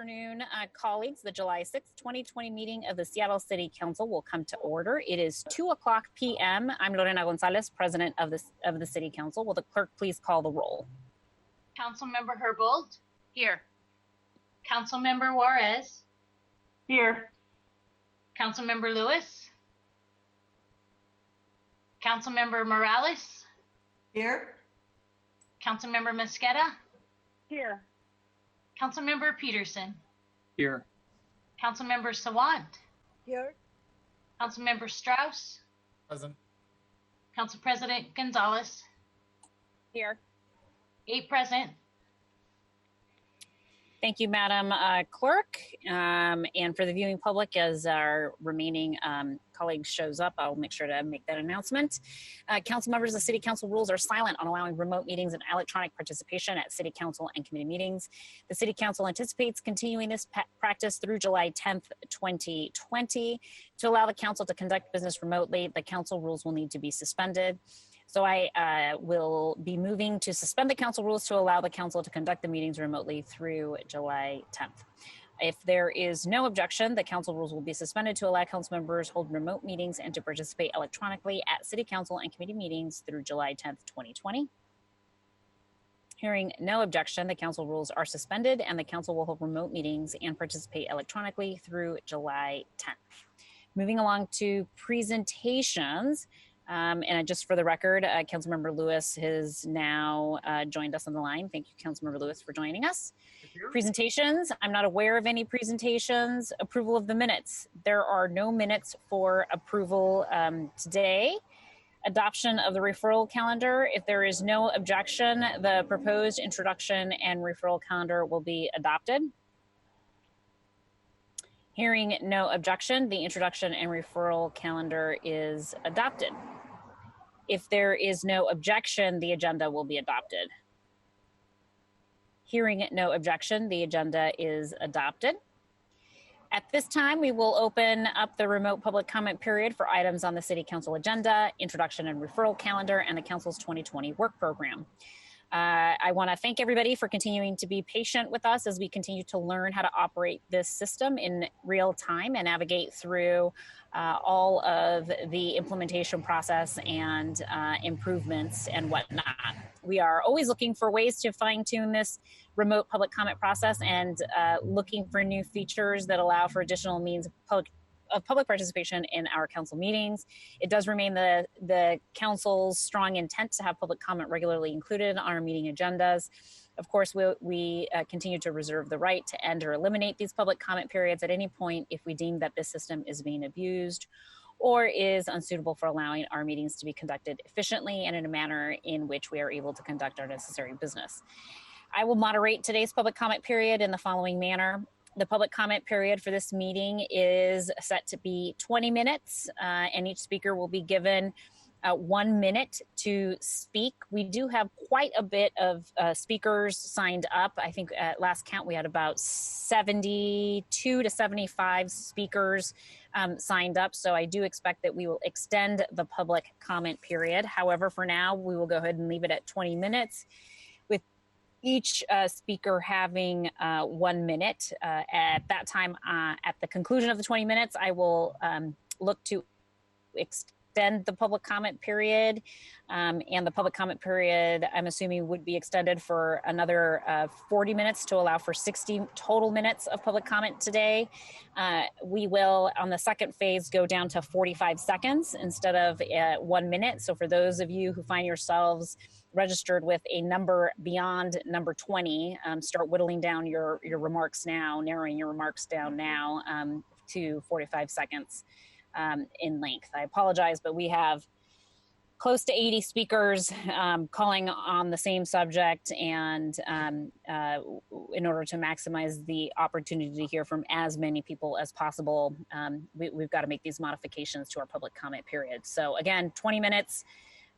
afternoon, colleagues. The July 6th, 2020 meeting of the Seattle City Council will come to order. It is 2:00 p.m. I'm Lorena Gonzalez, President of the City Council. Will the clerk please call the roll? Councilmember Herbold? Here. Councilmember Juarez? Here. Councilmember Lewis? Councilmember Morales? Here. Councilmember Mosqueda? Here. Councilmember Peterson? Here. Councilmember Sawant? Here. Councilmember Strauss? Present. Council President Gonzalez? Here. 8 present. Thank you, Madam Clerk. And for the viewing public, as our remaining colleagues shows up, I'll make sure to make that announcement. Council members, the City Council rules are silent on allowing remote meetings and electronic participation at City Council and committee meetings. The City Council anticipates continuing this practice through July 10th, 2020. To allow the Council to conduct business remotely, the Council rules will need to be suspended. So I will be moving to suspend the Council rules to allow the Council to conduct the meetings remotely through July 10th. If there is no objection, the Council rules will be suspended to allow Council members hold remote meetings and to participate electronically at City Council and committee meetings through July 10th, 2020. Hearing no objection, the Council rules are suspended and the Council will hold remote meetings and participate electronically through July 10th. Moving along to presentations. And just for the record, Councilmember Lewis has now joined us on the line. Thank you, Councilmember Lewis, for joining us. Presentations, I'm not aware of any presentations. Approval of the minutes. There are no minutes for approval today. Adoption of the referral calendar. If there is no objection, the proposed introduction and referral calendar will be adopted. Hearing no objection, the introduction and referral calendar is adopted. If there is no objection, the agenda will be adopted. Hearing no objection, the agenda is adopted. At this time, we will open up the remote public comment period for items on the City Council agenda, introduction and referral calendar, and the Council's 2020 work program. I want to thank everybody for continuing to be patient with us as we continue to learn how to operate this system in real time and navigate through all of the implementation process and improvements and whatnot. We are always looking for ways to fine-tune this remote public comment process and looking for new features that allow for additional means of public participation in our council meetings. It does remain the council's strong intent to have public comment regularly included on our meeting agendas. Of course, we continue to reserve the right to end or eliminate these public comment periods at any point if we deem that this system is being abused or is unsuitable for allowing our meetings to be conducted efficiently and in a manner in which we are able to conduct our necessary business. I will moderate today's public comment period in the following manner. The public comment period for this meeting is set to be 20 minutes, and each speaker will be given 1 minute to speak. We do have quite a bit of speakers signed up. I think at last count we had about 72 to 75 speakers signed up, so I do expect that we will extend the public comment period. However, for now, we will go ahead and leave it at 20 minutes. Each speaker having 1 minute. At that time, at the conclusion of the 20 minutes, I will look to extend the public comment period. And the public comment period, I'm assuming, would be extended for another 40 minutes to allow for 60 total minutes of public comment today. We will, on the second phase, go down to 45 seconds instead of 1 minute. So for those of you who find yourselves registered with a number beyond number 20, start whittling down your remarks now, narrowing your remarks down now to 45 seconds in length. I apologize, but we have close to 80 speakers calling on the same subject, and in order to maximize the opportunity to hear from as many people as possible, we've got to make these modifications to our public comment period. So again, 20 minutes.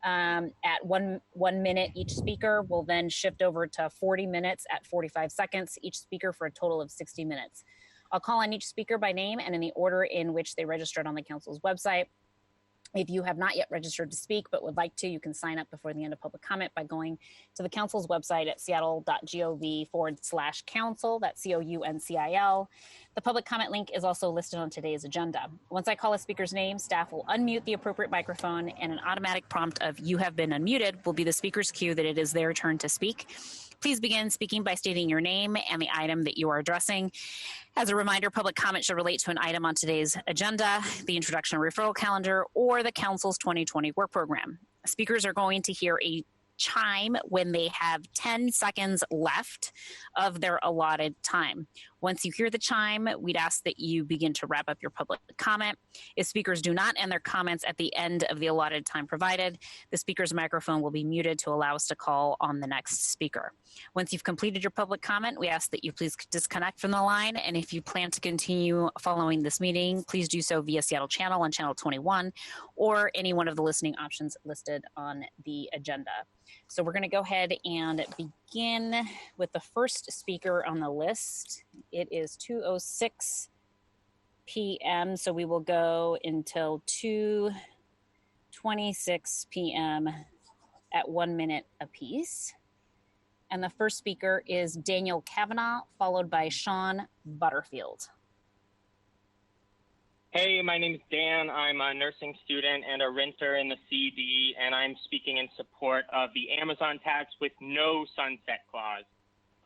At one minute each speaker will then shift over to 40 minutes at 45 seconds each speaker for a total of 60 minutes. I'll call on each speaker by name and in the order in which they registered on the council's website. If you have not yet registered to speak but would like to, you can sign up before the end of public comment by going to the council's website at seattle.gov/council. That's COUNCIL. The public comment link is also listed on today's agenda. Once I call a speaker's name, staff will unmute the appropriate microphone, and an automatic prompt of "you have been unmuted" will be the speaker's cue that it is their turn to speak. Please begin speaking by stating your name and the item that you are addressing. As a reminder, public comment should relate to an item on today's agenda, the introduction referral calendar, or the council's 2020 work program. Speakers are going to hear a chime when they have 10 seconds left of their allotted time. Once you hear the chime, we'd ask that you begin to wrap up your public comment. If speakers do not end their comments at the end of the allotted time provided, the speaker's microphone will be muted to allow us to call on the next speaker. Once you've completed your public comment, we ask that you please disconnect from the line, and if you plan to continue following this meeting, please do so via Seattle Channel on Channel 21 or any one of the listening options listed on the agenda. So we're going to go ahead and begin with the first speaker on the list. It is 2:06 p.m., so we will go until 2:26 p.m. at 1 minute apiece. And the first speaker is Daniel Kavanaugh, followed by Sean Butterfield. Hey, my name is Dan. I'm a nursing student and a renter in the CD, and I'm speaking in support of the Amazon tax with no sunset clause.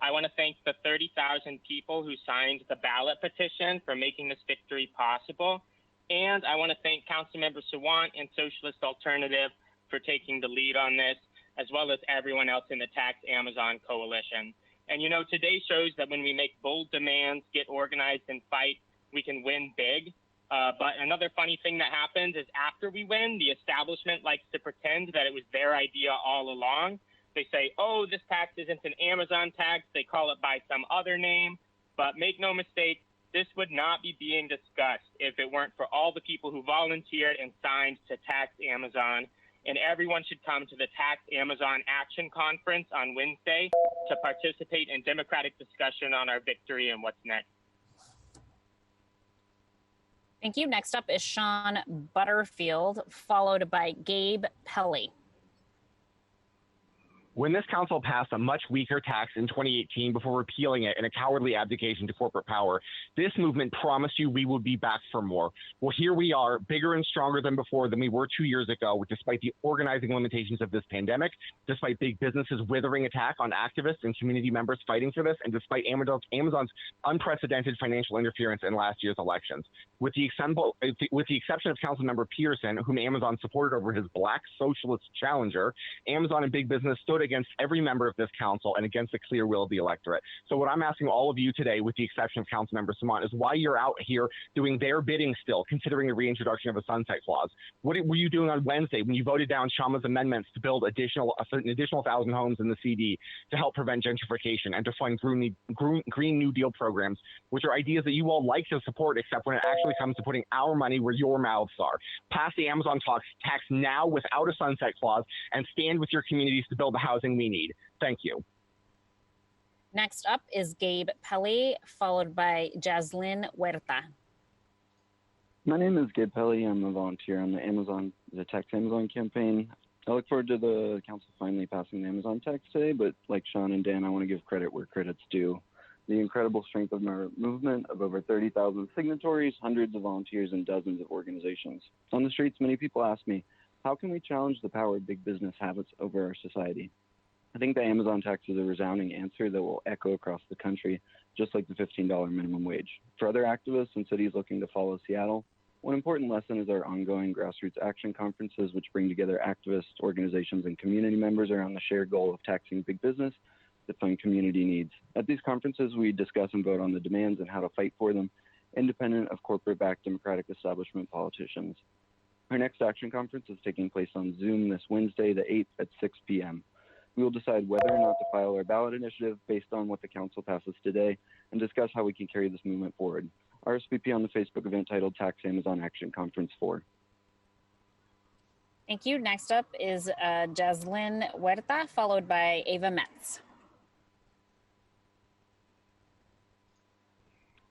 I want to thank the 30,000 people who signed the ballot petition for making this victory possible. And I want to thank Councilmember Sawant and Socialist Alternative for taking the lead on this, as well as everyone else in the Tax Amazon Coalition. And you know, today shows that when we make bold demands, get organized and fight, we can win big. But another funny thing that happens is after we win, the establishment likes to pretend that it was their idea all along. They say, oh, this tax isn't an Amazon tax. They call it by some other name. But make no mistake, this would not be being discussed if it weren't for all the people who volunteered and signed to tax Amazon. And everyone should come to the Tax Amazon Action Conference on Wednesday to participate in democratic discussion on our victory and what's next. Thank you. Next up is Sean Butterfield, followed by Gabe Pelly. When this council passed a much weaker tax in 2018 before repealing it in a cowardly abdication to corporate power, this movement promised you we would be back for more. Well, here we are, bigger and stronger than before than we were 2 years ago, despite the organizing limitations of this pandemic, despite big businesses withering attack on activists and community members fighting for this, and despite Amazon's unprecedented financial interference in last year's elections. With the exception of Councilmember Peterson, whom Amazon supported over his black socialist challenger, Amazon and big business stood against every member of this council and against the clear will of the electorate. So what I'm asking all of you today, with the exception of Councilmember Samant, is why you're out here doing their bidding still, considering the reintroduction of a sunset clause. What were you doing on Wednesday when you voted down Shama's amendments to build an additional 1,000 homes in the CD to help prevent gentrification and to fund Green New Deal programs, which are ideas that you all like to support, except when it actually comes to putting our money where your mouths are. Pass the Amazon tax now without a sunset clause and stand with your communities to build the housing we need. Thank you. Next up is Gabe Pelly, followed by Jaslyn Huerta. My name is Gabe Pelly. I'm a volunteer on the Tax Amazon campaign. I look forward to the council finally passing the Amazon tax today, but like Sean and Dan, I want to give credit where credit's due. The incredible strength of our movement of over 30,000 signatories, hundreds of volunteers, and dozens of organizations. On the streets, many people ask me, how can we challenge the power of big business habits over our society? I think the Amazon tax is a resounding answer that will echo across the country, just like the $15 minimum wage. For other activists and cities looking to follow Seattle, one important lesson is our ongoing grassroots action conferences, which bring together activists, organizations, and community members around the shared goal of taxing big business that fund community needs. At these conferences, we discuss and vote on the demands and how to fight for them, independent of corporate-backed Democratic establishment politicians. Our next action conference is taking place on Zoom this Wednesday, the 8th at 6 p.m. We will decide whether or not to file our ballot initiative based on what the council passes today and discuss how we can carry this movement forward. RSVP on the Facebook event titled Tax Amazon Action Conference 4. Thank you. Next up is Jaslyn Huerta, followed by Ava Metz.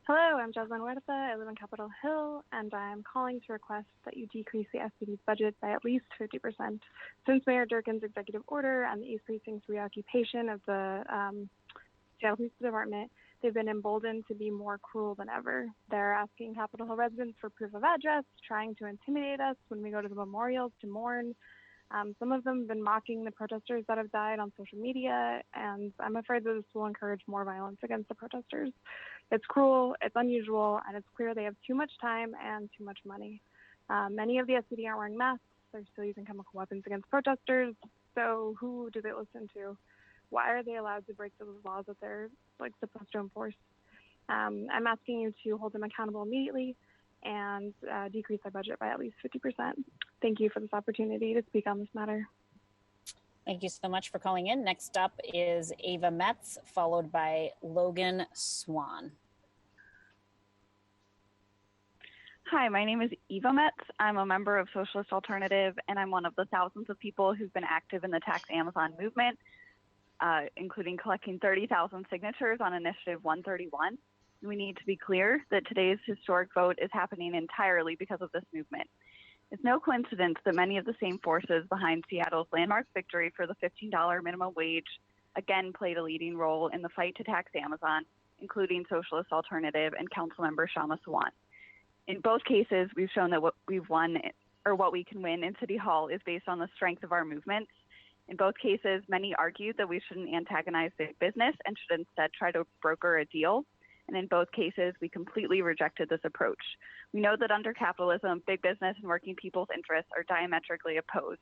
Hello, I'm Jasmine Huerta. I live in Capitol Hill, and I'm calling to request that you decrease the SPD's budget by at least 50%. Since Mayor Durkin's executive order and the East Precinct's reoccupation of the Seattle Police Department, they've been emboldened to be more cruel than ever. They're asking Capitol Hill residents for proof of address, trying to intimidate us when we go to the memorials to mourn. Some of them have been mocking the protesters that have died on social media, and I'm afraid that this will encourage more violence against the protesters. It's cruel, it's unusual, and it's clear they have too much time and too much money. Many of the SPD aren't wearing masks. They're still using chemical weapons against protesters. So who do they listen to? Why are they allowed to break those laws that they're supposed to enforce? I'm asking you to hold them accountable immediately and decrease their budget by at least 50%. Thank you for this opportunity to speak on this matter. Thank you so much for calling in. Next up is Ava Metz, followed by Logan Swan. Hi, my name is Eva Metz. I'm a member of Socialist Alternative, and I'm one of the thousands of people who've been active in the Tax Amazon movement, including collecting 30,000 signatures on Initiative 131. We need to be clear that today's historic vote is happening entirely because of this movement. It's no coincidence that many of the same forces behind Seattle's landmark victory for the $15 minimum wage again played a leading role in the fight to tax Amazon, including Socialist Alternative and Councilmember Shama Sawant. In both cases, we've shown that what we've won or what we can win in City Hall is based on the strength of our movements. In both cases, many argued that we shouldn't antagonize big business and should instead try to broker a deal. And in both cases, we completely rejected this approach. We know that under capitalism, big business and working people's interests are diametrically opposed.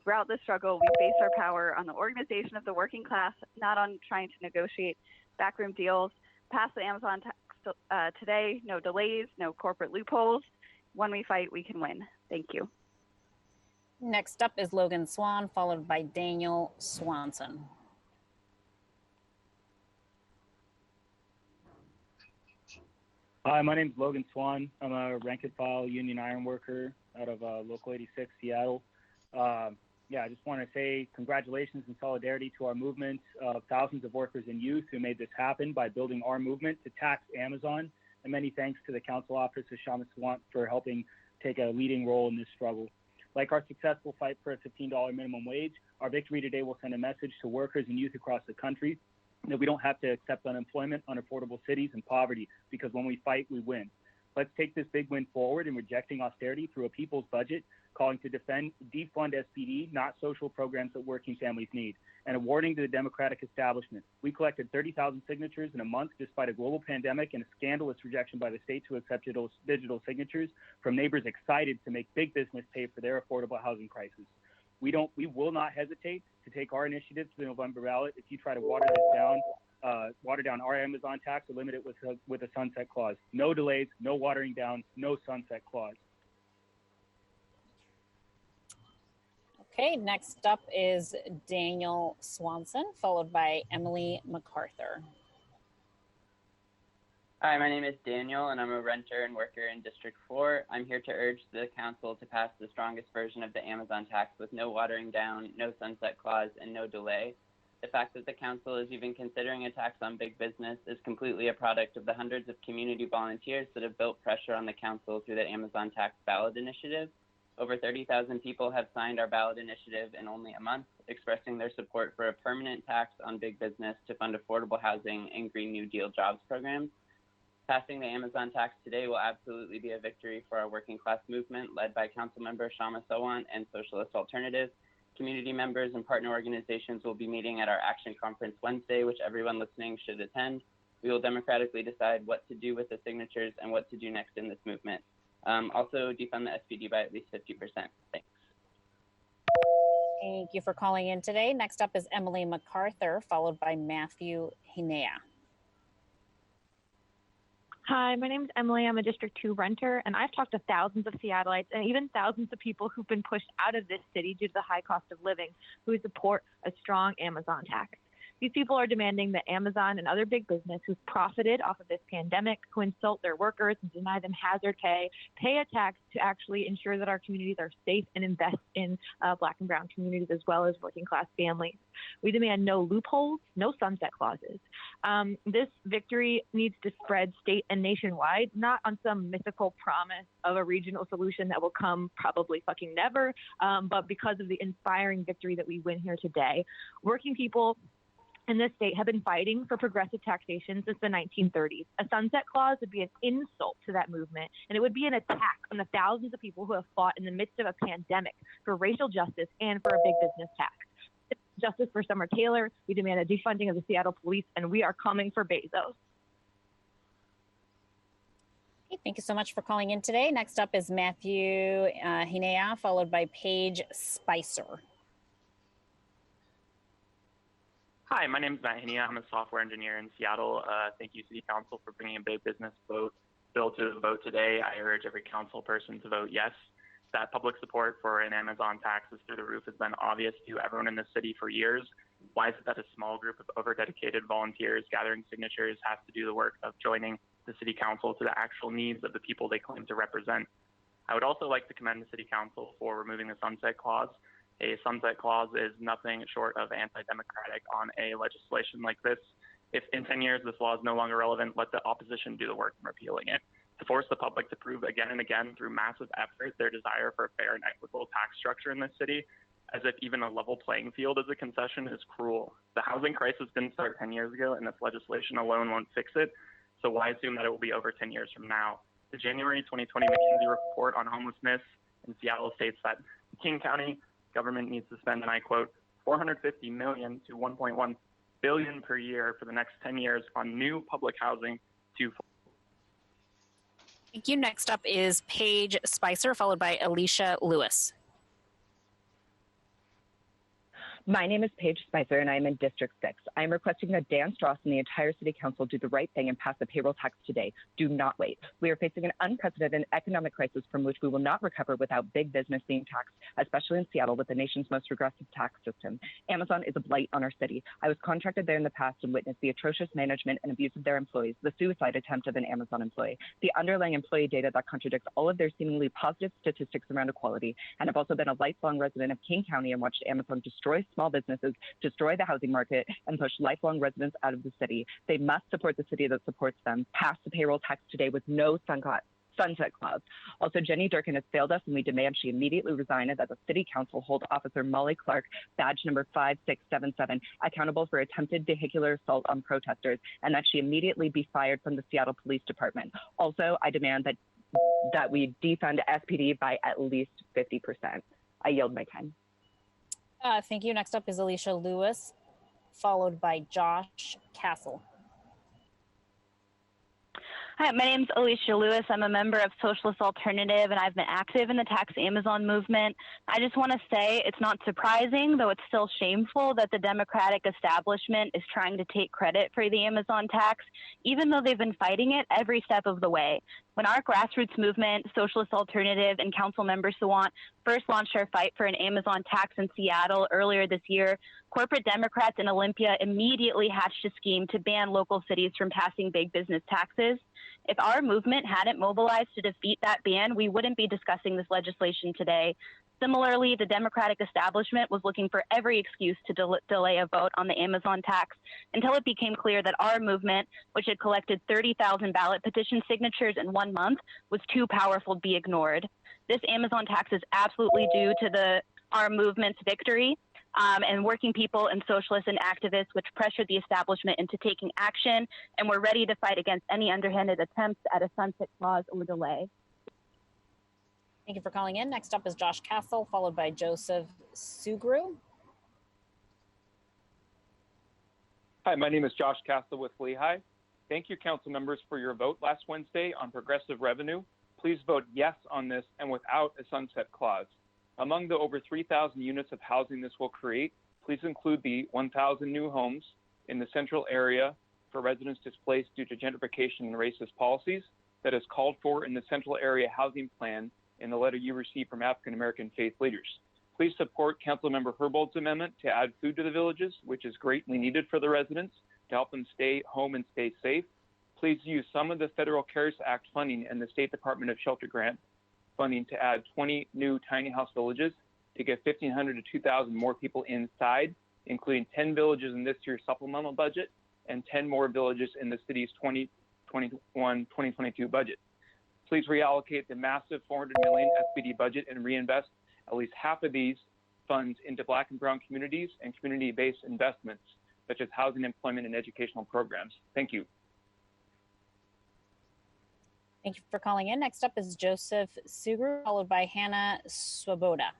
Throughout this struggle, we based our power on the organization of the working class, not on trying to negotiate backroom deals. Pass the Amazon tax today, no delays, no corporate loopholes. When we fight, we can win. Thank you. Next up is Logan Swan, followed by Daniel Swanson. Hi, my name is Logan Swan. I'm a rank and file union iron worker out of Local 86, Seattle. I just want to say congratulations and solidarity to our movement of thousands of workers and youth who made this happen by building our movement to tax Amazon. And many thanks to the Council Office of Shama Sawant for helping take a leading role in this struggle. Like our successful fight for a $15 minimum wage, our victory today will send a message to workers and youth across the country that we don't have to accept unemployment, unaffordable cities, and poverty, because when we fight, we win. Let's take this big win forward in rejecting austerity through a people's budget, calling to defund SPD, not social programs that working families need, and awarding to the Democratic establishment. We collected 30,000 signatures in a month despite a global pandemic and a scandalous rejection by the state to accept digital signatures from neighbors excited to make big business pay for their affordable housing crisis. We will not hesitate to take our initiative to the November ballot if you try to water down our Amazon tax or limit it with a sunset clause. No delays, no watering down, no sunset clause. Okay, next up is Daniel Swanson, followed by Emily MacArthur. Hi, my name is Daniel, and I'm a renter and worker in District 4. I'm here to urge the council to pass the strongest version of the Amazon tax with no watering down, no sunset clause, and no delay. The fact that the council is even considering a tax on big business is completely a product of the hundreds of community volunteers that have built pressure on the council through the Amazon tax ballot initiative. Over 30,000 people have signed our ballot initiative in only a month, expressing their support for a permanent tax on big business to fund affordable housing and Green New Deal jobs programs. Passing the Amazon tax today will absolutely be a victory for our working class movement led by Councilmember Shama Sawant and Socialist Alternative. Community members and partner organizations will be meeting at our action conference Wednesday, which everyone listening should attend. We will democratically decide what to do with the signatures and what to do next in this movement. Also, defund the SPD by at least 50%. Thanks. Thank you for calling in today. Next up is Emily MacArthur, followed by Matthew Hinea. Hi, my name is Emily. I'm a District 2 renter, and I've talked to thousands of Seattleites and even thousands of people who've been pushed out of this city due to the high cost of living who support a strong Amazon tax. These people are demanding that Amazon and other big business who've profited off of this pandemic, who insult their workers and deny them hazard pay a tax to actually ensure that our communities are safe and invest in Black and Brown communities as well as working class families. We demand no loopholes, no sunset clauses. This victory needs to spread state and nationwide, not on some mythical promise of a regional solution that will come probably fucking never, but because of the inspiring victory that we win here today. Working people in this state have been fighting for progressive taxation since the 1930s. A sunset clause would be an insult to that movement, and it would be an attack on the thousands of people who have fought in the midst of a pandemic for racial justice and for a big business tax. Justice for Summer Taylor. We demand a defunding of the Seattle police, and we are coming for Bezos. Okay, thank you so much for calling in today. Next up is Matthew Hinea, followed by Paige Spicer. Hi, my name is Matt Hinea. I'm a software engineer in Seattle. Thank you, City Council, for bringing a big business bill to the vote today. I urge every council person to vote yes. That public support for an Amazon tax is through the roof has been obvious to everyone in the city for years. Why is it that a small group of over-dedicated volunteers gathering signatures has to do the work of joining the City Council to the actual needs of the people they claim to represent? I would also like to commend the City Council for removing the sunset clause. A sunset clause is nothing short of anti-democratic on a legislation like this. If in 10 years this law is no longer relevant, let the opposition do the work in repealing it. To force the public to prove again and again through massive effort their desire for a fair and equitable tax structure in this city, as if even a level playing field is a concession, is cruel. The housing crisis didn't start 10 years ago, and this legislation alone won't fix it. So why assume that it will be over 10 years from now? The January 2020 McKinsey report on homelessness in Seattle states that King County government needs to spend, and I quote, $450 million to $1.1 billion per year for the next 10 years on new public housing to. Thank you. Next up is Paige Spicer, followed by Alicia Lewis. My name is Paige Spicer, and I am in District 6. I am requesting that Dan Strauss and the entire City Council do the right thing and pass the payroll tax today. Do not wait. We are facing an unprecedented economic crisis from which we will not recover without big business being taxed, especially in Seattle with the nation's most regressive tax system. Amazon is a blight on our city. I was contracted there in the past and witnessed the atrocious management and abuse of their employees, the suicide attempt of an Amazon employee, the underlying employee data that contradicts all of their seemingly positive statistics around equality, and I've also been a lifelong resident of King County and watched Amazon destroy small businesses, destroy the housing market, and push lifelong residents out of the city. They must support the city that supports them. Pass the payroll tax today with no sunset clause. Also, Jenny Durkin has failed us, and we demand she immediately resign and that the City Council hold Officer Molly Clark, badge number 5677, accountable for attempted vehicular assault on protesters, and that she immediately be fired from the Seattle Police Department. Also, I demand that we defund SPD by at least 50%. I yield my time. Thank you. Next up is Alicia Lewis, followed by Josh Castle. Hi, my name is Alicia Lewis. I'm a member of Socialist Alternative, and I've been active in the Tax Amazon movement. I just want to say it's not surprising, though it's still shameful, that the Democratic establishment is trying to take credit for the Amazon tax, even though they've been fighting it every step of the way. When our grassroots movement, Socialist Alternative, and Council Member Sawant first launched our fight for an Amazon tax in Seattle earlier this year, corporate Democrats in Olympia immediately hatched a scheme to ban local cities from passing big business taxes. If our movement hadn't mobilized to defeat that ban, we wouldn't be discussing this legislation today. Similarly, the Democratic establishment was looking for every excuse to delay a vote on the Amazon tax until it became clear that our movement, which had collected 30,000 ballot petition signatures in 1 month, was too powerful to be ignored. This Amazon tax is absolutely due to our movement's victory. And working people and socialists and activists, which pressured the establishment into taking action, and we're ready to fight against any underhanded attempts at a sunset clause or delay. Thank you for calling in. Next up is Josh Castle, followed by Joseph Sugru. Hi, my name is Josh Castle with Lehigh. Thank you, council members, for your vote last Wednesday on progressive revenue. Please vote yes on this and without a sunset clause. Among the over 3,000 units of housing this will create, please include the 1,000 new homes in the central area for residents displaced due to gentrification and racist policies that is called for in the central area housing plan in the letter you received from African American faith leaders. Please support Councilmember Herbold's amendment to add food to the villages, which is greatly needed for the residents to help them stay home and stay safe. Please use some of the Federal CARES Act funding and the State Department of Shelter Grant funding to add 20 new tiny house villages to get 1,500 to 2,000 more people inside, including 10 villages in this year's supplemental budget and 10 more villages in the city's 2021-2022 budget. Please reallocate the massive $400 million SPD budget and reinvest at least half of these funds into Black and Brown communities and community-based investments, such as housing, employment, and educational programs. Thank you. Thank you for calling in. Next up is Joseph Sugu, followed by Hannah Swoboda.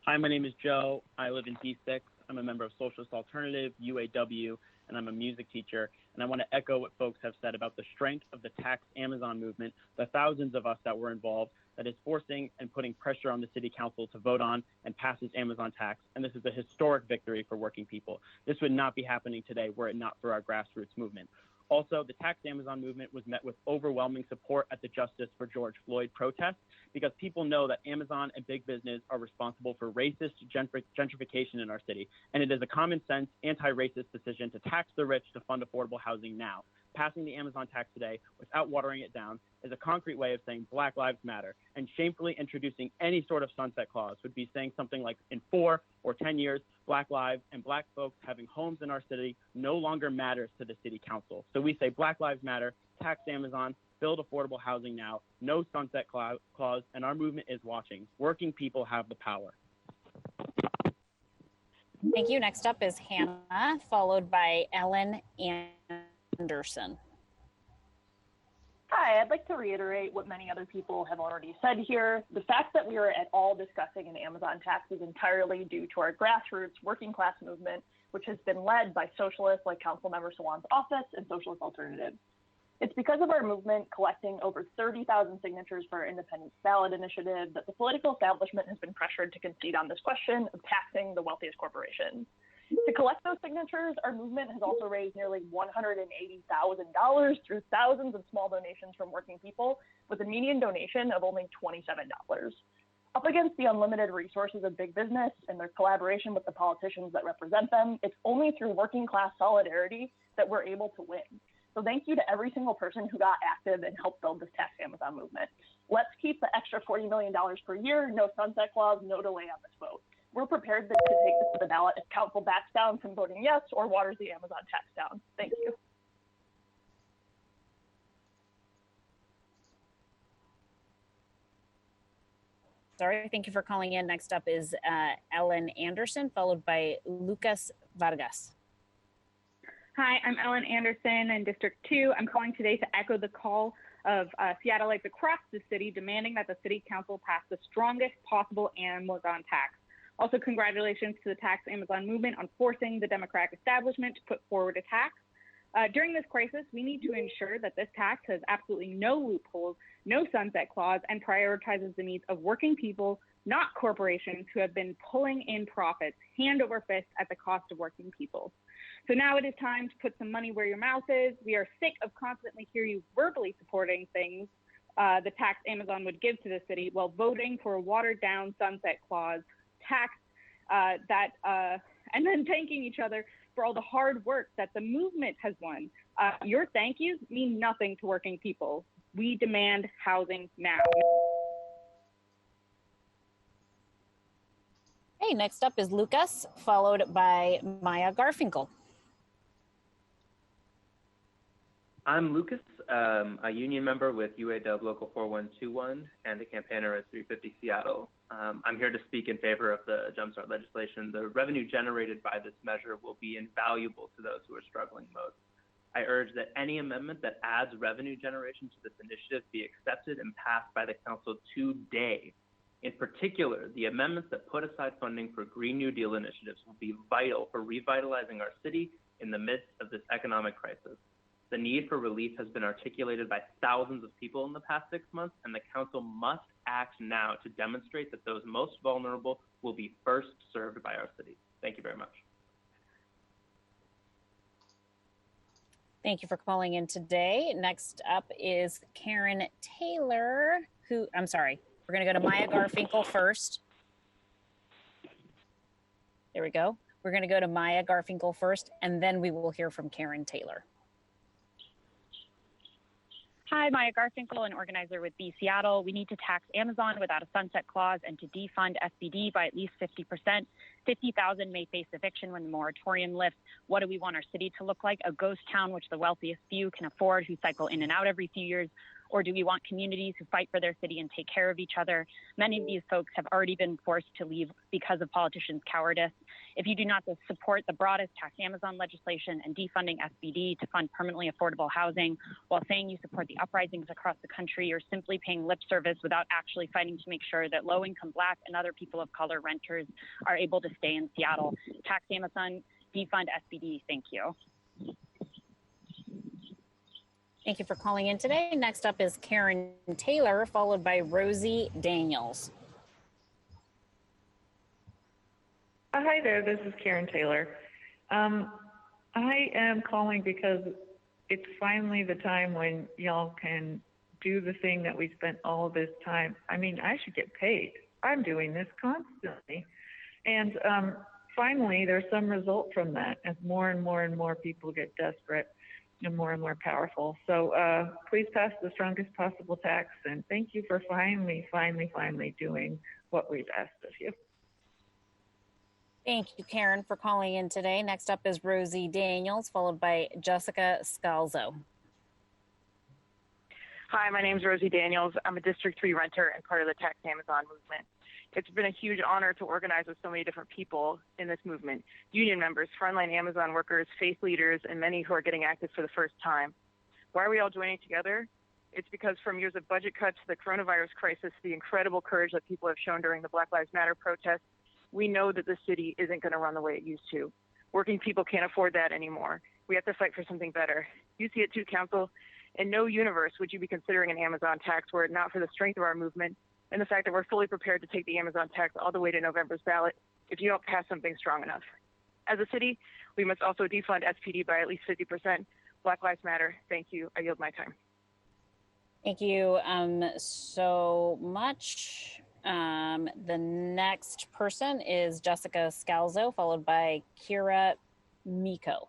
Hi, my name is Joe. I live in D6. I'm a member of Socialist Alternative, UAW, and I'm a music teacher. And I want to echo what folks have said about the strength of the Tax Amazon movement, the thousands of us that were involved, that is forcing and putting pressure on the City Council to vote on and pass this Amazon tax. And this is a historic victory for working people. This would not be happening today were it not for our grassroots movement. Also, the Tax Amazon movement was met with overwhelming support at the Justice for George Floyd protest because people know that Amazon and big business are responsible for racist gentrification in our city. And it is a common sense, anti-racist decision to tax the rich to fund affordable housing now. Passing the Amazon tax today without watering it down is a concrete way of saying Black Lives Matter, and shamefully introducing any sort of sunset clause would be saying something like in 4 or 10 years, Black lives and Black folks having homes in our city no longer matters to the City Council. So we say Black Lives Matter, tax Amazon, build affordable housing now, no sunset clause, and our movement is watching. Working people have the power. Thank you. Next up is Hannah, followed by Ellen Anderson. Hi, I'd like to reiterate what many other people have already said here. The fact that we are at all discussing an Amazon tax is entirely due to our grassroots working class movement, which has been led by socialists like Councilmember Sawan's office and Socialist Alternative. It's because of our movement collecting over 30,000 signatures for our independent ballot initiative that the political establishment has been pressured to concede on this question of taxing the wealthiest corporations. To collect those signatures, our movement has also raised nearly $180,000 through thousands of small donations from working people, with a median donation of only $27. Up against the unlimited resources of big business and their collaboration with the politicians that represent them, it's only through working class solidarity that we're able to win. So thank you to every single person who got active and helped build this tax Amazon movement. Let's keep the extra $40 million per year, no sunset clause, no delay on this vote. We're prepared to take this to the ballot if council backs down from voting yes or waters the Amazon tax down. Thank you. Sorry, thank you for calling in. Next up is Ellen Anderson, followed by Lucas Vargas. Hi, I'm Ellen Anderson in District 2. I'm calling today to echo the call of Seattleites across the city demanding that the City Council pass the strongest possible Amazon tax. Also, congratulations to the Tax Amazon movement on forcing the Democratic establishment to put forward a tax. During this crisis, we need to ensure that this tax has absolutely no loopholes, no sunset clause, and prioritizes the needs of working people, not corporations who have been pulling in profits hand over fist at the cost of working people. So now it is time to put some money where your mouth is. We are sick of constantly hearing you verbally supporting things the tax Amazon would give to the city while voting for a watered down sunset clause tax and then thanking each other for all the hard work that the movement has won. Your thank yous mean nothing to working people. We demand housing now. Hey, next up is Lucas, followed by Maya Garfinkel. I'm Lucas, a union member with UAW Local 4121 and a campaigner at 350 Seattle. I'm here to speak in favor of the Jumpstart legislation. The revenue generated by this measure will be invaluable to those who are struggling most. I urge that any amendment that adds revenue generation to this initiative be accepted and passed by the council today. In particular, the amendments that put aside funding for Green New Deal initiatives will be vital for revitalizing our city in the midst of this economic crisis. The need for relief has been articulated by thousands of people in the past 6 months, and the council must act now to demonstrate that those most vulnerable will be first served by our city. Thank you very much. Thank you for calling in today. Next up is Karen Taylor, We're going to go to Maya Garfinkel first. There we go. We're going to go to Maya Garfinkel first, and then we will hear from Karen Taylor. Hi, Maya Garfinkel, an organizer with Be Seattle. We need to tax Amazon without a sunset clause and to defund SBD by at least 50%. 50,000 may face eviction when the moratorium lifts. What do we want our city to look like? A ghost town which the wealthiest few can afford, who cycle in and out every few years? Or do we want communities who fight for their city and take care of each other? Many of these folks have already been forced to leave because of politicians' cowardice. If you do not support the broadest tax Amazon legislation and defunding SBD to fund permanently affordable housing while saying you support the uprisings across the country, you're simply paying lip service without actually fighting to make sure that low-income Black and other people of color renters are able to stay in Seattle. Tax Amazon, defund SBD. Thank you. Thank you for calling in today. Next up is Karen Taylor, followed by Rosie Daniels. Hi there, this is Karen Taylor. I am calling because it's finally the time when y'all can do the thing that we spent all this time. I mean, I should get paid. I'm doing this constantly. And finally, there's some result from that as more and more and more people get desperate and more powerful. So please pass the strongest possible tax, and thank you for finally doing what we've asked of you. Thank you, Karen, for calling in today. Next up is Rosie Daniels, followed by Jessica Scalzo. Hi, my name is Rosie Daniels. I'm a District 3 renter and part of the Tax Amazon movement. It's been a huge honor to organize with so many different people in this movement. Union members, frontline Amazon workers, faith leaders, and many who are getting active for the first time. Why are we all joining together? It's because from years of budget cuts to the coronavirus crisis, the incredible courage that people have shown during the Black Lives Matter protests, we know that the city isn't going to run the way it used to. Working people can't afford that anymore. We have to fight for something better. You see it too, Council. In no universe would you be considering an Amazon tax were it not for the strength of our movement and the fact that we're fully prepared to take the Amazon tax all the way to November's ballot if you don't pass something strong enough. As a city, we must also defund SPD by at least 50%. Black Lives Matter. Thank you. I yield my time. Thank you so much. The next person is Jessica Scalzo, followed by Kira Miko.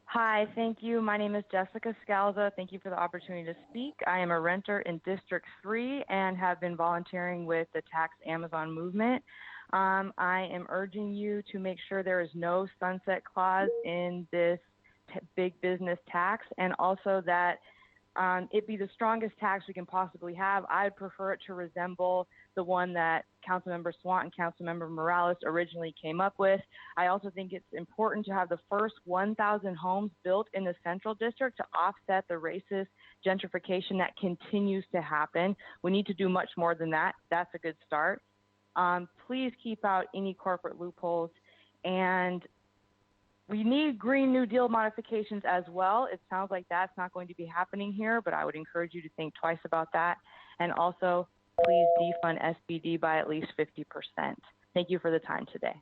Hi, thank you. My name is Jessica Scalzo. Thank you for the opportunity to speak. I am a renter in District 3 and have been volunteering with the Tax Amazon movement. I am urging you to make sure there is no sunset clause in this big business tax, and also that it be the strongest tax we can possibly have. I'd prefer it to resemble the one that Councilmember Swant and Councilmember Morales originally came up with. I also think it's important to have the first 1,000 homes built in the Central District to offset the racist gentrification that continues to happen. We need to do much more than that. That's a good start. Please keep out any corporate loopholes, and we need Green New Deal modifications as well. It sounds like that's not going to be happening here, but I would encourage you to think twice about that. And also, please defund SBD by at least 50%. Thank you for the time today.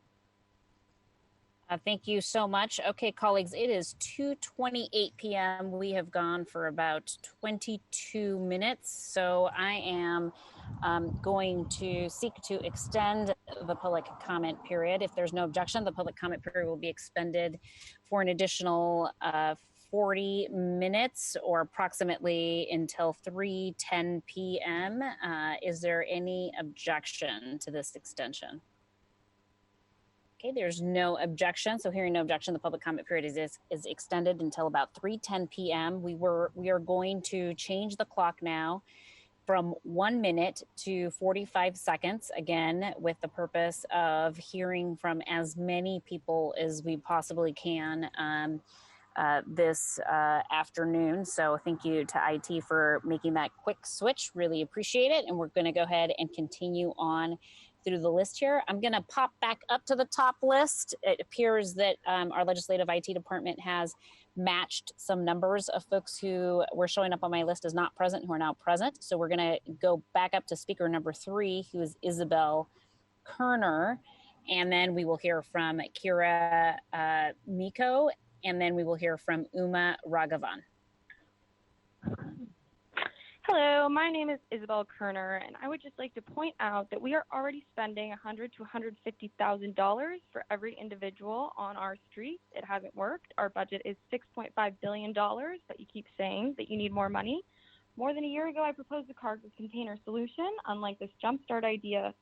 Thank you so much. Okay, colleagues, it is 2:28 p.m. We have gone for about 22 minutes. So I am going to seek to extend the public comment period. If there's no objection, the public comment period will be extended for an additional 40 minutes, or approximately until 3:10 p.m. Is there any objection to this extension? Okay, there's no objection. So hearing no objection, the public comment period is extended until about 3:10 p.m. We are going to change the clock now from 1 minute to 45 seconds, again, with the purpose of hearing from as many people as we possibly can this afternoon. So thank you to IT for making that quick switch. Really appreciate it. And we're going to go ahead and continue on through the list here. I'm going to pop back up to the top list. It appears that our legislative IT department has matched some numbers of folks who were showing up on my list as not present, who are now present. So we're going to go back up to speaker number 3, who is Isabel Kerner. And then we will hear from Kira Miko, and then we will hear from Uma Raghavan. Hello, my name is Isabel Kerner, and I would just like to point out that we are already spending $100,000 to $150,000 for every individual on our streets. It hasn't worked. Our budget is $6.5 billion, but you keep saying that you need more money. More than a year ago, I proposed the cargo container solution. Unlike this jumpstart idea,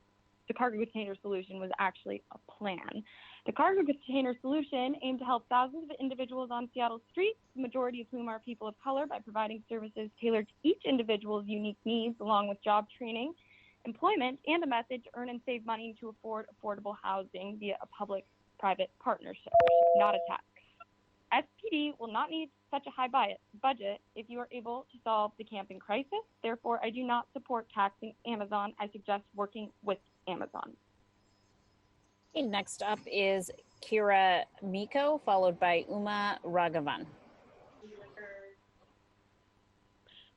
the cargo container solution was actually a plan. The cargo container solution aimed to help thousands of individuals on Seattle streets, the majority of whom are people of color, by providing services tailored to each individual's unique needs, along with job training, employment, and a method to earn and save money to afford affordable housing via a public-private partnership, not a tax. SPD will not need such a high budget if you are able to solve the camping crisis. Therefore, I do not support taxing Amazon. I suggest working with Amazon. Okay, next up is Kira Miko, followed by Uma Raghavan.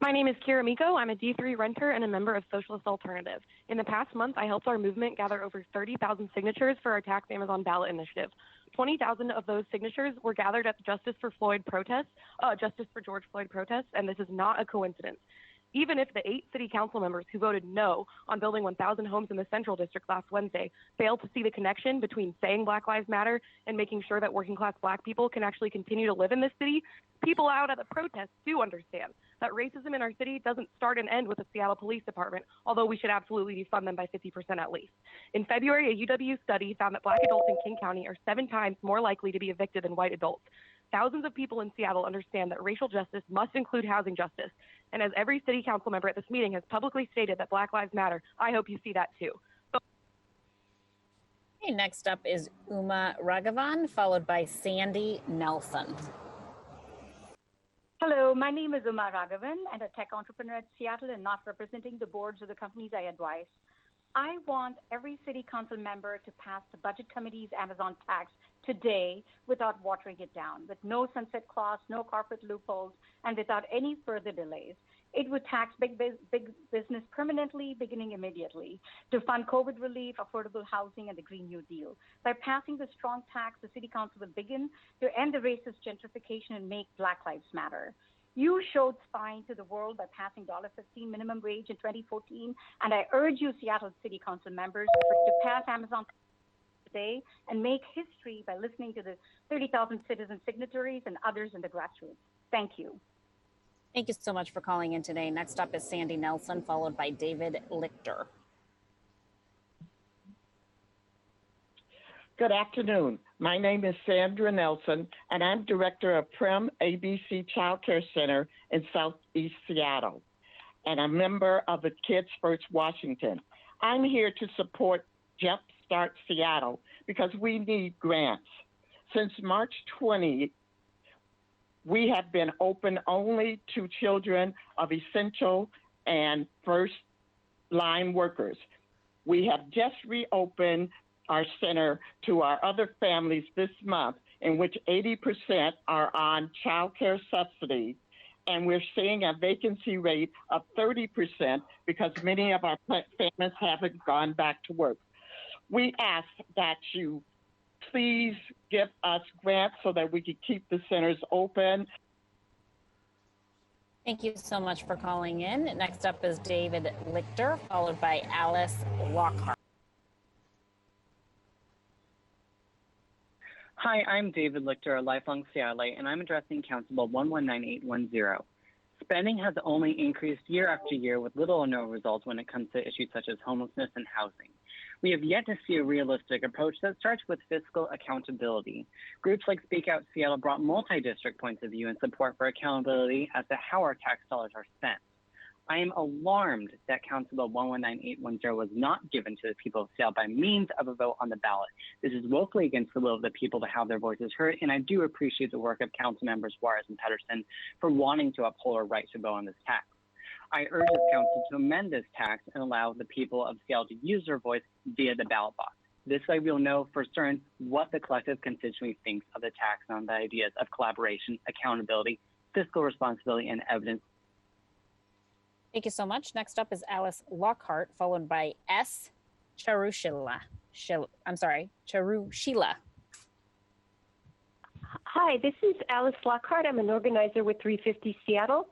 My name is Kira Miko. I'm a D3 renter and a member of Socialist Alternative. In the past month, I helped our movement gather over 30,000 signatures for our Tax Amazon ballot initiative. 20,000 of those signatures were gathered at the Justice for George Floyd protests, and this is not a coincidence. Even if the 8 city council members who voted no on building 1,000 homes in the Central District last Wednesday failed to see the connection between saying Black Lives Matter and making sure that working class Black people can actually continue to live in this city, people out at the protests do understand that racism in our city doesn't start and end with the Seattle Police Department, although we should absolutely defund them by 50% at least. In February, a UW study found that Black adults in King County are 7 times more likely to be evicted than white adults. Thousands of people in Seattle understand that racial justice must include housing justice. And as every city council member at this meeting has publicly stated that Black Lives Matter, I hope you see that too. Okay, next up is Uma Raghavan, followed by Sandy Nelson. Hello, my name is Uma Raghavan, and a tech entrepreneur at Seattle and not representing the boards of the companies I advise. I want every city council member to pass the budget committee's Amazon tax today without watering it down, with no sunset clause, no corporate loopholes, and without any further delays. It would tax big business permanently, beginning immediately, to fund COVID relief, affordable housing, and the Green New Deal. By passing the strong tax, the city council will begin to end the racist gentrification and make Black Lives Matter. You showed spine to the world by passing $15 minimum wage in 2014, and I urge you, Seattle City Council members, to pass Amazon today and make history by listening to the 30,000 citizen signatories and others in the grassroots. Thank you. Thank you so much for calling in today. Next up is Sandy Nelson, followed by David Lichter. Good afternoon. My name is Sandra Nelson, and I'm director of Prem ABC Child Care Center in Southeast Seattle, and a member of the Kids First Washington. I'm here to support Jumpstart Seattle because we need grants. Since March 20, we have been open only to children of essential and first-line workers. We have just reopened our center to our other families this month, in which 80% are on child care subsidy, and we're seeing a vacancy rate of 30% because many of our families haven't gone back to work. We ask that you please give us grants so that we can keep the centers open. Thank you so much for calling in. Next up is David Lichter, followed by Alice Lockhart. Hi, I'm David Lichter, a lifelong Seattleite, and I'm addressing Council Bill 119810. Spending has only increased year after year with little or no results when it comes to issues such as homelessness and housing. We have yet to see a realistic approach that starts with fiscal accountability. Groups like Speak Out Seattle brought multi-district points of view and support for accountability as to how our tax dollars are spent. I am alarmed that Council Bill 119810 was not given to the people of Seattle by means of a vote on the ballot. This is woefully against the will of the people to have their voices heard, and I do appreciate the work of Council Members Juarez and Pedersen for wanting to uphold our right to vote on this tax. I urge the Council to amend this tax and allow the people of Seattle to use their voice via the ballot box. This way we'll know for certain what the collective constituency thinks of the tax and on the ideas of collaboration, accountability, fiscal responsibility, and evidence. Thank you so much. Next up is Alice Lockhart, followed by S. Charushila. Charushila. Hi, this is Alice Lockhart. I'm an organizer with 350 Seattle,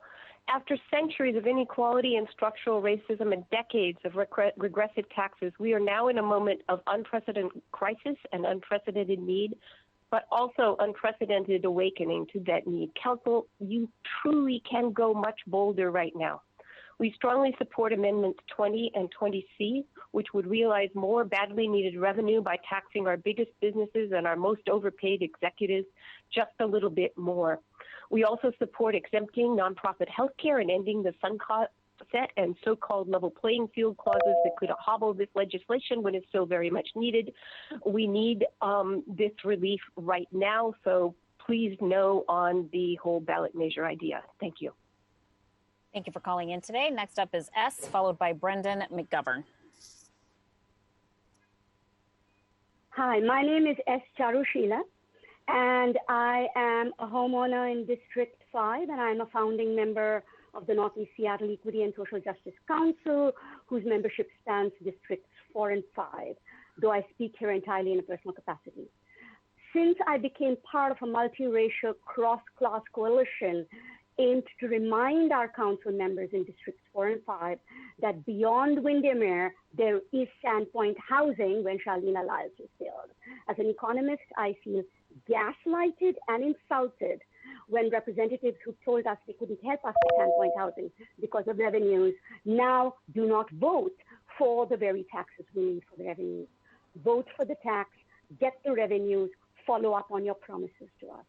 After centuries of inequality and structural racism and decades of regressive taxes, we are now in a moment of unprecedented crisis and unprecedented need, but also unprecedented awakening to that need. Council, you truly can go much bolder right now. We strongly support Amendments 20 and 20C, which would realize more badly needed revenue by taxing our biggest businesses and our most overpaid executives just a little bit more. We also support exempting nonprofit healthcare and ending the sunset and so-called level playing field clauses that could hobble this legislation when it's so very much needed. We need this relief right now, so please no on the whole ballot measure idea. Thank you. Thank you for calling in today. Next up is S, followed by Brendan McGovern. Hi, my name is S. Charushila, and I am a homeowner in District 5, and I'm a founding member of the Northeast Seattle Equity and Social Justice Council, whose membership spans Districts 4 and 5, though I speak here entirely in a personal capacity. Since I became part of a multiracial cross-class coalition aimed to remind our council members in Districts 4 and 5 that beyond Windermere, there is Sandpoint housing when Charlene Lyles is built. As an economist, I feel gaslighted and insulted when representatives who told us they couldn't help us with Sandpoint housing because of revenues now do not vote for the very taxes we need for the revenues. Vote for the tax, get the revenues, follow up on your promises to us.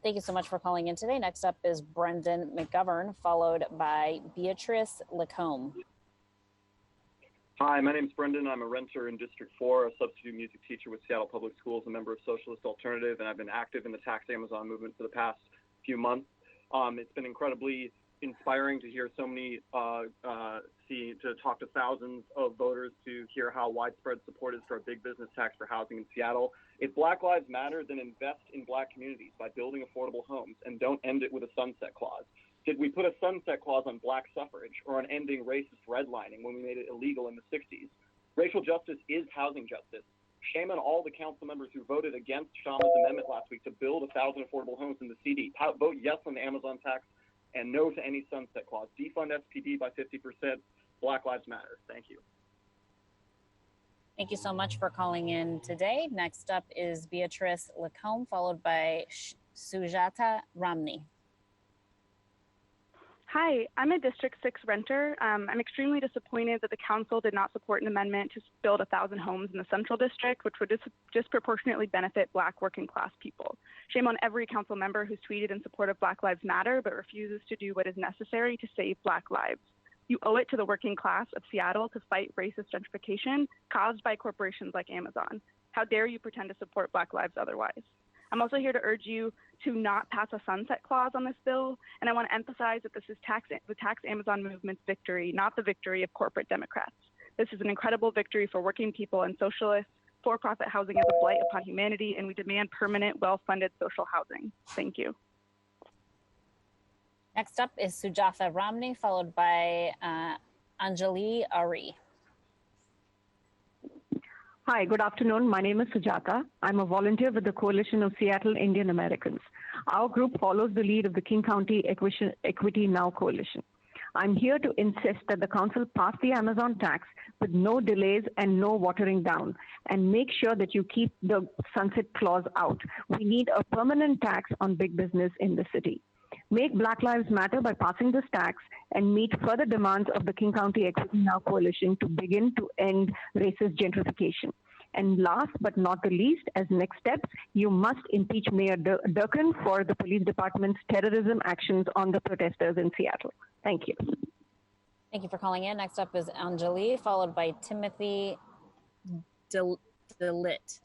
Thank you so much for calling in today. Next up is Brendan McGovern, followed by Beatrice Lacombe. Hi, my name is Brendan. I'm a renter in District 4, a substitute music teacher with Seattle Public Schools, a member of Socialist Alternative, and I've been active in the Tax Amazon movement for the past few months. It's been incredibly inspiring to hear so many, to talk to thousands of voters to hear how widespread support is for a big business tax for housing in Seattle. If Black Lives Matter, then invest in Black communities by building affordable homes and don't end it with a sunset clause. Did we put a sunset clause on Black suffrage or on ending racist redlining when we made it illegal in the 60s? Racial justice is housing justice. Shame on all the council members who voted against Shama's amendment last week to build 1,000 affordable homes in the CD. Vote yes on the Amazon tax and no to any sunset clause. Defund SPD by 50%. Black Lives Matter. Thank you. Thank you so much for calling in today. Next up is Beatrice Lacombe, followed by Sujata Ramni. Hi, I'm a District 6 renter. I'm extremely disappointed that the council did not support an amendment to build 1,000 homes in the Central District, which would disproportionately benefit Black working class people. Shame on every council member who's tweeted in support of Black Lives Matter, but refuses to do what is necessary to save Black lives. You owe it to the working class of Seattle to fight racist gentrification caused by corporations like Amazon. How dare you pretend to support Black lives otherwise? I'm also here to urge you to not pass a sunset clause on this bill, and I want to emphasize that this is the Tax Amazon movement's victory, not the victory of corporate Democrats. This is an incredible victory for working people and socialists. For-profit housing is a blight upon humanity, and we demand permanent, well-funded social housing. Thank you. Next up is Sujatha Ramni, followed by Anjali Ari. Hi, good afternoon. My name is Sujata. I'm a volunteer with the Coalition of Seattle Indian Americans. Our group follows the lead of the King County Equity Now Coalition. I'm here to insist that the council pass the Amazon tax with no delays and no watering down, and make sure that you keep the sunset clause out. We need a permanent tax on big business in the city. Make Black Lives Matter by passing this tax and meet further demands of the King County Equity Now Coalition to begin to end racist gentrification. And last but not the least, as next steps, you must impeach Mayor Durkin for the police department's terrorism actions on the protesters in Seattle. Thank you. Thank you for calling in. Next up is Anjali, followed by Timothy DeLitt.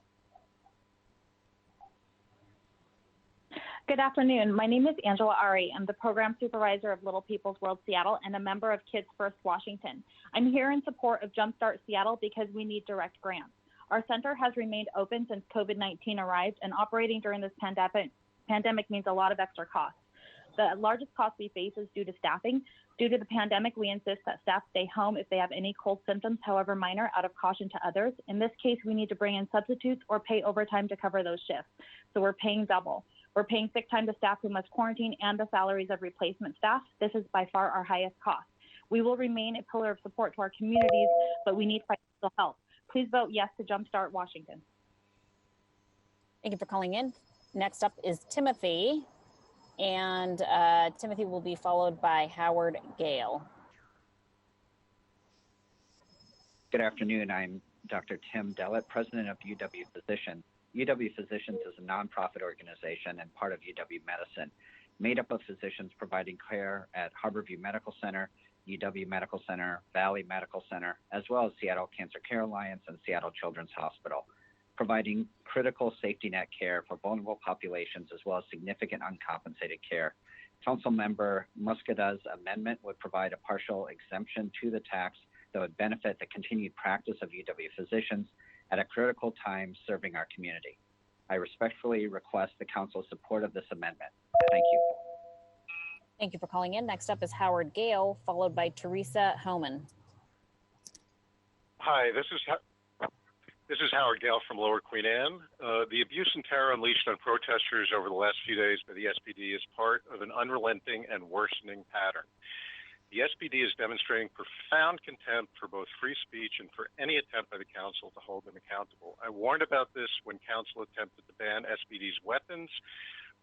Good afternoon. My name is Angela Ari. I'm the program supervisor of Little People's World Seattle and a member of Kids First Washington. I'm here in support of Jumpstart Seattle because we need direct grants. Our center has remained open since COVID-19 arrived, and operating during this pandemic means a lot of extra costs. The largest cost we face is due to staffing. Due to the pandemic, we insist that staff stay home if they have any cold symptoms, however minor, out of caution to others. In this case, we need to bring in substitutes or pay overtime to cover those shifts. So we're paying double. We're paying sick time to staff who must quarantine and the salaries of replacement staff. This is by far our highest cost. We will remain a pillar of support to our communities, but we need financial help. Please vote yes to Jumpstart Washington. Thank you for calling in. Next up is Timothy, and Timothy will be followed by Howard Gale. Good afternoon. I'm Dr. Tim Dellett, president of UW Physicians. UW Physicians is a nonprofit organization and part of UW Medicine, made up of physicians providing care at Harborview Medical Center, UW Medical Center, Valley Medical Center, as well as Seattle Cancer Care Alliance and Seattle Children's Hospital, providing critical safety net care for vulnerable populations as well as significant uncompensated care. Councilmember Muscada's amendment would provide a partial exemption to the tax that would benefit the continued practice of UW Physicians at a critical time serving our community. I respectfully request the council's support of this amendment. Thank you. Thank you for calling in. Next up is Howard Gale, followed by Teresa Homan. Hi, this is Howard Gale from Lower Queen Anne. The abuse and terror unleashed on protesters over the last few days by the SPD is part of an unrelenting and worsening pattern. The SPD is demonstrating profound contempt for both free speech and for any attempt by the council to hold them accountable. I warned about this when council attempted to ban SPD's weapons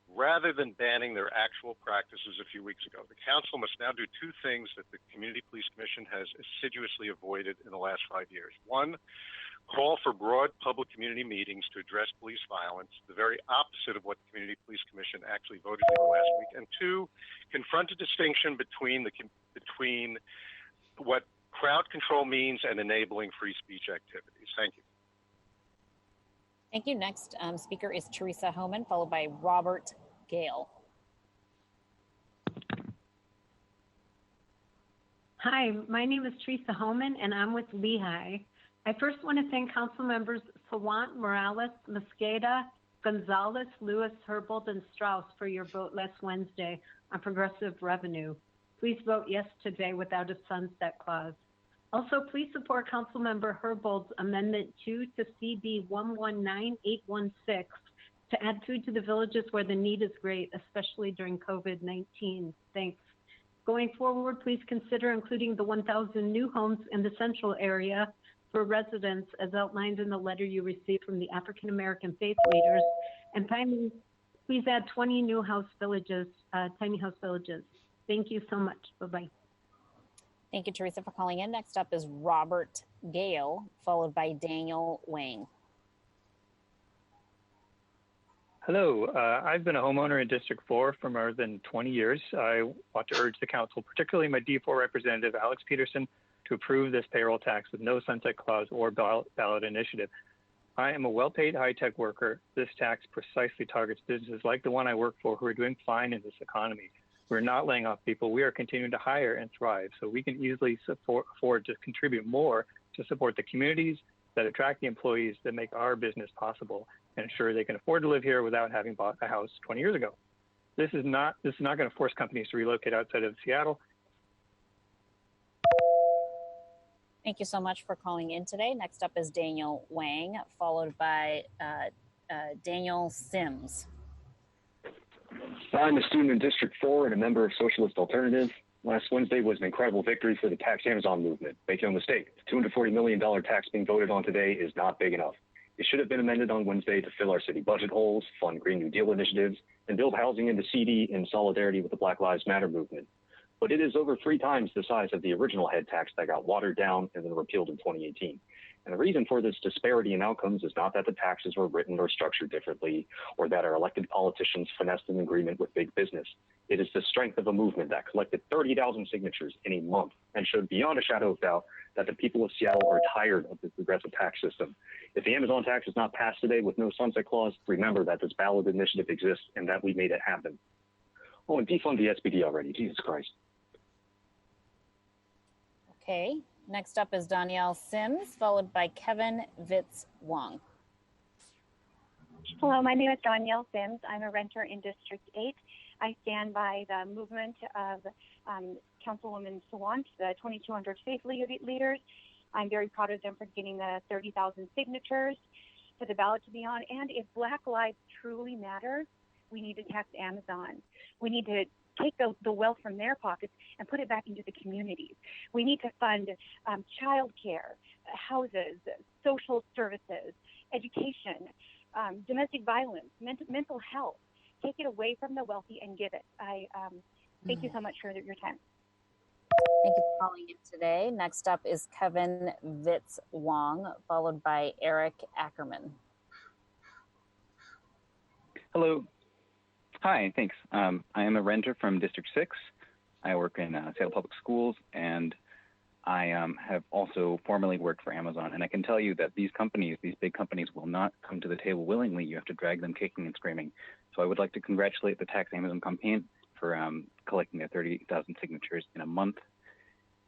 rather than banning their actual practices a few weeks ago. The council must now do two things that the Community Police Commission has assiduously avoided in the last 5 years. One, call for broad public community meetings to address police violence, the very opposite of what the Community Police Commission actually voted for last week. And two, confront a distinction between what crowd control means and enabling free speech activities. Thank you. Thank you. Next speaker is Teresa Homan, followed by Robert Gale. Hi, my name is Teresa Homan, and I'm with Lehigh. I first want to thank council members Sawant, Morales, Mosqueda, Gonzalez, Lewis, Herbold, and Strauss for your vote last Wednesday on progressive revenue. Please vote yes today without a sunset clause. Also, please support Councilmember Herbold's Amendment 2 to CB 119816 to add food to the villages where the need is great, especially during COVID-19. Thanks. Going forward, please consider including the 1,000 new homes in the central area for residents as outlined in the letter you received from the African American faith leaders. And finally, please add 20 new house villages, tiny house villages. Thank you so much. Bye-bye. Thank you, Teresa, for calling in. Next up is Robert Gale, followed by Daniel Wang. Hello, I've been a homeowner in District 4 for more than 20 years. I want to urge the council, particularly my D4 representative, Alex Peterson, to approve this payroll tax with no sunset clause or ballot initiative. I am a well-paid high-tech worker. This tax precisely targets businesses like the one I work for who are doing fine in this economy. We're not laying off people. We are continuing to hire and thrive. So we can easily afford to contribute more to support the communities that attract the employees that make our business possible and ensure they can afford to live here without having bought a house 20 years ago. This is not going to force companies to relocate outside of Seattle. Thank you so much for calling in today. Next up is Daniel Wang, followed by Daniel Sims. I'm a student in District 4 and a member of Socialist Alternative. Last Wednesday was an incredible victory for the Tax Amazon movement. Make no mistake, the $240 million tax being voted on today is not big enough. It should have been amended on Wednesday to fill our city budget holes, fund Green New Deal initiatives, and build housing into CD in solidarity with the Black Lives Matter movement. But it is over 3 times the size of the original head tax that got watered down and then repealed in 2018. And the reason for this disparity in outcomes is not that the taxes were written or structured differently, or that our elected politicians finessed an agreement with big business. It is the strength of a movement that collected 30,000 signatures in a month and showed beyond a shadow of doubt that the people of Seattle are tired of the progressive tax system. If the Amazon tax is not passed today with no sunset clause, remember that this ballot initiative exists and that we made it happen. Oh, and defund the SPD already, Jesus Christ. Okay, next up is Danielle Sims, followed by Kevin Vitz Wong. Hello, my name is Danielle Sims. I'm a renter in District 8. I stand by the movement of Councilwoman Sawant, the 2,200 faith leaders. I'm very proud of them for getting the 30,000 signatures for the ballot to be on. And if Black lives truly matter, We need to tax Amazon. We need to take the wealth from their pockets and put it back into the communities. We need to fund child care, houses, social services, education, domestic violence, mental health. Take it away from the wealthy and give it. Thank you so much for your time. Thank you for calling in today. Next up is Kevin Vitz Wong, followed by Eric Ackerman. Hello. Hi, thanks. I am a renter from District 6. I work in Seattle Public Schools, and I have also formerly worked for Amazon. And I can tell you that these big companies, will not come to the table willingly. You have to drag them kicking and screaming. So I would like to congratulate the Tax Amazon campaign for collecting their 30,000 signatures in a month.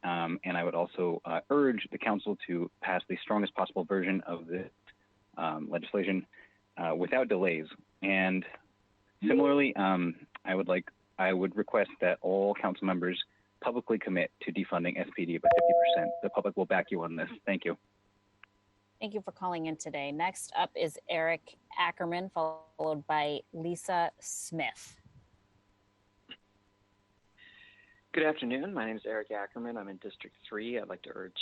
And I would also urge the council to pass the strongest possible version of this legislation without delays. And similarly, I would request that all council members publicly commit to defunding SPD by 50%. The public will back you on this. Thank you. Thank you for calling in today. Next up is Eric Ackerman, followed by Lisa Smith. Good afternoon. My name is Eric Ackerman. I'm in District 3. I'd like to urge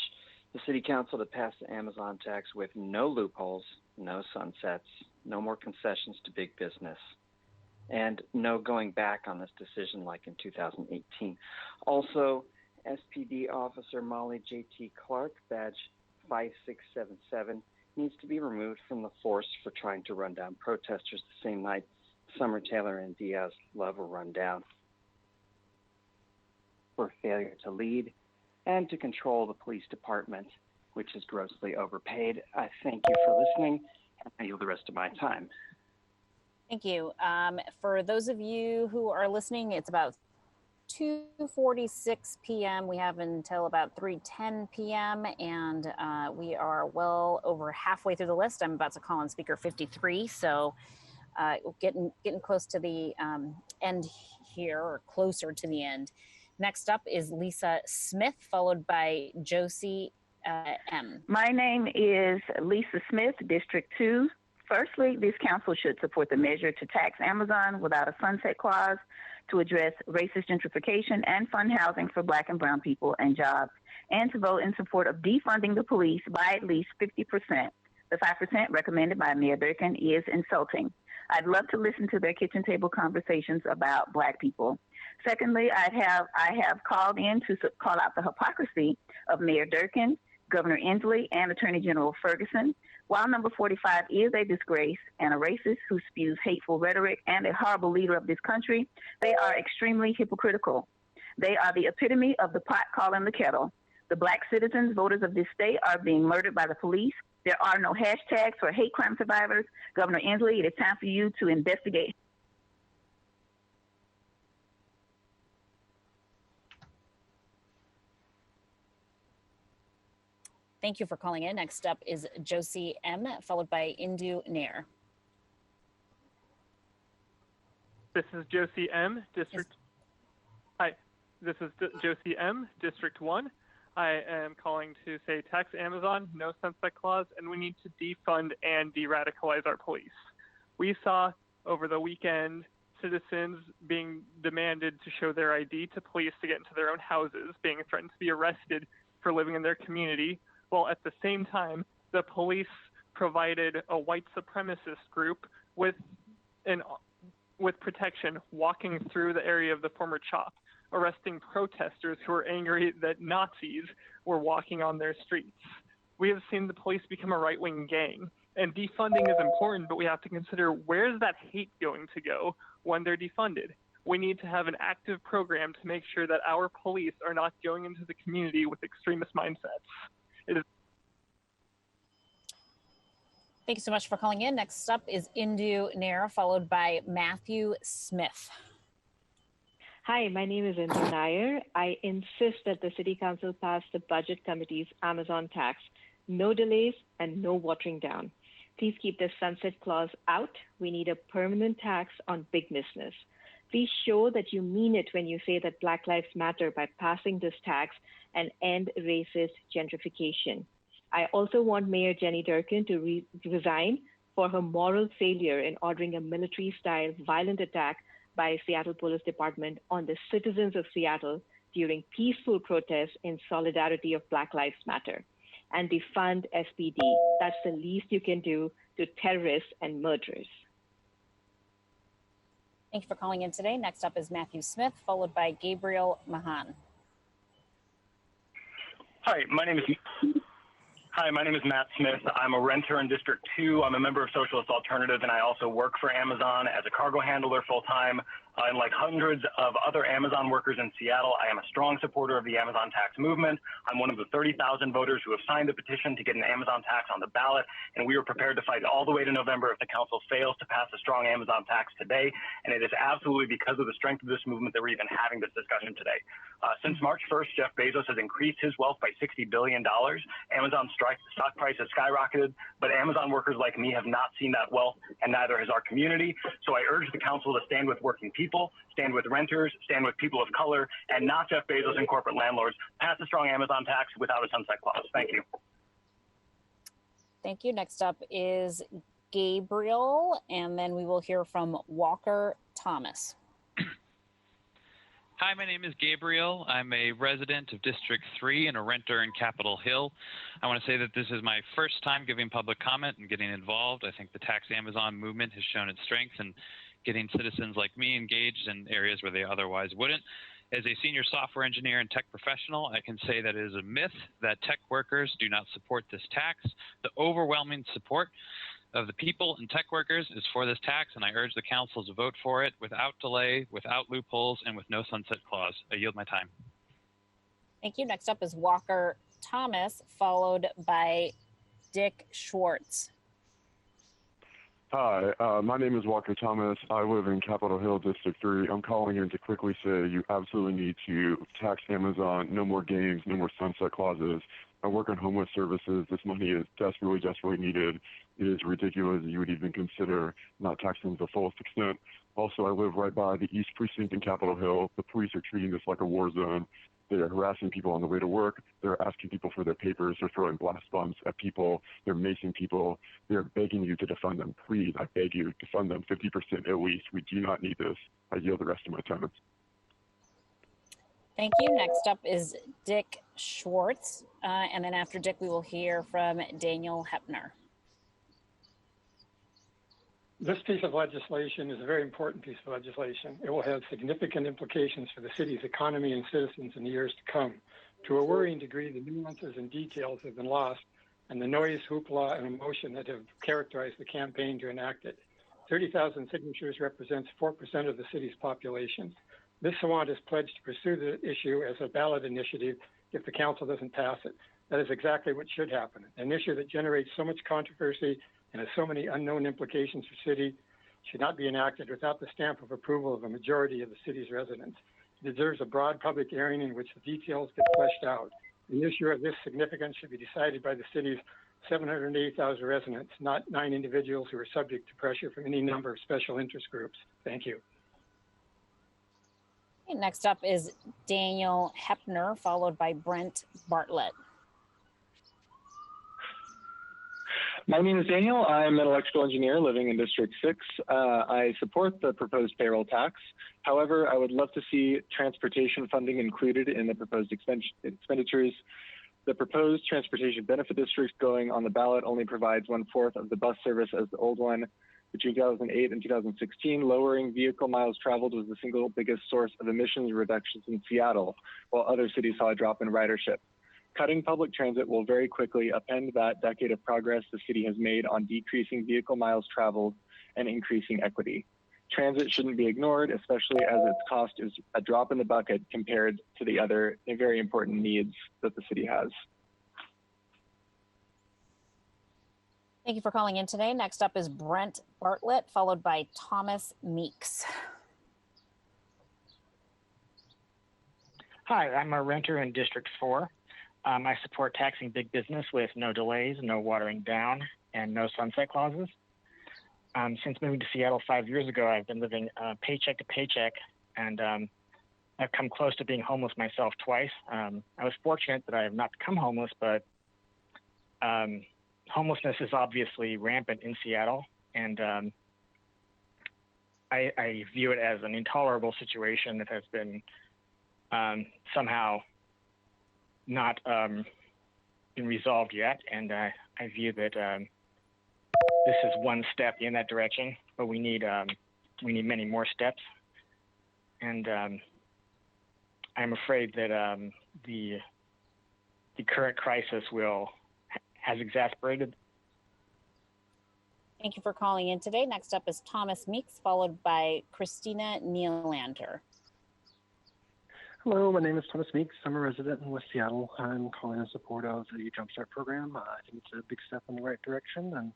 the City Council to pass the Amazon tax with no loopholes, no sunsets, no more concessions to big business, and no going back on this decision like in 2018. Also, SPD Officer Molly J.T. Clark, badge 5677, needs to be removed from the force for trying to run down protesters the same night Summer Taylor and Diaz Love were run down. For failure to lead and to control the police department, which is grossly overpaid. I thank you for listening, and I yield the rest of my time. Thank you. For those of you who are listening, it's about 2:46 p.m. We have until about 3:10 p.m. and we are well over halfway through the list. I'm about to call on speaker 53, so getting close to the end here, or closer to the end. Next up is Lisa Smith, followed by Josie M. My name is Lisa Smith, District 2. Firstly, this council should support the measure to tax Amazon without a sunset clause to address racist gentrification and fund housing for Black and brown people and jobs, and to vote in support of defunding the police by at least 50%. The 5% recommended by Mayor Durkin is insulting. I'd love to listen to their kitchen table conversations about Black people. Secondly, I have called in to call out the hypocrisy of Mayor Durkin, Governor Inslee, and Attorney General Ferguson. While number 45 is a disgrace and a racist who spews hateful rhetoric and a horrible leader of this country, they are extremely hypocritical. They are the epitome of the pot calling the kettle. The Black citizens, voters of this state, are being murdered by the police. There are no hashtags for hate crime survivors. Governor Inslee, it is time for you to investigate. Thank you for calling in. Next up is Josie M, followed by Indu Nair. This is Josie M, District. Hi, this is Josie M, District 1. I am calling to say tax Amazon, no sunset clause, and we need to defund and de-radicalize our police. We saw over the weekend citizens being demanded to show their ID to police to get into their own houses, being threatened to be arrested for living in their community, while at the same time, the police provided a white supremacist group with protection walking through the area of the former CHOP, arresting protesters who were angry that Nazis were walking on their streets. We have seen the police become a right-wing gang, and defunding is important, but we have to consider where is that hate going to go when they're defunded. We need to have an active program to make sure that our police are not going into the community with extremist mindsets. Thank you so much for calling in. Next up is Indu Nair, followed by Matthew Smith. Hi, my name is Indu Nair. I insist that the City Council pass the Budget Committee's Amazon tax. No delays and no watering down. Please keep the sunset clause out. We need a permanent tax on big business. Please show that you mean it when you say that Black Lives Matter by passing this tax and end racist gentrification. I also want Mayor Jenny Durkin to resign, for her moral failure in ordering a military-style violent attack by Seattle Police Department on the citizens of Seattle during peaceful protests in solidarity of Black Lives Matter. And defund SPD. That's the least you can do to terrorists and murderers. Thank you for calling in today. Next up is Matthew Smith, followed by Gabriel Mahan. Hi, my name is Matt Smith. I'm a renter in District 2. I'm a member of Socialist Alternative, and I also work for Amazon as a cargo handler full-time. And like hundreds of other Amazon workers in Seattle, I am a strong supporter of the Amazon tax movement. I'm one of the 30,000 voters who have signed the petition to get an Amazon tax on the ballot, and we are prepared to fight all the way to November if the council fails to pass a strong Amazon tax today. And it is absolutely because of the strength of this movement that we're even having this discussion today. Since March 1st, Jeff Bezos has increased his wealth by $60 billion. Amazon's stock price has skyrocketed, but Amazon workers like me have not seen that wealth, and neither has our community. So I urge the council to stand with working people, stand with renters, stand with people of color, and not Jeff Bezos and corporate landlords. Pass a strong Amazon tax without a sunset clause. Thank you. Thank you. Next up is Gabriel, and then we will hear from Walker Thomas. Hi, my name is Gabriel. I'm a resident of District 3 and a renter in Capitol Hill. I want to say that this is my first time giving public comment and getting involved. I think the Tax Amazon movement has shown its strength in getting citizens like me engaged in areas where they otherwise wouldn't. As a senior software engineer and tech professional, I can say that it is a myth that tech workers do not support this tax. The overwhelming support of the people and tech workers is for this tax, and I urge the council to vote for it without delay, without loopholes, and with no sunset clause. I yield my time. Thank you. Next up is Walker Thomas, followed by Dick Schwartz. Hi, my name is Walker Thomas. I live in Capitol Hill, District 3. I'm calling in to quickly say you absolutely need to tax Amazon. No more games, no more sunset clauses. I work on homeless services. This money is desperately needed. It is ridiculous that you would even consider not taxing to the fullest extent. Also, I live right by the East Precinct in Capitol Hill. The police are treating this like a war zone. They are harassing people on the way to work. They're asking people for their papers. They're throwing blast bombs at people. They're macing people. They're begging you to defund them. Please, I beg you, defund them 50% at least. We do not need this. I yield the rest of my time. Thank you. Next up is Dick Schwartz. And then after Dick, we will hear from Daniel Hepner. This piece of legislation is a very important piece of legislation. It will have significant implications for the city's economy and citizens in the years to come. To a worrying degree, the nuances and details have been lost, and the noise, hoopla, and emotion that have characterized the campaign to enact it. 30,000 signatures represents 4% of the city's population. Ms. Sawant has pledged to pursue the issue as a ballot initiative if the council doesn't pass it. That is exactly what should happen. An issue that generates so much controversy and has so many unknown implications for city should not be enacted without the stamp of approval of a majority of the city's residents. It deserves a broad public hearing in which the details get fleshed out. An issue of this significance should be decided by the city's 780,000 residents, not 9 individuals who are subject to pressure from any number of special interest groups. Thank you. Okay, next up is Daniel Hepner, followed by Brent Bartlett. My name is Daniel. I'm an electrical engineer living in District 6. I support the proposed payroll tax. However, I would love to see transportation funding included in the proposed expenditures. The proposed transportation benefit district going on the ballot only provides 1/4 of the bus service as the old one. Between 2008 and 2016, lowering vehicle miles traveled was the single biggest source of emissions reductions in Seattle, while other cities saw a drop in ridership. Cutting public transit will very quickly upend that decade of progress the city has made on decreasing vehicle miles traveled and increasing equity. Transit shouldn't be ignored, especially as its cost is a drop in the bucket compared to the other very important needs that the city has. Thank you for calling in today. Next up is Brent Bartlett, followed by Thomas Meeks. Hi, I'm a renter in District 4. I support taxing big business with no delays, no watering down, and no sunset clauses. Since moving to Seattle 5 years ago, I've been living paycheck to paycheck, and I've come close to being homeless myself twice. I was fortunate that I have not become homeless, but homelessness is obviously rampant in Seattle, and I view it as an intolerable situation that has been somehow not been resolved yet, and I view that this is one step in that direction, but we need many more steps, and I'm afraid that the current crisis has exasperated. Thank you for calling in today. Next up is Thomas Meeks, followed by Christina Nylander. Hello, my name is Thomas Meeks. I'm a resident in West Seattle. I'm calling in support of the Jumpstart program. I think it's a big step in the right direction, and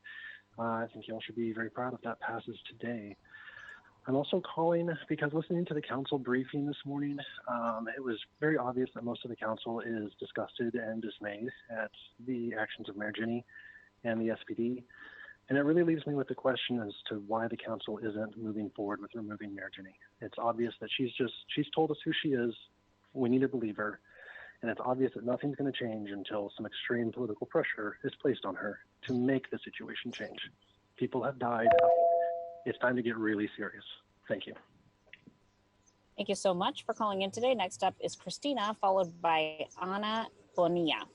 I think you all should be very proud if that passes today. I'm also calling because listening to the council briefing this morning, it was very obvious that most of the council is disgusted and dismayed at the actions of Mayor Ginny and the SPD. And it really leaves me with the question as to why the council isn't moving forward with removing Mayor Ginny. It's obvious that she's told us who she is. We need to believe her. And it's obvious that nothing's going to change until some extreme political pressure is placed on her to make the situation change. People have died. It's time to get really serious. Thank you. Thank you so much for calling in today. Next up is Christina, followed by Ana Bonilla.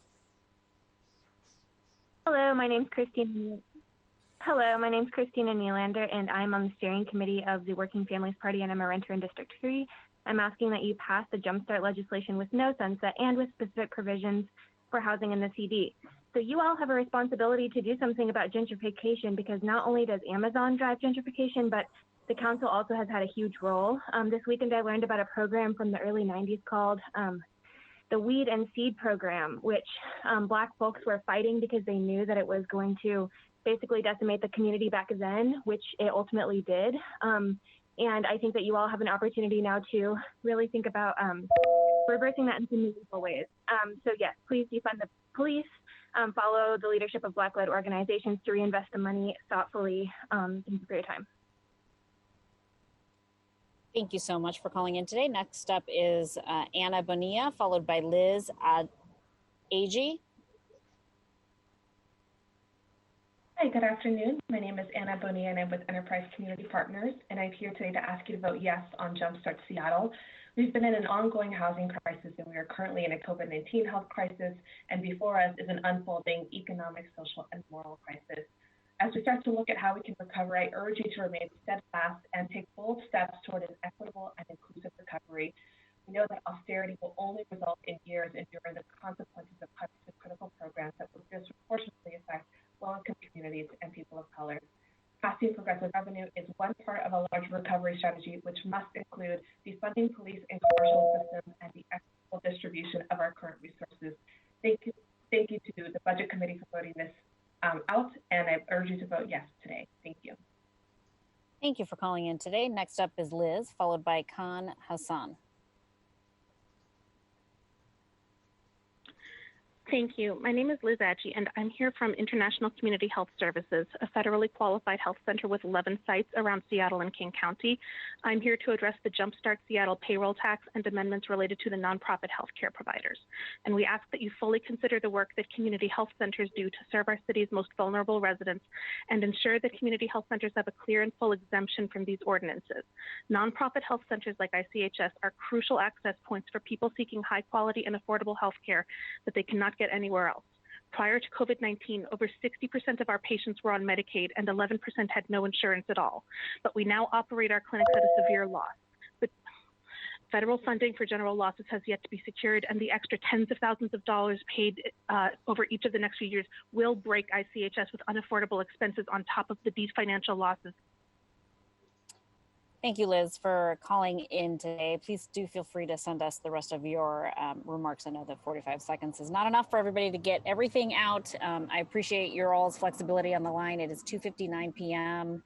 Hello, my name's Christina Nylander, and I'm on the steering committee of the Working Families Party, and I'm a renter in District 3. I'm asking that you pass the Jumpstart legislation with no sunset and with specific provisions for housing in the CD. So you all have a responsibility to do something about gentrification, because not only does Amazon drive gentrification, but the council also has had a huge role. This weekend I learned about a program from the early 90s called the Weed and Seed Program, which Black folks were fighting because they knew that it was going to basically decimate the community back then, which it ultimately did. And I think that you all have an opportunity now to really think about reversing that in some meaningful ways. So yes, please defund the police, follow the leadership of Black-led organizations to reinvest the money thoughtfully. Thank you for your time. Thank you so much for calling in today. Next up is Ana Bonilla, followed by Liz Agee. Hi, good afternoon. My name is Ana Bonilla, and I'm with Enterprise Community Partners, and I'm here today to ask you to vote yes on Jumpstart Seattle. We've been in an ongoing housing crisis, and we are currently in a COVID-19 health crisis, and before us is an unfolding economic, social, and moral crisis. As we start to look at how we can recover, I urge you to remain steadfast and take bold steps toward an equitable and inclusive recovery. We know that austerity will only result in years enduring the consequences of cuts to critical programs that will disproportionately affect low-income communities and people of color. Passing progressive revenue is one part of a large recovery strategy, which must include defunding police and commercial systems and the equitable distribution of our current resources. Thank you to the Budget Committee for voting this out, and I urge you to vote yes today. Thank you. Thank you for calling in today. Next up is Liz, followed by Khan Hassan. Thank you. My name is Liz Agee, and I'm here from International Community Health Services, a federally qualified health center with 11 sites around Seattle and King County. I'm here to address the Jumpstart Seattle payroll tax and amendments related to the nonprofit healthcare providers. And we ask that you fully consider the work that community health centers do to serve our city's most vulnerable residents and ensure that community health centers have a clear and full exemption from these ordinances. Nonprofit health centers like ICHS are crucial access points for people seeking high quality and affordable health care that they cannot get anywhere else. Prior to COVID-19, over 60% of our patients were on Medicaid and 11% had no insurance at all. But we now operate our clinics at a severe loss. But federal funding for general losses has yet to be secured, and the extra tens of thousands of dollars paid over each of the next few years will break ICHS with unaffordable expenses on top of these financial losses. Thank you, Liz, for calling in today. Please do feel free to send us the rest of your remarks. I know that 45 seconds is not enough for everybody to get everything out. I appreciate your all's flexibility on the line. It is 2:59 p.m.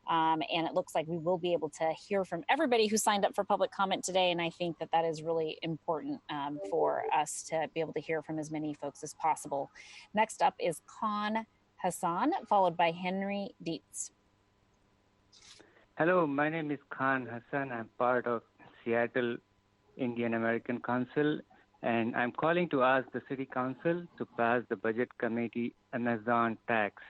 And it looks like we will be able to hear from everybody who signed up for public comment today. And I think that that is really important for us to be able to hear from as many folks as possible. Next up is Khan Hassan, followed by Henry Dietz. Hello, my name is Khan Hassan. I'm part of Seattle Indian American Council, and I'm calling to ask the City Council to pass the Budget Committee Amazon tax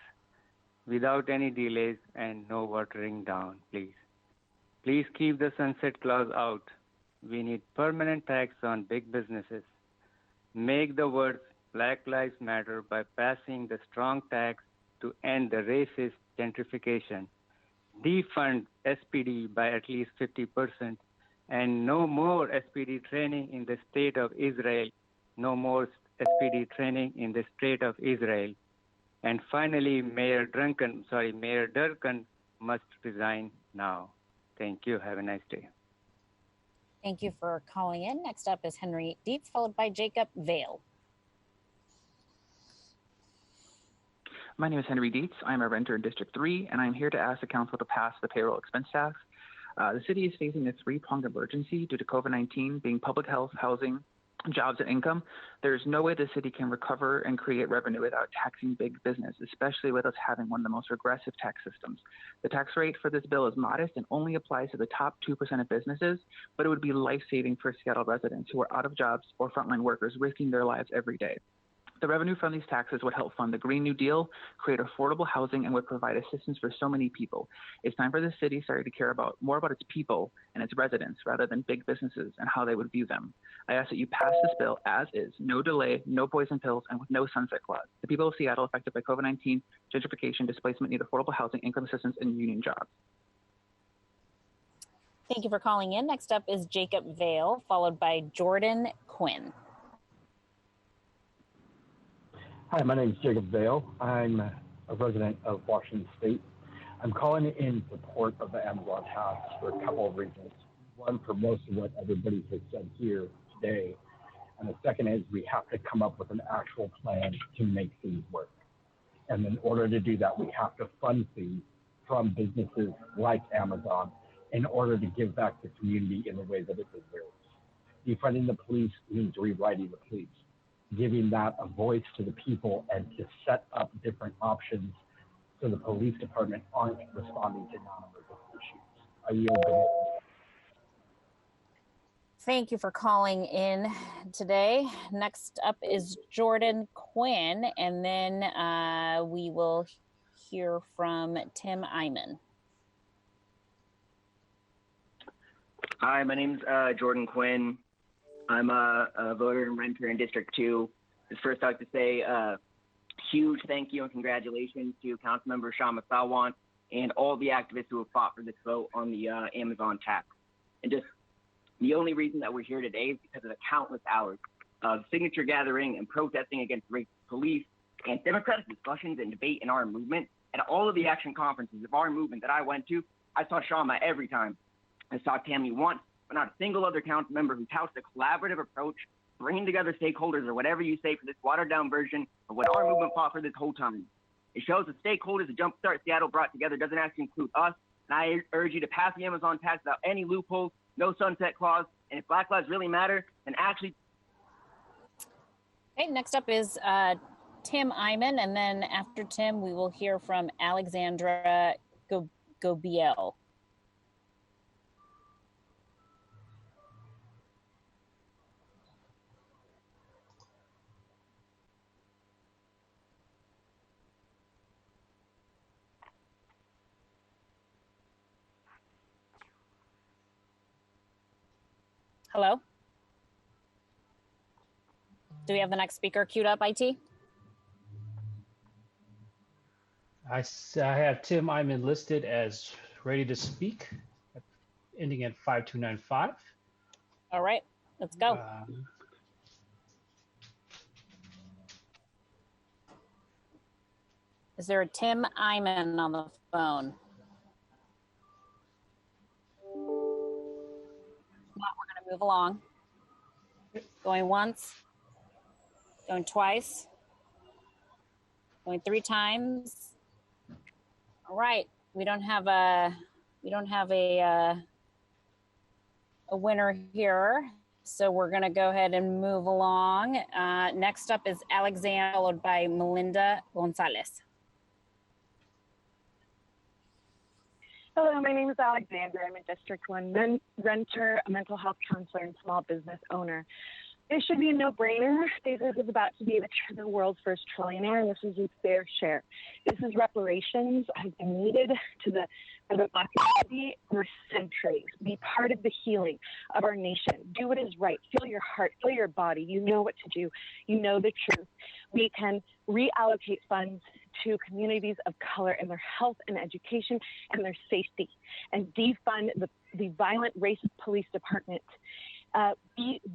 without any delays and no watering down, please. Please keep the sunset clause out. We need permanent tax on big businesses. Make the words Black Lives Matter by passing the strong tax to end the racist gentrification. Defund SPD by at least 50%, and no more SPD training in the state of Israel. No more SPD training in the state of Israel. And finally, Mayor Durkan must resign now. Thank you. Have a nice day. Thank you for calling in. Next up is Henry Dietz, followed by Jacob Vale. My name is Henry Dietz. I'm a renter in District 3, and I'm here to ask the council to pass the payroll expense tax. The city is facing a three-pronged emergency due to COVID-19 being public health, housing, jobs, and income. There's no way the city can recover and create revenue without taxing big business, especially with us having one of the most regressive tax systems. The tax rate for this bill is modest and only applies to the top 2% of businesses, but it would be life-saving for Seattle residents who are out of jobs or frontline workers risking their lives every day. The revenue from these taxes would help fund the Green New Deal, create affordable housing, and would provide assistance for so many people. It's time for the city to care more about its people and its residents rather than big businesses and how they would view them. I ask that you pass this bill as is, no delay, no poison pills, and with no sunset clause. The people of Seattle affected by COVID-19, gentrification, displacement need affordable housing, income assistance, and union jobs. Thank you for calling in. Next up is Jacob Vale, followed by Jordan Quinn. Hi, my name is Jacob Vale. I'm a resident of Washington State. I'm calling in support of the Amazon tax for a couple of reasons. One, for most of what everybody has said here today. And the second is we have to come up with an actual plan to make things work. And in order to do that, we have to fund things from businesses like Amazon in order to give back to the community in the way that it deserves. Defunding the police means rewriting the police, giving that a voice to the people and to set up different options so the police department aren't responding to non-emergency issues. I yield. Thank you for calling in today. Next up is Jordan Quinn, and then we will hear from Tim Iman. Hi, my name's Jordan Quinn. I'm a voter and renter in District 2. First, I'd like to say huge thank you and congratulations to Councilmember Shama Sawant and all the activists who have fought for this vote on the Amazon tax. And just the only reason that we're here today is because of the countless hours of signature gathering and protesting against racist police and democratic discussions and debate in our movement. At all of the action conferences of our movement that I went to, I saw Shama every time. I saw Tammy once, but not a single other council member who touts a collaborative approach, bringing together stakeholders or whatever you say for this watered-down version of what our movement fought for this whole time. It shows the stakeholders that Jumpstart Seattle brought together doesn't actually include us, and I urge you to pass the Amazon tax without any loopholes, no sunset clause, and if Black Lives really matter, then actually... Okay, next up is Tim Iman, and then after Tim, we will hear from Alexandra Gobiel. Hello? Do we have the next speaker queued up, IT? I have Tim Iman listed as ready to speak, ending at 5295. All right, let's go. Is there a Tim Iman on the phone? We're going to move along. Going once, going twice, going 3 times. All right, we don't have a winner here, so we're going to go ahead and move along. Next up is Alexandra, followed by Melinda Gonzalez. Hello, my name is Alexandra. I'm a District 1 renter, a mental health counselor, and small business owner. It should be a no-brainer. Bezos is about to be the world's first trillionaire, and this is his fair share. This is reparations has been needed for the Black community for centuries. Be part of the healing of our nation. Do what is right. Feel your heart. Feel your body. You know what to do. You know the truth. We can reallocate funds to communities of color and their health and education and their safety, and defund the violent racist police department.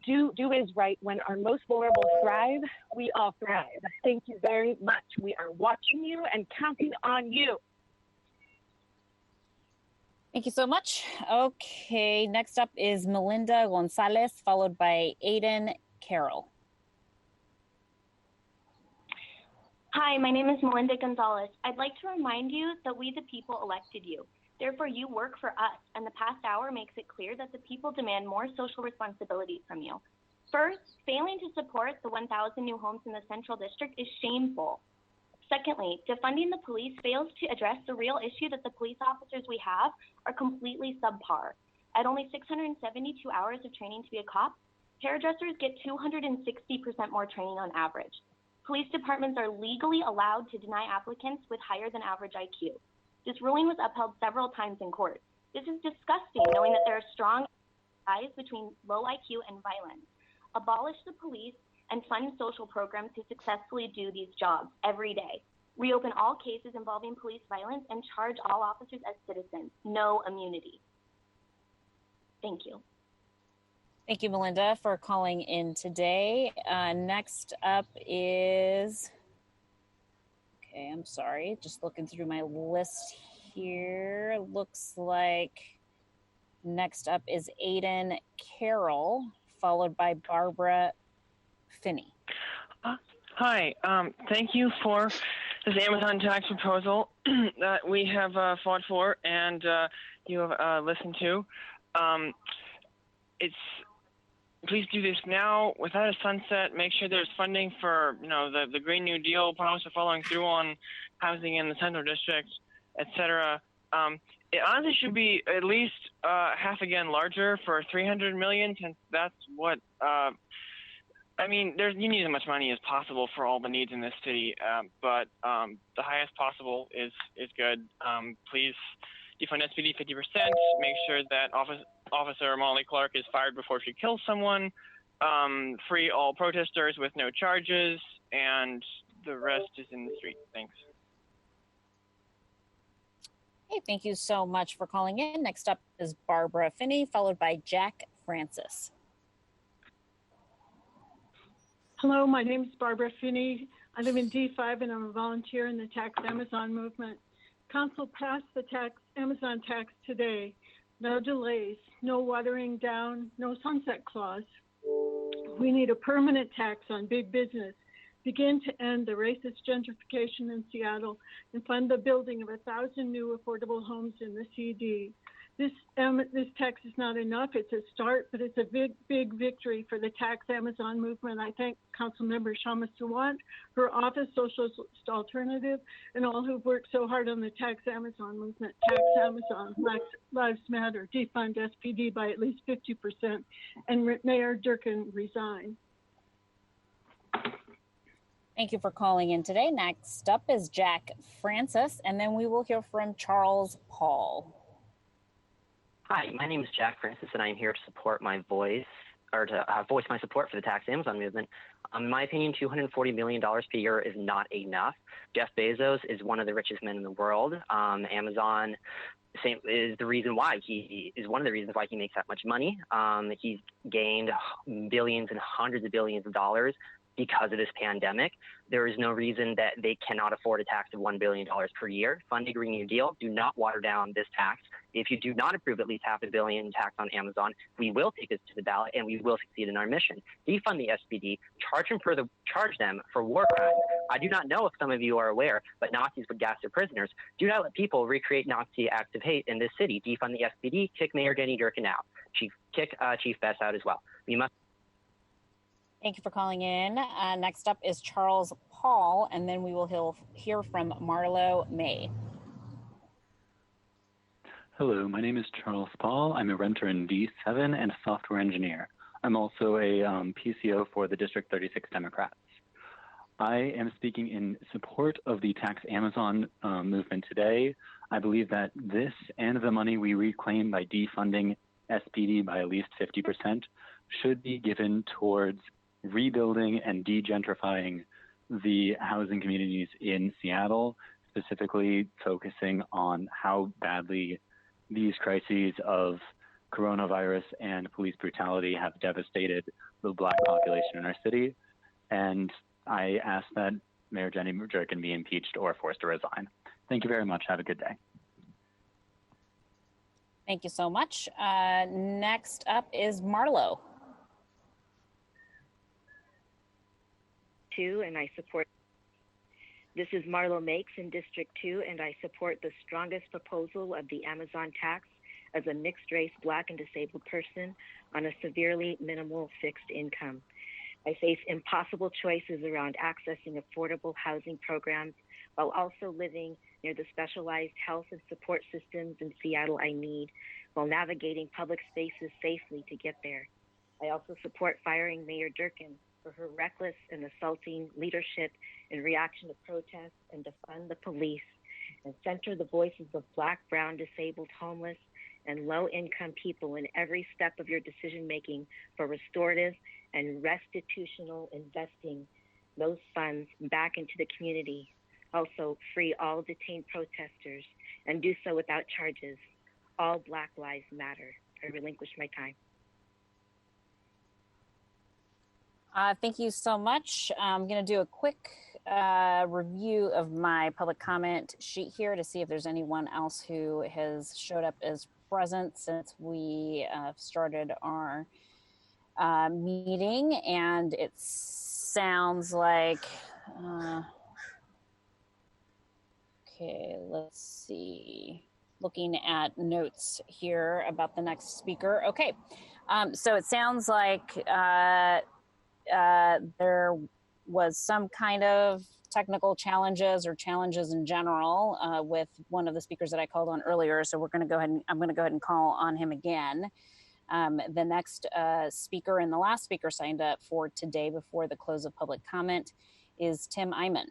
Do what is right. When our most vulnerable thrive, we all thrive. Thank you very much. We are watching you and counting on you. Thank you so much. Okay, next up is Melinda Gonzalez, followed by Aiden Carroll. Hi, my name is Melinda Gonzalez. I'd like to remind you that we the people elected you. Therefore, you work for us, and the past hour makes it clear that the people demand more social responsibility from you. First, failing to support the 1,000 new homes in the Central District is shameful. Secondly, defunding the police fails to address the real issue that the police officers we have are completely subpar. At only 672 hours of training to be a cop, hairdressers get 260% more training on average. Police departments are legally allowed to deny applicants with higher than average IQ. This ruling was upheld several times in court. This is disgusting, knowing that there are strong ties between low IQ and violence. Abolish the police and fund social programs to successfully do these jobs every day. Reopen all cases involving police violence and charge all officers as citizens. No immunity. Thank you. Thank you, Melinda, for calling in today. Next up is, okay, I'm sorry, just looking through my list here. Looks like next up is Aiden Carroll, followed by Barbara Finney. Hi, thank you for this Amazon tax proposal that we have fought for and you have listened to. Please do this now without a sunset. Make sure there's funding for the Green New Deal, promise of following through on housing in the Central District, etc. It honestly should be at least half again larger for $300 million, since that's what. You need as much money as possible for all the needs in this city, but the highest possible is good. Please defund SPD 50%. Make sure that Officer Molly Clark is fired before she kills someone. Free all protesters with no charges, and the rest is in the street. Thanks. Hey, thank you so much for calling in. Next up is Barbara Finney, followed by Jack Francis. Hello, my name is Barbara Finney. I live in D5 and I'm a volunteer in the Tax Amazon movement. Council passed the Amazon tax today. No delays, no watering down, no sunset clause. We need a permanent tax on big business, begin to end the racist gentrification in Seattle, and fund the building of 1,000 new affordable homes in the CD. This tax is not enough. It's a start, but it's a big victory for the Tax Amazon movement. I thank Councilmember Shama Sawant, her office, Socialist Alternative, and all who've worked so hard on the Tax Amazon movement. Tax Amazon, Black Lives Matter, defund SPD by at least 50%, and Mayor Durkin resign. Thank you for calling in today. Next up is Jack Francis, and then we will hear from Charles Paul. Hi, my name is Jack Francis, and I am here to support my voice my support for the Tax Amazon movement. In my opinion, $240 million per year is not enough. Jeff Bezos is one of the richest men in the world. Amazon is the reason why he is one of the reasons why he makes that much money. He's gained billions and hundreds of billions of dollars because of this pandemic. There is no reason that they cannot afford a tax of $1 billion per year. Fund a Green New Deal. Do not water down this tax. If you do not approve at least $500 million tax on Amazon, we will take this to the ballot and we will succeed in our mission. Defund the SPD. Charge them for war crimes. I do not know if some of you are aware, but Nazis would gas their prisoners. Do not let people recreate Nazi acts of hate in this city. Defund the SPD. Kick Mayor Denny Durkin out. Kick Chief Bess out as well. We must. Thank you for calling in. Next up is Charles Paul, and then we will hear from Marlo May. Hello, my name is Charles Paul. I'm a renter in D7 and a software engineer. I'm also a PCO for the District 36 Democrats. I am speaking in support of the Tax Amazon movement today. I believe that this and the money we reclaim by defunding SPD by at least 50% should be given towards rebuilding and degentrifying the housing communities in Seattle, specifically focusing on how badly these crises of coronavirus and police brutality have devastated the Black population in our city. And I ask that Mayor Jenny Durkin be impeached or forced to resign. Thank you very much. Have a good day. Thank you so much. Next up is Marlo. And I support. This is Marlo Makes in District 2, and I support the strongest proposal of the Amazon tax as a mixed race Black and disabled person on a severely minimal fixed income. I face impossible choices around accessing affordable housing programs while also living near the specialized health and support systems in Seattle I need, while navigating public spaces safely to get there. I also support firing Mayor Durkin for her reckless and assaulting leadership in reaction to protests, and defund the police, and center the voices of Black, brown, disabled, homeless, and low-income people in every step of your decision-making for restorative and restitutional investing those funds back into the community. Also, free all detained protesters and do so without charges. All Black lives matter. I relinquish my time. Thank you so much. I'm going to do a quick review of my public comment sheet here to see if there's anyone else who has showed up as present since we started our meeting. And it sounds like, okay, let's see. Looking at notes here about the next speaker. Okay, so it sounds like there was some kind of technical challenges or challenges in general with one of the speakers that I called on earlier. So we're going to go ahead and I'm going to go ahead and call on him again. The next speaker and the last speaker signed up for today before the close of public comment is Tim Eyman.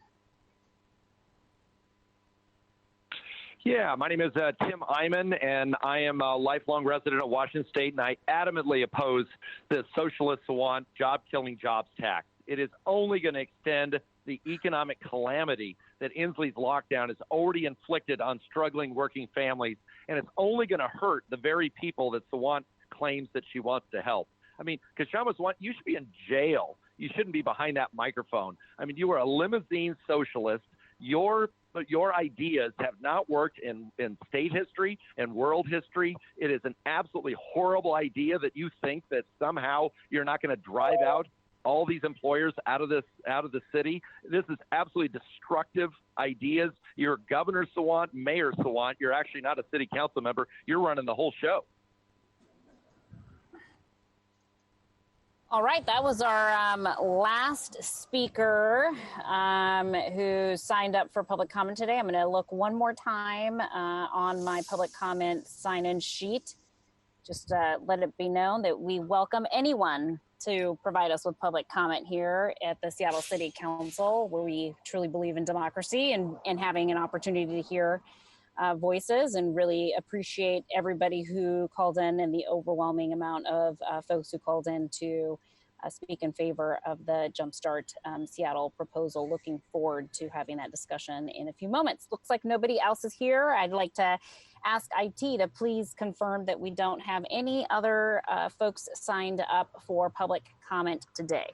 Yeah, my name is Tim Eyman, and I am a lifelong resident of Washington State, and I adamantly oppose the socialists who want job-killing jobs tax. It is only going to extend the economic calamity that Inslee's lockdown has already inflicted on struggling working families, and it's only going to hurt the very people that Sawant claims that she wants to help. I mean, Kashama Sawant, you should be in jail. You shouldn't be behind that microphone. I mean, you are a limousine socialist. Your ideas have not worked in state history and world history. It is an absolutely horrible idea that you think that somehow you're not going to drive out all these employers out of the city. This is absolutely destructive ideas. You're Governor Sawant, Mayor Sawant. You're actually not a city council member. You're running the whole show. All right, that was our last speaker who signed up for public comment today. I'm going to look one more time on my public comment sign-in sheet. Just let it be known that we welcome anyone to provide us with public comment here at the Seattle City Council, where we truly believe in democracy and having an opportunity to hear voices, and really appreciate everybody who called in and the overwhelming amount of folks who called in to speak in favor of the Jumpstart Seattle proposal. Looking forward to having that discussion in a few moments. Looks like nobody else is here. I'd like to ask IT to please confirm that we don't have any other folks signed up for public comment today.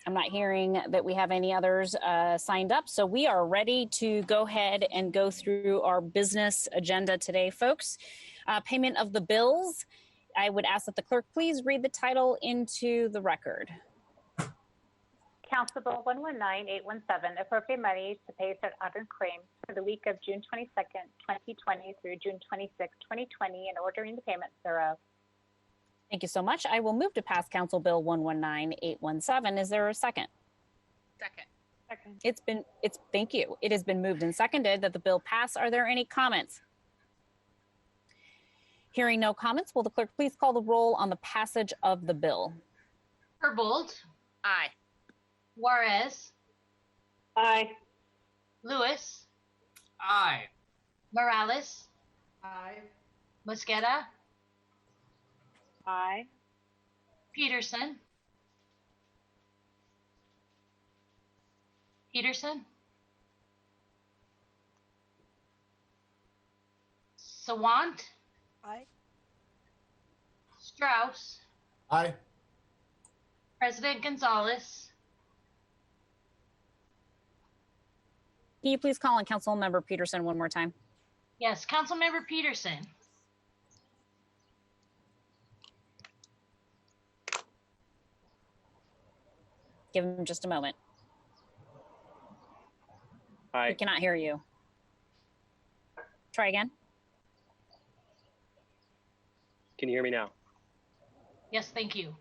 I'm not hearing that we have any others signed up, so we are ready to go ahead and go through our business agenda today, folks. Payment of the bills. I would ask that the clerk please read the title into the record. Council Bill 119817, appropriate money to pay certain unearned claims for the week of June 22nd, 2020 through June 26th, 2020, and ordering the payment thereof. Thank you so much. I will move to pass Council Bill 119817. Is there a second? Second. Second. Thank you. It has been moved and seconded that the bill pass. Are there any comments? Hearing no comments, will the clerk please call the roll on the passage of the bill? Herbold. Aye. Juarez. Aye. Lewis. Aye. Morales. Aye. Mosqueda. Aye. Peterson. Peterson. Sawant. Aye. Strauss. Aye. President Gonzalez. Can you please call on Councilmember Peterson one more time? Yes, Councilmember Peterson. Give him just a moment. Aye. We cannot hear you. Try again. Can you hear me now? Yes, thank you.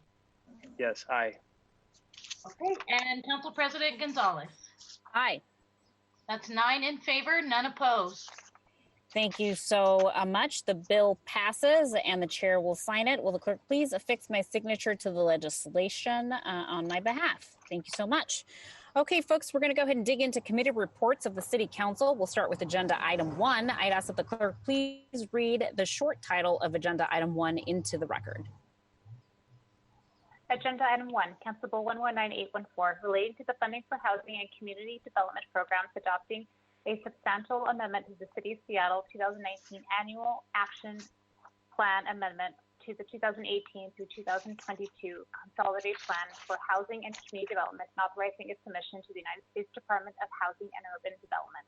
Yes, aye. Okay, and Council President Gonzalez. Aye. That's 9 in favor, none opposed. Thank you so much. The bill passes and the chair will sign it. Will the clerk please affix my signature to the legislation on my behalf? Thank you so much. Okay, folks, we're going to go ahead and dig into committee reports of the City Council. We'll start with Agenda Item 1. I'd ask that the clerk please read the short title of Agenda Item 1 into the record. Agenda Item 1, Council Bill 119814, relating to the funding for housing and community development programs, adopting a substantial amendment to the City of Seattle 2019 Annual Action Plan Amendment to the 2018 through 2022 Consolidated Plan for Housing and Community Development, and authorizing its submission to the United States Department of Housing and Urban Development.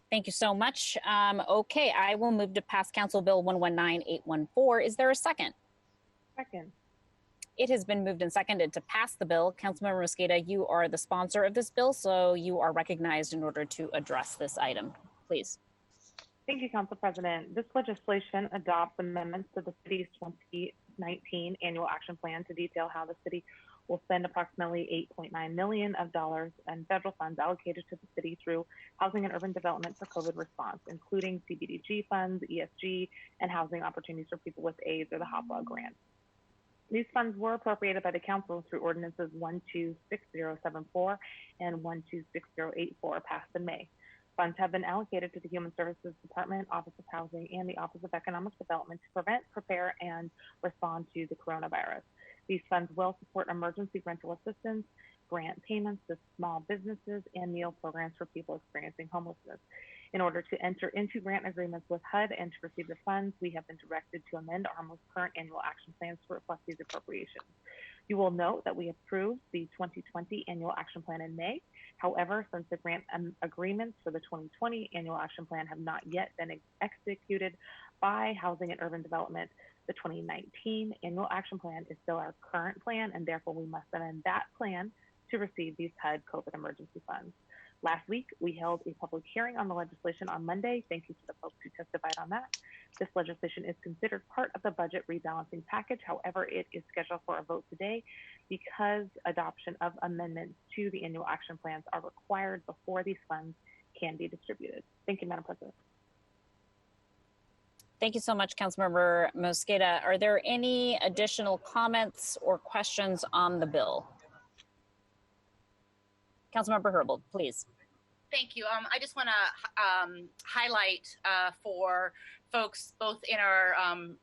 Thank you so much. Okay, I will move to pass Council Bill 119814. Is there a second? Second. It has been moved and seconded to pass the bill. Councilmember Mosqueda, you are the sponsor of this bill, so you are recognized in order to address this item. Please. Thank you, Council President. This legislation adopts amendments to the city's 2019 annual action plan to detail how the city will spend approximately $8.9 million in federal funds allocated to the city through housing and urban development for COVID response, including CBDG funds, ESG, and housing opportunities for people with AIDS or the HOPWA grant. These funds were appropriated by the council through ordinances 126074 and 126084 passed in May. Funds have been allocated to the Human Services Department, Office of Housing, and the Office of Economic Development to prevent, prepare, and respond to the coronavirus. These funds will support emergency rental assistance, grant payments to small businesses, and meal programs for people experiencing homelessness. In order to enter into grant agreements with HUD and to receive the funds, we have been directed to amend our most current annual action plans to reflect these appropriations. You will note that we approved the 2020 annual action plan in May. However, since the grant agreements for the 2020 annual action plan have not yet been executed by Housing and Urban Development, the 2019 annual action plan is still our current plan, and therefore we must amend that plan to receive these HUD COVID emergency funds. Last week, we held a public hearing on the legislation on Monday. Thank you to the folks who testified on that. This legislation is considered part of the budget rebalancing package. However, it is scheduled for a vote today because adoption of amendments to the annual action plans are required before these funds can be distributed. Thank you, Madam President. Thank you so much, Councilmember Mosqueda. Are there any additional comments or questions on the bill? Councilmember Herbold, please. Thank you. I just want to highlight for folks both in our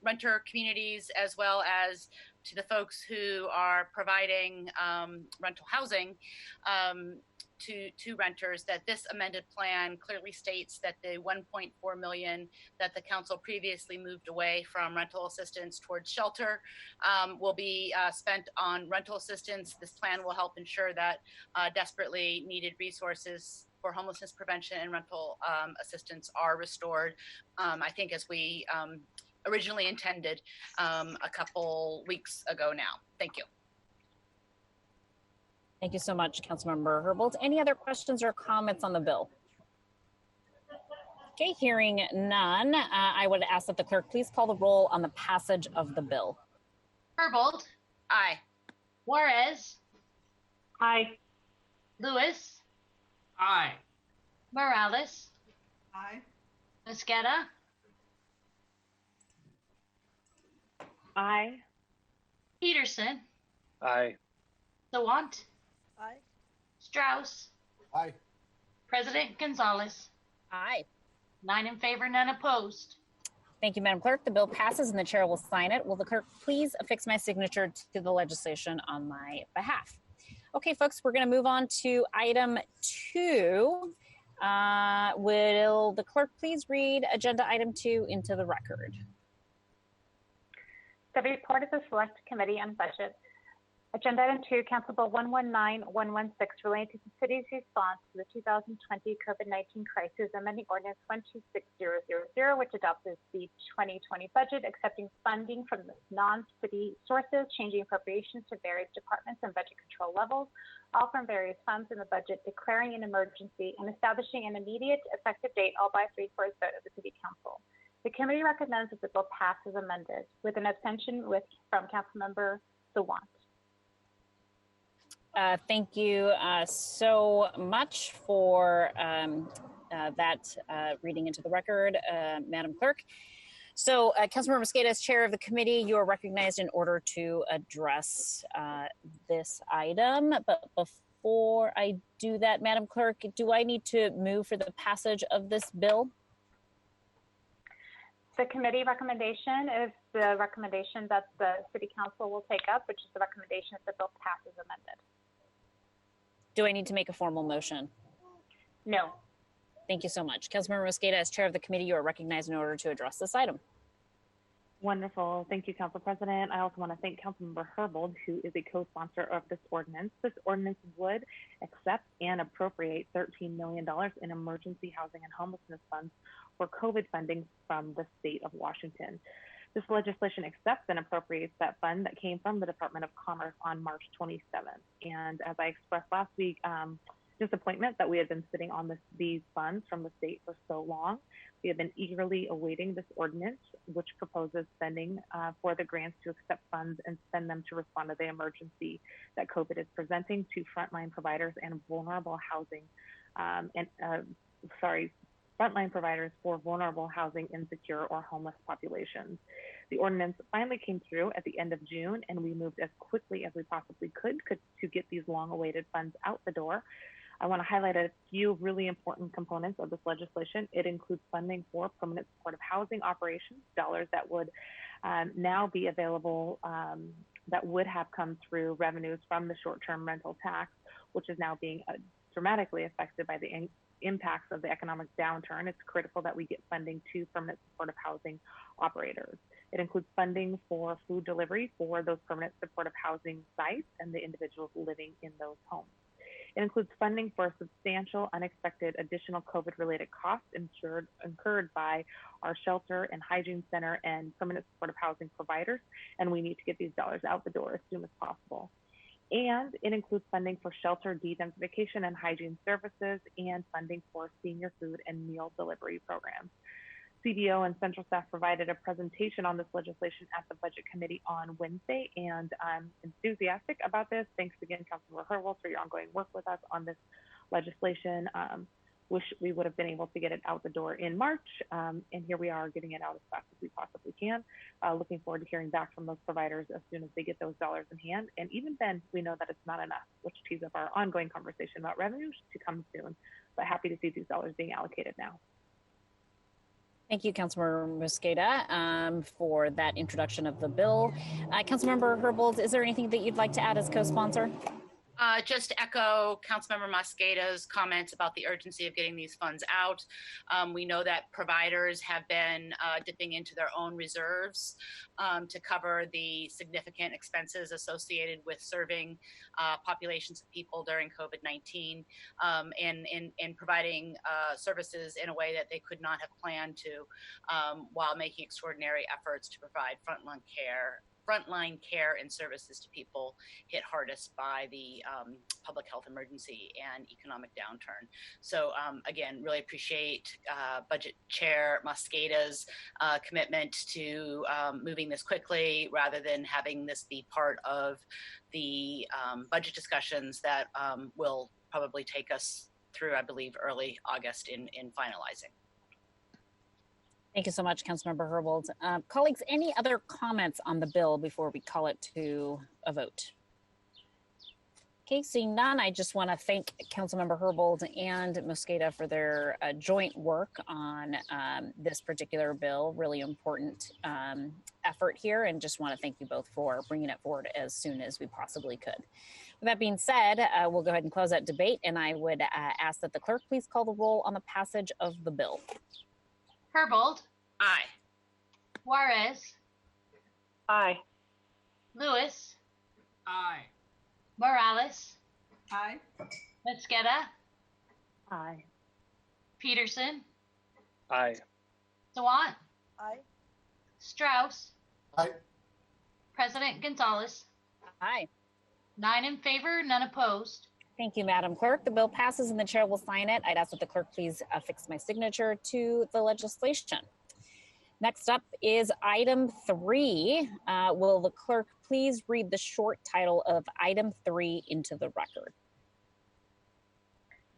renter communities as well as to the folks who are providing rental housing to renters that this amended plan clearly states that the $1.4 million that the council previously moved away from rental assistance towards shelter will be spent on rental assistance. This plan will help ensure that desperately needed resources for homelessness prevention and rental assistance are restored, I think as we originally intended a couple weeks ago now. Thank you. Thank you so much, Councilmember Herbold. Any other questions or comments on the bill? Okay, hearing none, I would ask that the clerk please call the roll on the passage of the bill. Herbold. Aye. Juarez. Aye. Lewis. Aye. Morales. Aye. Mosqueda. Aye. Peterson. Aye. Sawant. Aye. Strauss. Aye. President Gonzalez. Aye. 9 in favor, none opposed. Thank you, Madam Clerk. The bill passes and the chair will sign it. Will the clerk please affix my signature to the legislation on my behalf? Okay, folks, we're going to move on to item 2. Will the clerk please read agenda item 2 into the record? The report of the Select Committee on Budget. Agenda item 2, Council Bill 119116, relating to the city's response to the 2020 COVID-19 crisis, amending ordinance 126000, which adopts the 2020 budget, accepting funding from non-city sources, changing appropriations to various departments and budget control levels, all from various funds in the budget, declaring an emergency, and establishing an immediate effective date, all by 3/4 vote of the City Council. The committee recommends that the bill pass as amended, with an abstention from Councilmember Sawant. Thank you so much for that reading into the record, Madam Clerk. So, Councilmember Mosqueda, as chair of the committee, you are recognized in order to address this item. But before I do that, Madam Clerk, do I need to move for the passage of this bill? The committee recommendation is the recommendation that the City Council will take up, which is the recommendation that the bill passes amended. Do I need to make a formal motion? No. Thank you so much. Councilmember Mosqueda, as chair of the committee, you are recognized in order to address this item. Wonderful. Thank you, Council President. I also want to thank Councilmember Herbold, who is a co-sponsor of this ordinance. This ordinance would accept and appropriate $13 million in emergency housing and homelessness funds for COVID funding from the state of Washington. This legislation accepts and appropriates that fund that came from the Department of Commerce on March 27th. And as I expressed last week, disappointment that we had been sitting on these funds from the state for so long. We have been eagerly awaiting this ordinance, which proposes spending for the grants to accept funds and spend them to respond to the emergency that COVID is presenting to frontline providers and vulnerable housing frontline providers for vulnerable housing insecure or homeless populations. The ordinance finally came through at the end of June, and we moved as quickly as we possibly could to get these long-awaited funds out the door. I want to highlight a few really important components of this legislation. It includes funding for permanent supportive housing operations, dollars that would now be available, that would have come through revenues from the short-term rental tax, which is now being dramatically affected by the impacts of the economic downturn. It's critical that we get funding to permanent supportive housing operators. It includes funding for food delivery for those permanent supportive housing sites and the individuals living in those homes. It includes funding for substantial, unexpected additional COVID-related costs incurred by our shelter and hygiene center and permanent supportive housing providers, and we need to get these dollars out the door as soon as possible. And it includes funding for shelter de-densification and hygiene services and funding for senior food and meal delivery programs. CDO and central staff provided a presentation on this legislation at the Budget Committee on Wednesday, and I'm enthusiastic about this. Thanks again, Councilmember Herbold, for your ongoing work with us on this legislation. Wish we would have been able to get it out the door in March, and here we are getting it out as fast as we possibly can. Looking forward to hearing back from those providers as soon as they get those dollars in hand. And even then, we know that it's not enough, which tees up our ongoing conversation about revenues to come soon. But happy to see these dollars being allocated now. Thank you, Councilmember Mosqueda, for that introduction of the bill. Councilmember Herbold, is there anything that you'd like to add as co-sponsor? Just to echo Councilmember Mosqueda's comments about the urgency of getting these funds out. We know that providers have been dipping into their own reserves to cover the significant expenses associated with serving populations of people during COVID-19 and providing services in a way that they could not have planned to while making extraordinary efforts to provide frontline care frontline care and services to people hit hardest by the public health emergency and economic downturn. So again, really appreciate Budget Chair Mosqueda's commitment to moving this quickly rather than having this be part of the budget discussions that will probably take us through, I believe, early August in finalizing. Thank you so much, Councilmember Herbold. Colleagues, any other comments on the bill before we call it to a vote? Okay, seeing none, I just want to thank Councilmember Herbold and Mosqueda for their joint work on this particular bill. Really important effort here, and just want to thank you both for bringing it forward as soon as we possibly could. With that being said, we'll go ahead and close that debate, and I would ask that the clerk please call the roll on the passage of the bill. Herbold. Aye. Juarez. Aye. Lewis. Aye. Morales. Aye. Mosqueda. Aye. Peterson. Aye. Sawant. Aye. Strauss. Aye. President Gonzalez. Aye. 9 in favor, none opposed. Thank you, Madam Clerk. The bill passes and the chair will sign it. I'd ask that the clerk please affix my signature to the legislation. Next up is item 3. Will the clerk please read the short title of item 3 into the record?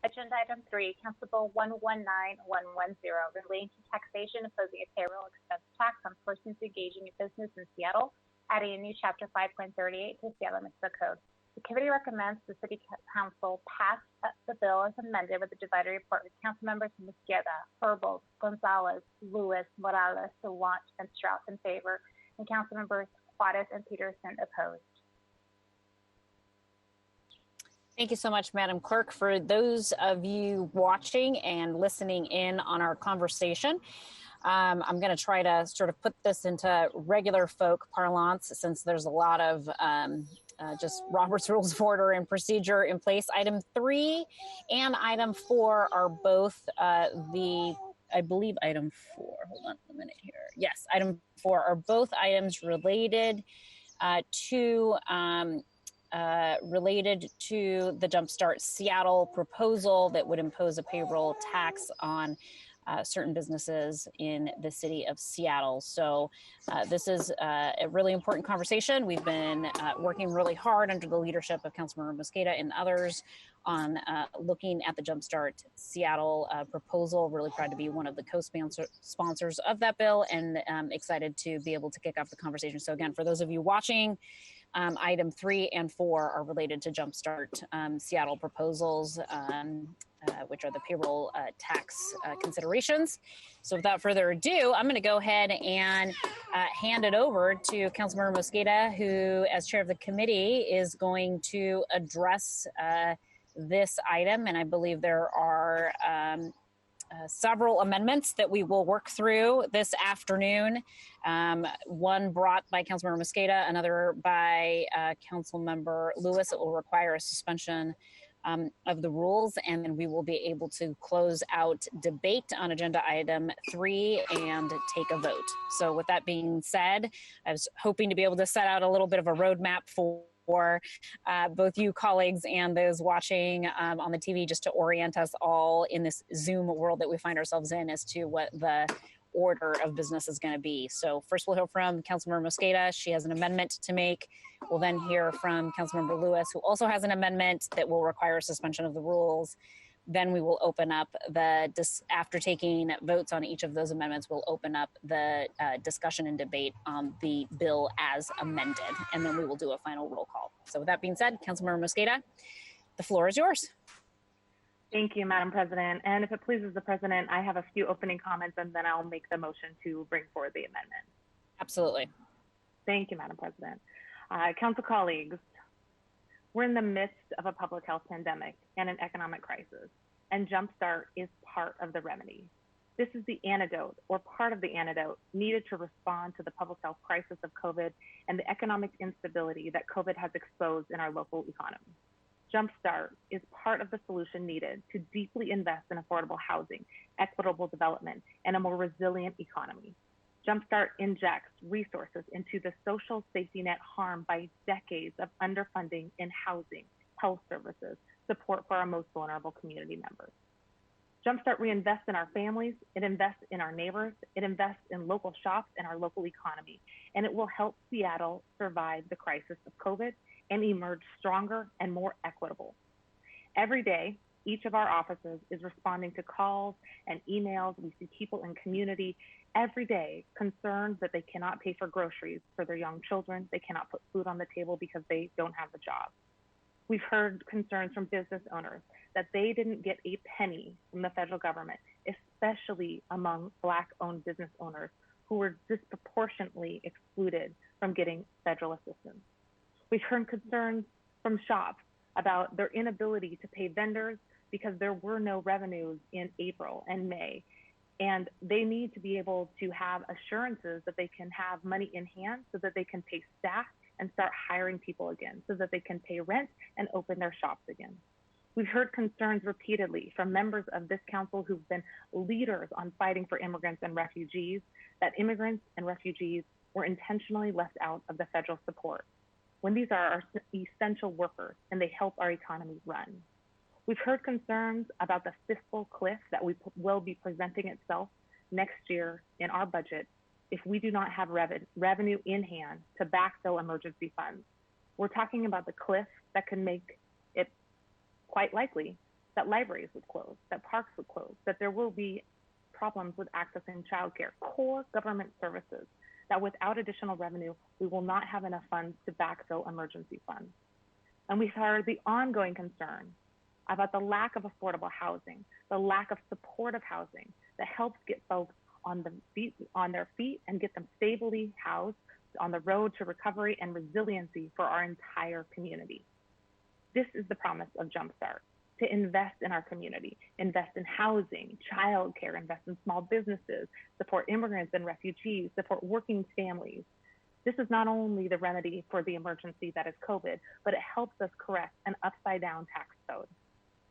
Agenda item 3, Council Bill 119110, relating to taxation imposing a payroll expense tax on persons engaging in business in Seattle, adding a new chapter 5.38 to Seattle Municipal Code. The committee recommends the City Council pass the bill as amended with the divided report with council members Mosqueda, Herbold, Gonzalez, Lewis, Morales, Sawant, and Strauss in favor, and council members Juarez and Peterson opposed. Thank you so much, Madam Clerk. For those of you watching and listening in on our conversation, I'm going to try to sort of put this into regular folk parlance since there's a lot of just Robert's Rules of Order and Procedure in place. Item 3 and item 4 are both I believe item 4, hold on a minute here. Yes, item 4 are both items related to the Jumpstart Seattle proposal that would impose a payroll tax on certain businesses in the city of Seattle. So this is a really important conversation. We've been working really hard under the leadership of Councilmember Mosqueda and others on looking at the Jumpstart Seattle proposal. Really proud to be one of the co-sponsors of that bill, and excited to be able to kick off the conversation. So again, for those of you watching, item 3 and 4 are related to Jumpstart Seattle proposals, which are the payroll tax considerations. So without further ado, I'm going to go ahead and hand it over to Councilmember Mosqueda, who, as chair of the committee, is going to address this item. And I believe there are several amendments that we will work through this afternoon. One brought by Councilmember Mosqueda, another by Councilmember Lewis. It will require a suspension of the rules, and then we will be able to close out debate on agenda item 3 and take a vote. So with that being said, I was hoping to be able to set out a little bit of a roadmap for both you colleagues and those watching on the TV, just to orient us all in this Zoom world that we find ourselves in as to what the order of business is going to be. So first we'll hear from Councilmember Mosqueda. She has an amendment to make. We'll then hear from Councilmember Lewis, who also has an amendment that will require a suspension of the rules. Then we will open up after taking votes on each of those amendments, we'll open up the discussion and debate on the bill as amended, and then we will do a final roll call. So with that being said, Councilmember Mosqueda, the floor is yours. Thank you, Madam President. And if it pleases the President, I have a few opening comments and then I'll make the motion to bring forward the amendment. Absolutely. Thank you, Madam President. Council colleagues, we're in the midst of a public health pandemic and an economic crisis, and Jumpstart is part of the remedy. This is the antidote, or part of the antidote, needed to respond to the public health crisis of COVID and the economic instability that COVID has exposed in our local economy. Jumpstart is part of the solution needed to deeply invest in affordable housing, equitable development, and a more resilient economy. Jumpstart injects resources into the social safety net harmed by decades of underfunding in housing, health services, support for our most vulnerable community members. Jumpstart reinvests in our families, it invests in our neighbors, it invests in local shops and our local economy, and it will help Seattle survive the crisis of COVID and emerge stronger and more equitable. Every day, each of our offices is responding to calls and emails. We see people in community every day concerned that they cannot pay for groceries for their young children. They cannot put food on the table because they don't have a job. We've heard concerns from business owners that they didn't get a penny from the federal government, especially among Black-owned business owners who were disproportionately excluded from getting federal assistance. We've heard concerns from shops about their inability to pay vendors because there were no revenues in April and May. And they need to be able to have assurances that they can have money in hand so that they can pay staff and start hiring people again, so that they can pay rent and open their shops again. We've heard concerns repeatedly from members of this council who've been leaders on fighting for immigrants and refugees, that immigrants and refugees were intentionally left out of the federal support, when these are our essential workers and they help our economy run. We've heard concerns about the fiscal cliff that we will be presenting itself next year in our budget if we do not have revenue in hand to backfill emergency funds. We're talking about the cliff that can make it quite likely that libraries would close, that parks would close, that there will be problems with accessing childcare, core government services, that without additional revenue, we will not have enough funds to backfill emergency funds. And we've heard the ongoing concern about the lack of affordable housing, the lack of supportive housing that helps get folks on their feet and get them stably housed on the road to recovery and resiliency for our entire community. This is the promise of Jumpstart, to invest in our community, invest in housing, childcare, invest in small businesses, support immigrants and refugees, support working families. This is not only the remedy for the emergency that is COVID, but it helps us correct an upside down tax code.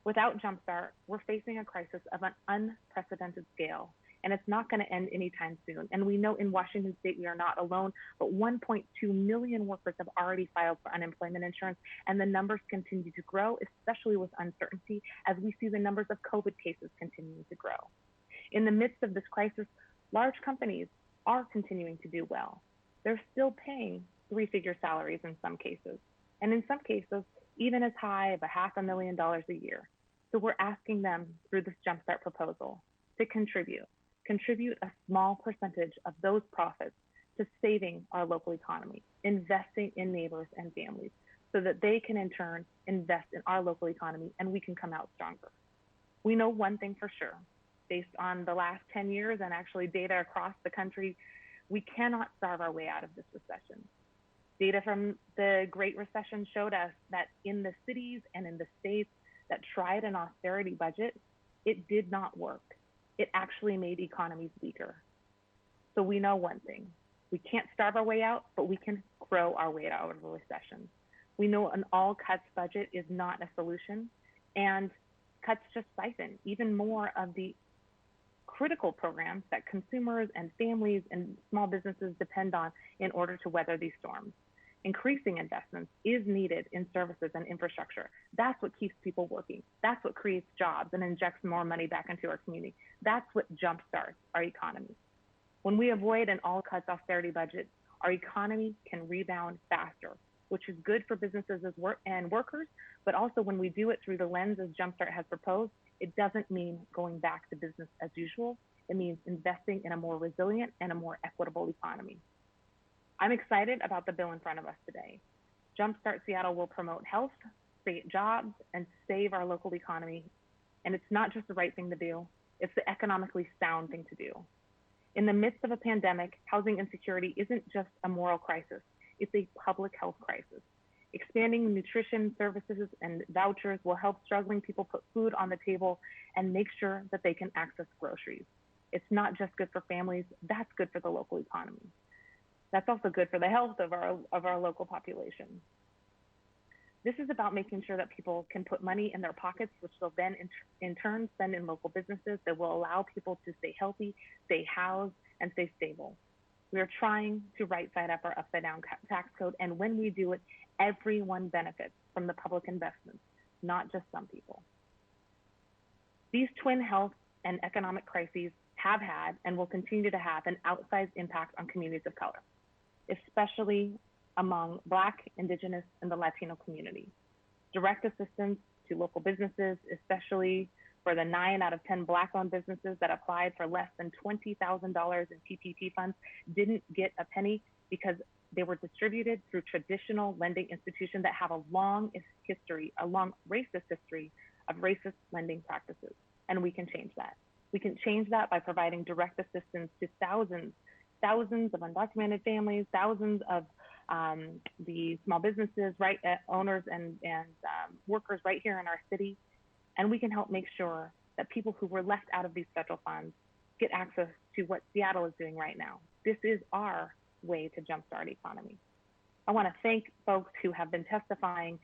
Without Jumpstart, we're facing a crisis of an unprecedented scale, and it's not going to end anytime soon. And we know in Washington state, we are not alone, but 1.2 million workers have already filed for unemployment insurance, and the numbers continue to grow, especially with uncertainty, as we see the numbers of COVID cases continuing to grow. In the midst of this crisis, large companies are continuing to do well. They're still paying three-figure salaries in some cases, and in some cases, even as high as $500,000 a year. So we're asking them through this Jumpstart proposal to contribute a small percentage of those profits to saving our local economy, investing in neighbors and families so that they can in turn invest in our local economy and we can come out stronger. We know one thing for sure, based on the last 10 years and actually data across the country, we cannot starve our way out of this recession. Data from the Great Recession showed us that in the cities and in the states that tried an austerity budget, it did not work. It actually made economies weaker. So we know one thing, we can't starve our way out, but we can grow our way out of a recession. We know an all cuts budget is not a solution, and cuts just siphon even more of the critical programs that consumers and families and small businesses depend on in order to weather these storms. Increasing investments is needed in services and infrastructure. That's what keeps people working. That's what creates jobs and injects more money back into our community. That's what jumpstarts our economy. When we avoid an all cuts austerity budget, our economy can rebound faster, which is good for businesses and workers, but also when we do it through the lens as Jumpstart has proposed, it doesn't mean going back to business as usual. It means investing in a more resilient and a more equitable economy. I'm excited about the bill in front of us today. Jumpstart Seattle will promote health, create jobs, and save our local economy. And it's not just the right thing to do, it's the economically sound thing to do. In the midst of a pandemic, housing insecurity isn't just a moral crisis, it's a public health crisis. Expanding nutrition services and vouchers will help struggling people put food on the table and make sure that they can access groceries. It's not just good for families, that's good for the local economy. That's also good for the health of our local population. This is about making sure that people can put money in their pockets, which they'll then in turn spend in local businesses that will allow people to stay healthy, stay housed, and stay stable. We are trying to right side up our upside down tax code, and when we do it, everyone benefits from the public investments, not just some people. These twin health and economic crises have had and will continue to have an outsized impact on communities of color, especially among Black, Indigenous, and the Latino community. Direct assistance to local businesses, especially for the 9 out of 10 Black-owned businesses that applied for less than $20,000 in PPP funds, didn't get a penny because they were distributed through traditional lending institutions that have a long history, a long racist history of racist lending practices. And we can change that. We can change that by providing direct assistance to thousands of undocumented families, thousands of the small businesses, owners and workers right here in our city. And we can help make sure that people who were left out of these federal funds get access to what Seattle is doing right now. This is our way to jumpstart the economy. I want to thank folks who have been testifying,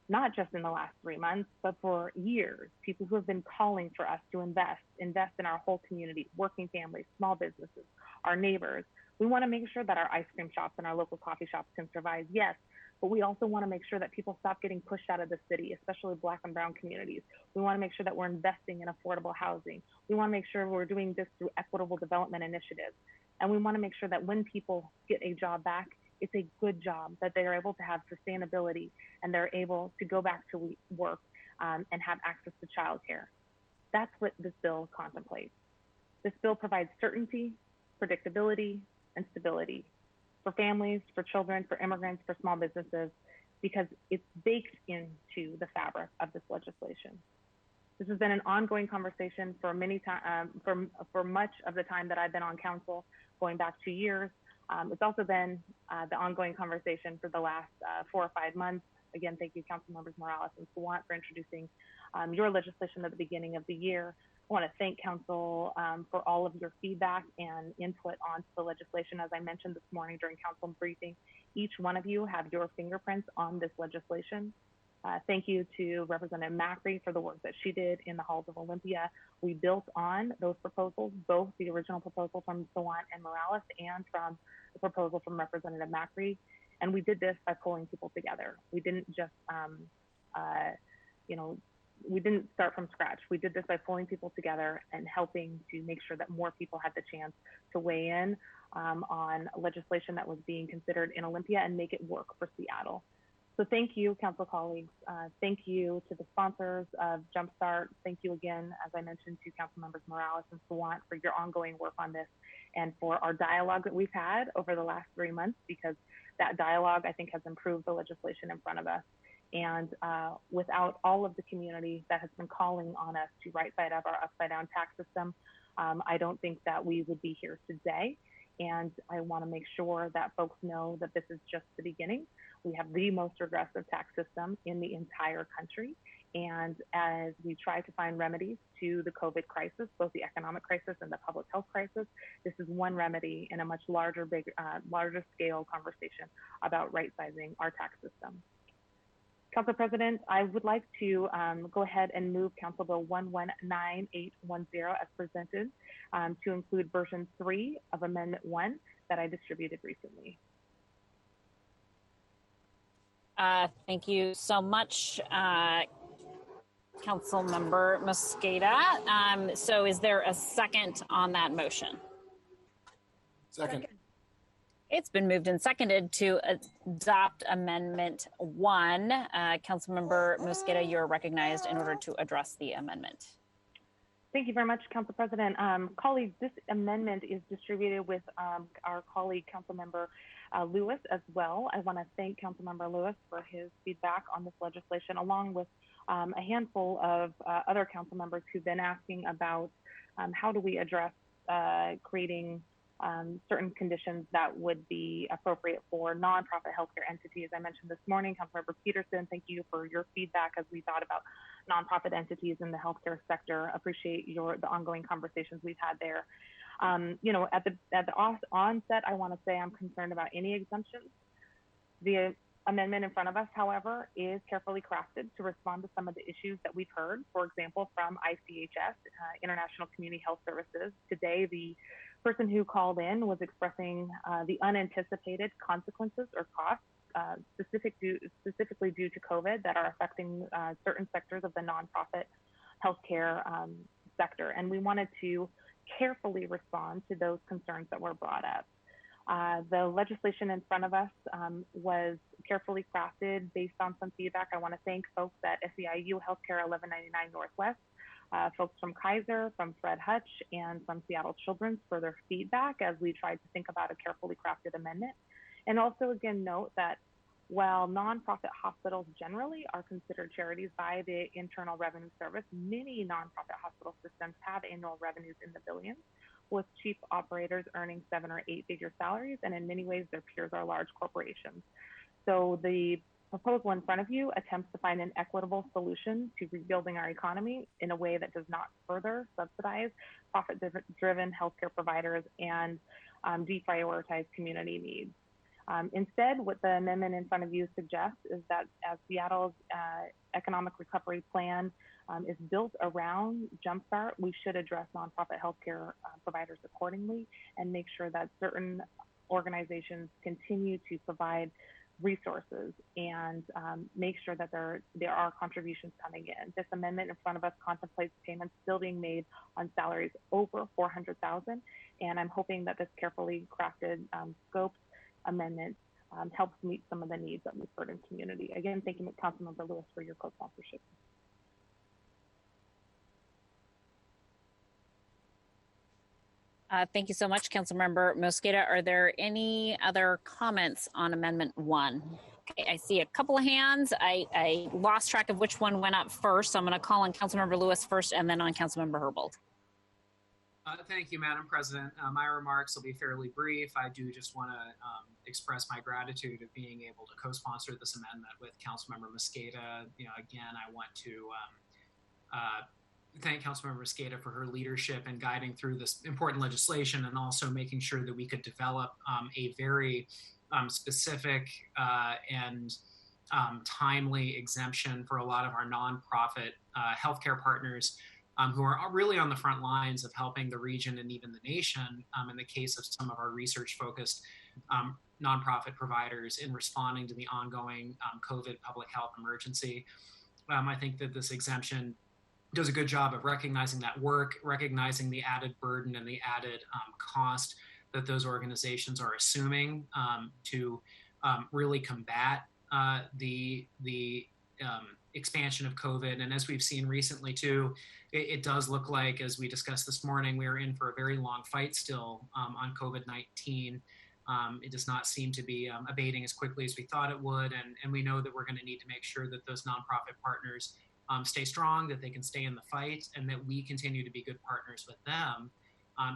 not just in the last 3 months, but for years, people who have been calling for us to invest in our whole community, working families, small businesses, our neighbors. We want to make sure that our ice cream shops and our local coffee shops can survive, yes, but we also want to make sure that people stop getting pushed out of the city, especially Black and brown communities. We want to make sure that we're investing in affordable housing. We want to make sure we're doing this through equitable development initiatives. And we want to make sure that when people get a job back, it's a good job, that they are able to have sustainability and they're able to go back to work and have access to childcare. That's what this bill contemplates. This bill provides certainty, predictability, and stability for families, for children, for immigrants, for small businesses, because it's baked into the fabric of this legislation. This has been an ongoing conversation for for much of the time that I've been on council, going back 2 years. It's also been the ongoing conversation for the last 4 or 5 months. Again, thank you, Council Members Morales and Sawant, for introducing your legislation at the beginning of the year. I want to thank Council for all of your feedback and input onto the legislation. As I mentioned this morning during Council briefing, each one of you have your fingerprints on this legislation. Thank you to Representative Macri for the work that she did in the halls of Olympia. We built on those proposals, both the original proposal from Sawant and Morales and from the proposal from Representative Macri. And we did this by pulling people together. We didn't just, we didn't start from scratch. We did this by pulling people together and helping to make sure that more people had the chance to weigh in on legislation that was being considered in Olympia and make it work for Seattle. So thank you, council colleagues. Thank you to the sponsors of Jumpstart. Thank you again, as I mentioned, to Council Members Morales and Sawant for your ongoing work on this and for our dialogue that we've had over the last 3 months, because that dialogue, I think, has improved the legislation in front of us. And without all of the community that has been calling on us to right side up our upside down tax system, I don't think that we would be here today. And I want to make sure that folks know that this is just the beginning. We have the most regressive tax system in the entire country. And as we try to find remedies to the COVID crisis, both the economic crisis and the public health crisis, this is one remedy in a much larger scale conversation about right sizing our tax system. Council President, I would like to go ahead and move Council Bill 119810 as presented to include version 3 of Amendment 1 that I distributed recently. Thank you so much, Council Member Mosqueda. So is there a second on that motion? Second. It's been moved and seconded to adopt Amendment 1. Councilmember Mosqueda, you're recognized in order to address the amendment. Thank you very much, Council President. Colleagues, this amendment is distributed with our colleague, Councilmember Lewis, as well. I want to thank Councilmember Lewis for his feedback on this legislation, along with a handful of other council members who've been asking about how do we address creating certain conditions that would be appropriate for nonprofit healthcare entities. I mentioned this morning, Councilmember Peterson, thank you for your feedback as we thought about nonprofit entities in the healthcare sector. Appreciate the ongoing conversations we've had there. At the onset, I want to say I'm concerned about any exemptions. The amendment in front of us, however, is carefully crafted to respond to some of the issues that we've heard, for example, from ICHS, International Community Health Services. Today, the person who called in was expressing the unanticipated consequences or costs specifically due to COVID that are affecting certain sectors of the nonprofit healthcare sector. And we wanted to carefully respond to those concerns that were brought up. The legislation in front of us was carefully crafted based on some feedback. I want to thank folks at SEIU Healthcare 1199 Northwest, folks from Kaiser, from Fred Hutch, and from Seattle Children's for their feedback as we tried to think about a carefully crafted amendment. And also, again, note that while nonprofit hospitals generally are considered charities by the Internal Revenue Service, many nonprofit hospital systems have annual revenues in the billions, with chief operators earning 7 or 8 figure salaries, and in many ways their peers are large corporations. So the proposal in front of you attempts to find an equitable solution to rebuilding our economy in a way that does not further subsidize profit-driven healthcare providers and deprioritize community needs. Instead, what the amendment in front of you suggests is that as Seattle's economic recovery plan is built around Jumpstart, we should address nonprofit healthcare providers accordingly and make sure that certain organizations continue to provide resources and make sure that there are contributions coming in. This amendment in front of us contemplates payments still being made on salaries over $400,000, and I'm hoping that this carefully crafted scope amendment helps meet some of the needs that we've heard in community. Again, thank you, Councilmember Lewis, for your co-sponsorship. Thank you so much, Councilmember Mosqueda. Are there any other comments on Amendment 1? Okay, I see a couple of hands. I lost track of which one went up first, so I'm going to call on Councilmember Lewis first and then on Councilmember Herbold. Thank you, Madam President. My remarks will be fairly brief. I do just want to express my gratitude of being able to co-sponsor this amendment with Councilmember Mosqueda. Again, I want to thank Councilmember Mosqueda for her leadership in guiding through this important legislation and also making sure that we could develop a very specific and timely exemption for a lot of our nonprofit healthcare partners who are really on the front lines of helping the region and even the nation, in the case of some of our research-focused nonprofit providers in responding to the ongoing COVID public health emergency. I think that this exemption does a good job of recognizing that work, recognizing the added burden and the added cost that those organizations are assuming to really combat the expansion of COVID. And as we've seen recently too, it does look like, as we discussed this morning, we are in for a very long fight still on COVID-19. It does not seem to be abating as quickly as we thought it would. And we know that we're going to need to make sure that those nonprofit partners stay strong, that they can stay in the fight, and that we continue to be good partners with them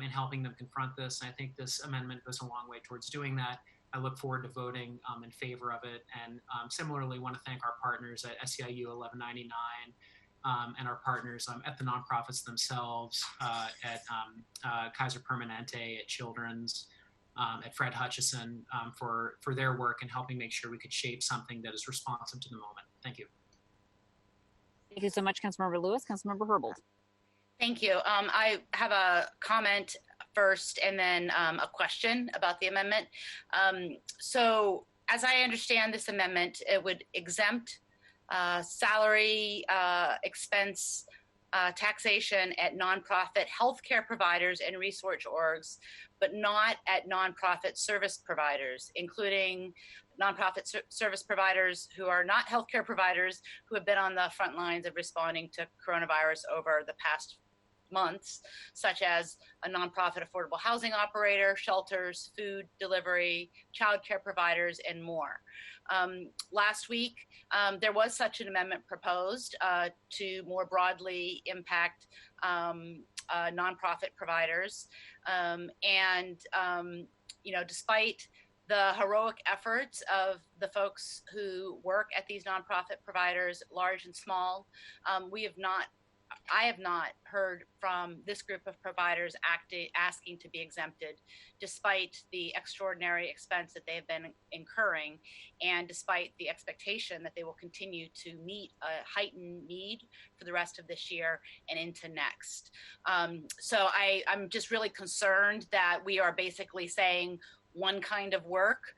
in helping them confront this. And I think this amendment goes a long way towards doing that. I look forward to voting in favor of it. And similarly, want to thank our partners at SEIU 1199 and our partners at the nonprofits themselves, at Kaiser Permanente, at Children's, at Fred Hutchison for their work in helping make sure we could shape something that is responsive to the moment. Thank you. Thank you so much, Councilmember Lewis. Councilmember Herbold. Thank you. I have a comment first and then a question about the amendment. So as I understand this amendment, it would exempt salary expense taxation at nonprofit healthcare providers and research orgs, but not at nonprofit service providers, including nonprofit service providers who are not healthcare providers who have been on the front lines of responding to coronavirus over the past months, such as a nonprofit affordable housing operator, shelters, food delivery, childcare providers, and more. Last week, there was such an amendment proposed to more broadly impact nonprofit providers. Despite the heroic efforts of the folks who work at these nonprofit providers, large and small, we have not I have not heard from this group of providers asking to be exempted, despite the extraordinary expense that they've been incurring, and despite the expectation that they will continue to meet a heightened need for the rest of this year and into next. So I'm just really concerned that we are basically saying one kind of work,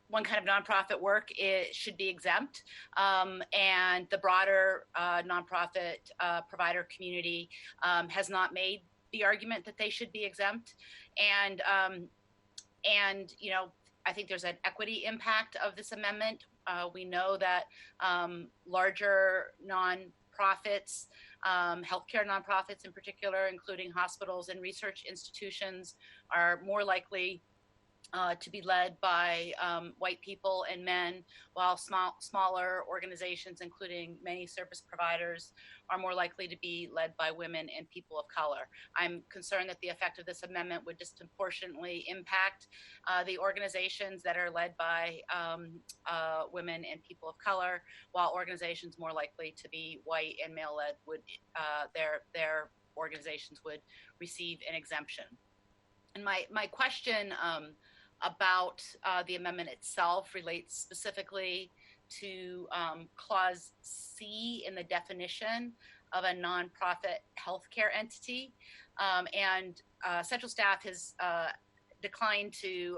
one kind of nonprofit work, it should be exempt, and the broader nonprofit provider community has not made the argument that they should be exempt. And you know, I think there's an equity impact of this amendment. We know that larger nonprofits, healthcare nonprofits in particular, including hospitals and research institutions, are more likely to be led by white people and men, while smaller organizations, including many service providers, are more likely to be led by women and people of color. I'm concerned that the effect of this amendment would disproportionately impact the organizations that are led by women and people of color, while organizations more likely to be white and male-led would their organizations would receive an exemption. And my question about the amendment itself relates specifically to Clause C in the definition of a nonprofit healthcare entity. And central staff has declined to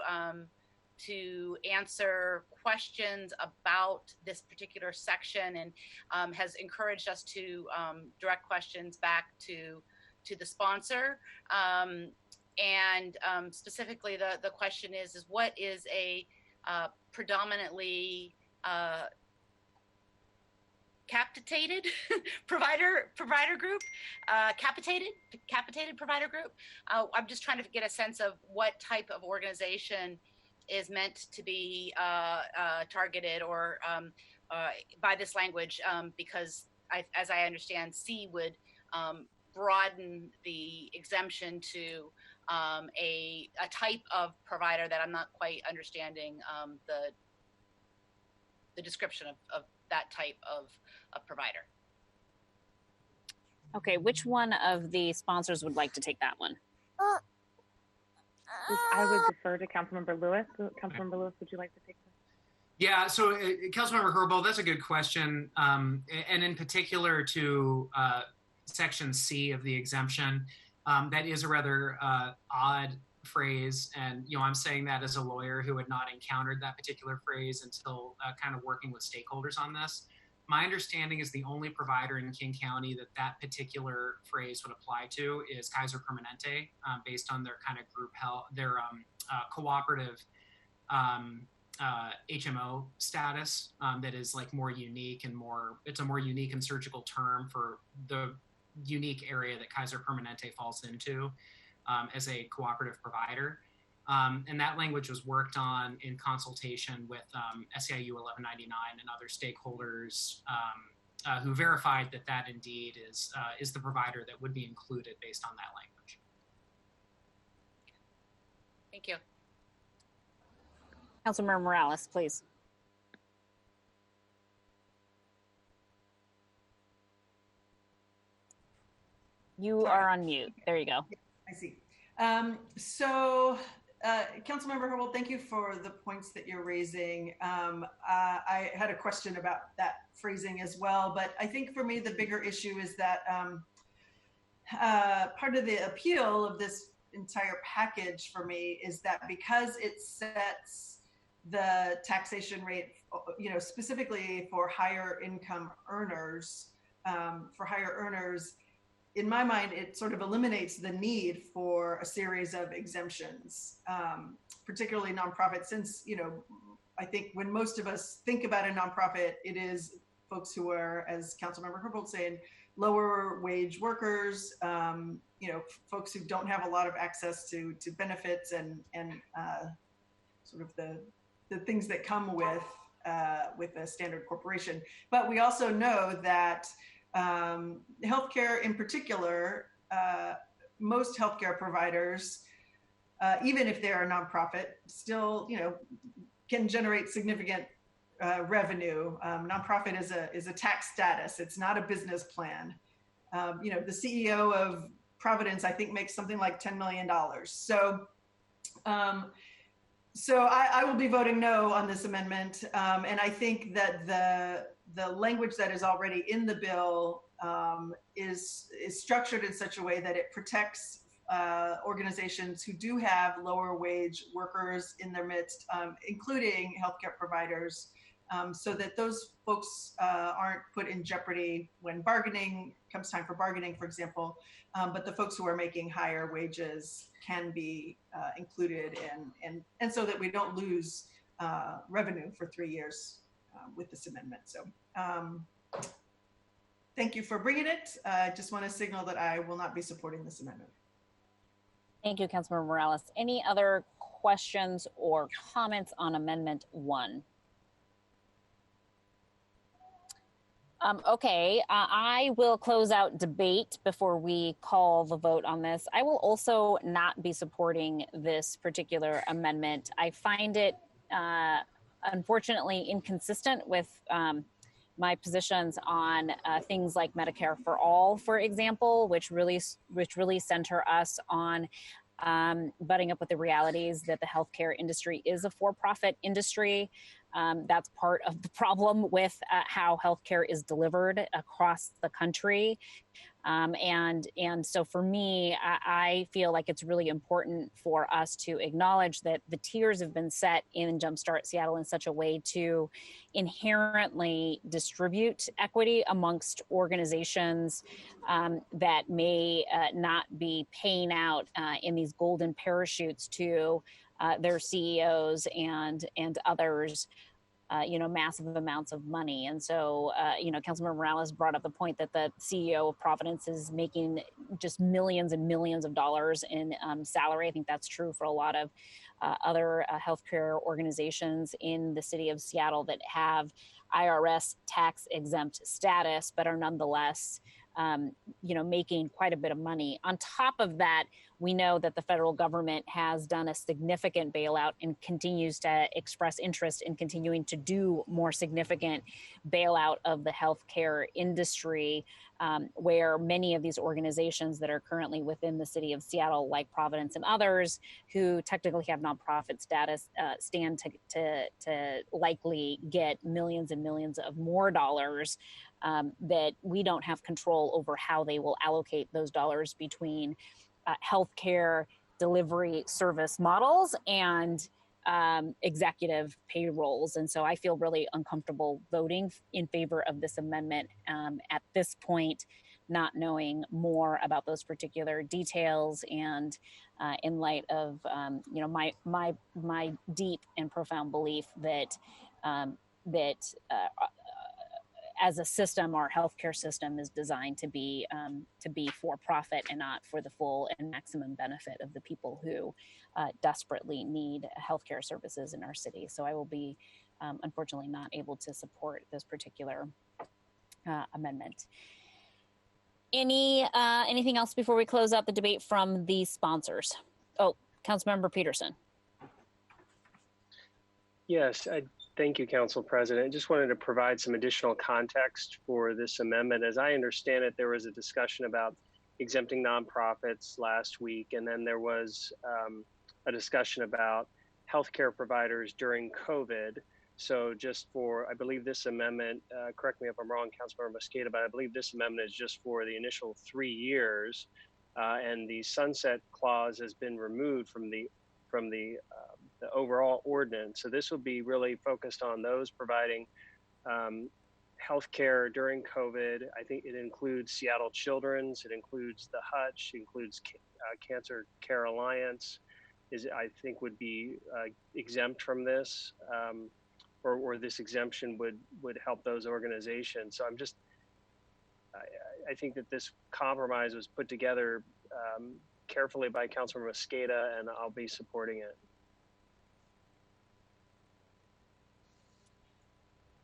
answer questions about this particular section, and has encouraged us to direct questions back to the sponsor. And specifically, the question is what is a predominantly capitated provider group? Capitated provider group? I'm just trying to get a sense of what type of organization is meant to be targeted or by this language, because as I understand, C would broaden the exemption to a type of provider that I'm not quite understanding the description of that type of provider. Okay, which one of the sponsors would like to take that one? I would defer to Councilmember Lewis. Councilmember Lewis, would you like to take this? Yeah, so Councilmember Herbold, that's a good question. And in particular to Section C of the exemption, that is a rather odd phrase. And, you know, I'm saying that as a lawyer who had not encountered that particular phrase until kind of working with stakeholders on this. My understanding is the only provider in King County that particular phrase would apply to is Kaiser Permanente, based on their kind of group health, their cooperative HMO status that is like more unique and it's a more unique and surgical term for the unique area that Kaiser Permanente falls into as a cooperative provider. And that language was worked on in consultation with SEIU 1199 and other stakeholders who verified that indeed is the provider that would be included based on that language. Thank you. Councilmember Morales, please. You are on mute. There you go. I see. Councilmember Herbold, thank you for the points that you're raising. I had a question about that phrasing as well, but I think for me the bigger issue is that part of the appeal of this entire package for me is that because it sets the taxation rate, you know, specifically for higher income earners, in my mind, it sort of eliminates the need for a series of exemptions, particularly nonprofit, since, you know, I think when most of us think about a nonprofit, it is folks who are, as Councilmember Herbold saying, lower wage workers, you know, folks who don't have a lot of access to benefits and sort of the things that come with a standard corporation. But we also know that healthcare in particular, most healthcare providers, even if they're a nonprofit, still, you know, can generate significant revenue. Nonprofit is a tax status. It's not a business plan. The CEO of Providence, I think, makes something like $10 million. So I will be voting no on this amendment. And I think that the language that is already in the bill is structured in such a way that it protects organizations who do have lower wage workers in their midst, including healthcare providers, so that those folks aren't put in jeopardy when comes time for bargaining, for example, but the folks who are making higher wages can be included, and so that we don't lose revenue for 3 years with this amendment. So thank you for bringing it. I just want to signal that I will not be supporting this amendment. Thank you, Councilmember Morales. Any other questions or comments on Amendment 1? Okay, I will close out debate before we call the vote on this. I will also not be supporting this particular amendment. I find it unfortunately inconsistent with my positions on things like Medicare for All, for example, which really center us on butting up with the realities that the healthcare industry is a for-profit industry. That's part of the problem with how healthcare is delivered across the country. And so for me, I feel like it's really important for us to acknowledge that the tiers have been set in Jumpstart Seattle in such a way to inherently distribute equity amongst organizations that may not be paying out in these golden parachutes to their CEOs and others, massive amounts of money. And so, Councilmember Morales brought up the point that the CEO of Providence is making just millions and millions of dollars in salary. I think that's true for a lot of other healthcare organizations in the city of Seattle that have IRS tax exempt status, but are nonetheless making quite a bit of money. On top of that, we know that the federal government has done a significant bailout and continues to express interest in continuing to do more significant bailout of the healthcare industry, where many of these organizations that are currently within the city of Seattle, like Providence and others, who technically have nonprofit status, stand to likely get millions and millions of more dollars that we don't have control over how they will allocate those dollars between healthcare delivery service models and executive payrolls. And so I feel really uncomfortable voting in favor of this amendment at this point, not knowing more about those particular details, and in light of my deep and profound belief that as a system, our healthcare system is designed to be for profit and not for the full and maximum benefit of the people who desperately need healthcare services in our city. So I will be unfortunately not able to support this particular amendment. Anything else before we close out the debate from the sponsors? Oh, Councilmember Peterson. Yes, thank you, Council President. I just wanted to provide some additional context for this amendment. As I understand it, there was a discussion about exempting nonprofits last week, and then there was a discussion about healthcare providers during COVID. So just I believe this amendment, correct me if I'm wrong, Councilmember Mosqueda, but I believe this amendment is just for the initial 3 years, and the sunset clause has been removed from the overall ordinance. So this will be really focused on those providing healthcare during COVID. I think it includes Seattle Children's, it includes the Hutch, it includes Cancer Care Alliance, I think would be exempt from this, or this exemption would help those organizations. So I think that this compromise was put together carefully by Councilor Mosqueda, and I'll be supporting it.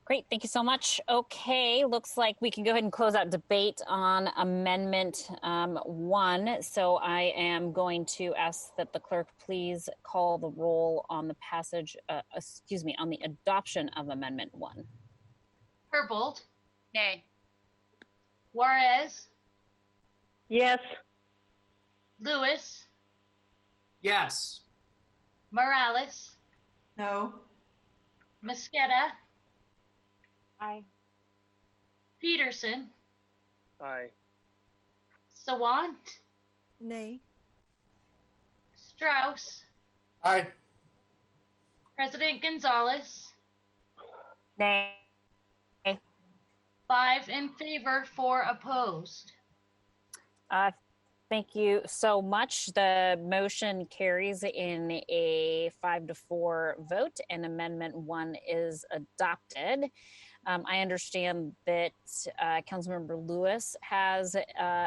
Great, thank you so much. Okay, looks like we can go ahead and close out debate on Amendment 1. So I am going to ask that the clerk please call the roll on the passage, on the adoption of Amendment 1. Herbold. Nay. Juarez. Yes. Lewis. Yes. Morales. No. Mosqueda. Aye. Peterson. Aye. Sawant. Nay. Strauss. Aye. President Gonzalez. Nay. 5 in favor, 4 opposed. Thank you so much. The motion carries in a 5-4 vote, and Amendment 1 is adopted. I understand that Councilmember Lewis has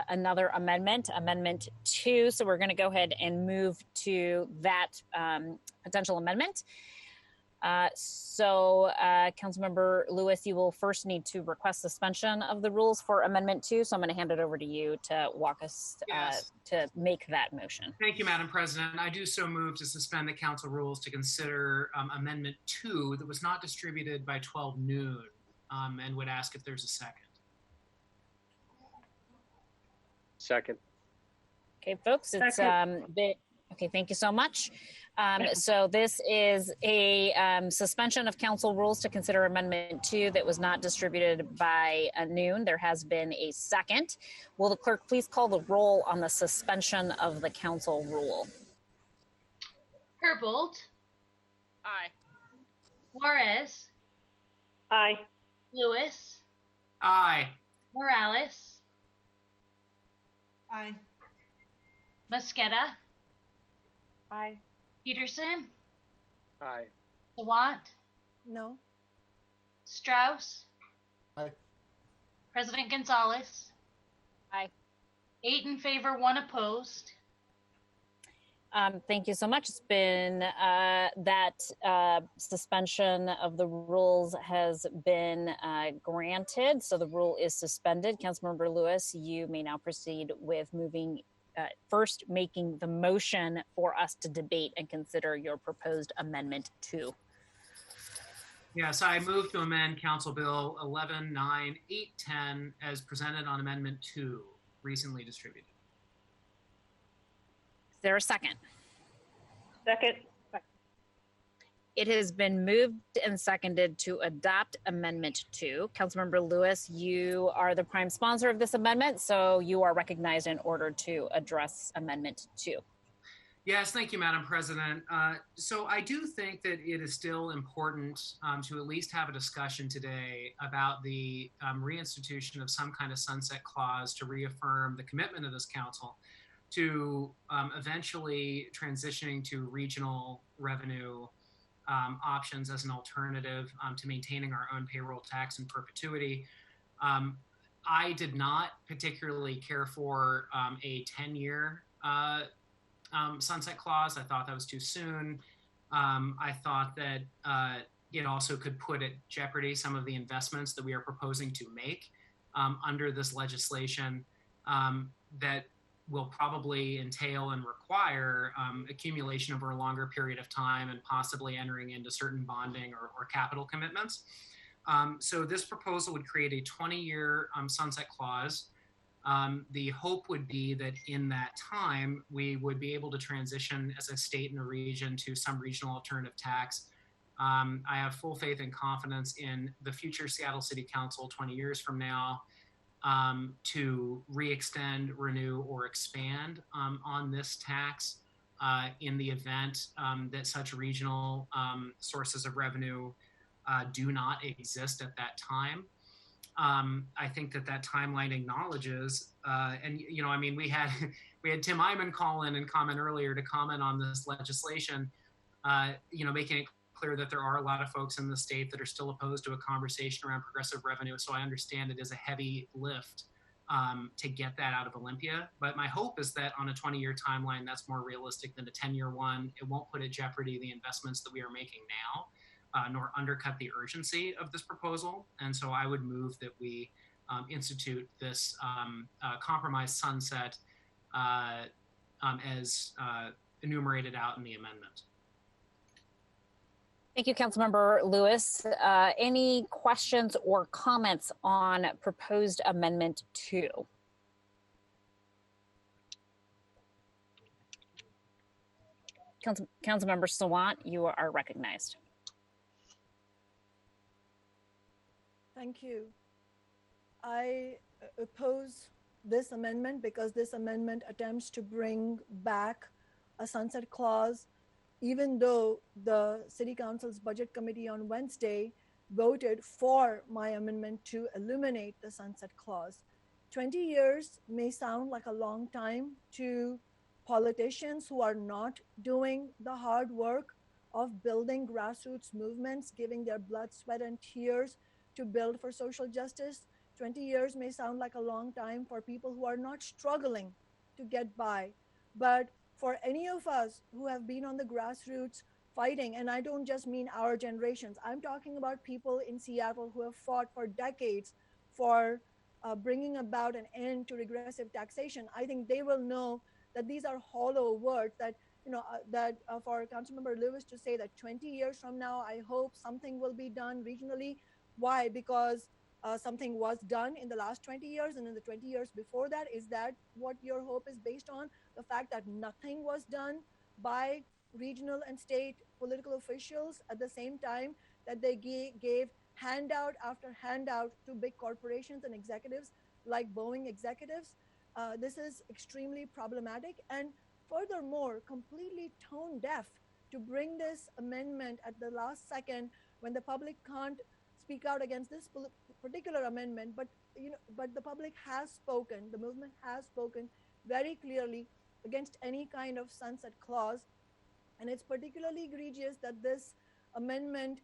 another amendment, Amendment 2. So we're going to go ahead and move to that potential amendment. Councilmember Lewis, you will first need to request suspension of the rules for Amendment 2. So I'm going to hand it over to you to walk us to make that motion. Thank you, Madam President. I do so move to suspend the council rules to consider Amendment 2 that was not distributed by 12 noon, and would ask if there's a second. Second. Okay, folks, it's okay, thank you so much. So this is a suspension of council rules to consider Amendment 2 that was not distributed by noon. There has been a second. Will the clerk please call the roll on the suspension of the council rule? Herbold. Aye. Juarez. Aye. Lewis. Aye. Morales. Aye. Mosqueda. Aye. Peterson. Aye. Sawant. No. Strauss. Aye. President Gonzalez. Aye. 8 in favor, 1 opposed. Thank you so much. It's been that suspension of the rules has been granted. So the rule is suspended. Councilmember Lewis, you may now proceed with moving first making the motion for us to debate and consider your proposed Amendment 2. Yes, I move to amend Council Bill 119810 as presented on Amendment 2, recently distributed. Is there a second? Second. It has been moved and seconded to adopt Amendment 2. Councilmember Lewis, you are the prime sponsor of this amendment, so you are recognized in order to address Amendment 2. Yes, thank you, Madam President. So I do think that it is still important to at least have a discussion today about the reinstitution of some kind of sunset clause to reaffirm the commitment of this council to eventually transitioning to regional revenue options as an alternative to maintaining our own payroll tax in perpetuity. I did not particularly care for a 10-year sunset clause. I thought that was too soon. I thought that it also could put at jeopardy some of the investments that we are proposing to make under this legislation that will probably entail and require accumulation over a longer period of time and possibly entering into certain bonding or capital commitments. So this proposal would create a 20-year sunset clause. The hope would be that in that time, we would be able to transition as a state and a region to some regional alternative tax. I have full faith and confidence in the future Seattle City Council 20 years from now to re-extend, renew, or expand on this tax in the event that such regional sources of revenue do not exist at that time. I think that timeline acknowledges, and I mean, we had Tim Eyman call in and comment earlier to comment on this legislation, making it clear that there are a lot of folks in the state that are still opposed to a conversation around progressive revenue. So I understand it is a heavy lift to get that out of Olympia. But my hope is that on a 20-year timeline, that's more realistic than a 10-year one. It won't put at jeopardy the investments that we are making now. nor undercut the urgency of this proposal. And so I would move that we institute this compromise sunset as enumerated out in the amendment. Thank you, Councilmember Lewis. Any questions or comments on proposed Amendment 2? Councilmember Sawant, you are recognized. Thank you. I oppose this amendment because this amendment attempts to bring back a sunset clause, even though the City Council's Budget Committee on Wednesday voted for my amendment to eliminate the sunset clause. 20 years may sound like a long time to politicians who are not doing the hard work of building grassroots movements, giving their blood, sweat, and tears to build for social justice. 20 years may sound like a long time for people who are not struggling to get by. But for any of us who have been on the grassroots fighting, and I don't just mean our generations, I'm talking about people in Seattle who have fought for decades for bringing about an end to regressive taxation, I think they will know that these are hollow words, that for Councilmember Lewis to say that 20 years from now, I hope something will be done regionally. Why? Because something was done in the last 20 years and in the 20 years before that. Is that what your hope is based on? The fact that nothing was done by regional and state political officials at the same time that they gave handout after handout to big corporations and executives like Boeing executives. This is extremely problematic, and furthermore, completely tone deaf to bring this amendment at the last second when the public can't speak out against this particular amendment, but the public has spoken, the movement has spoken very clearly against any kind of sunset clause. And it's particularly egregious that this amendment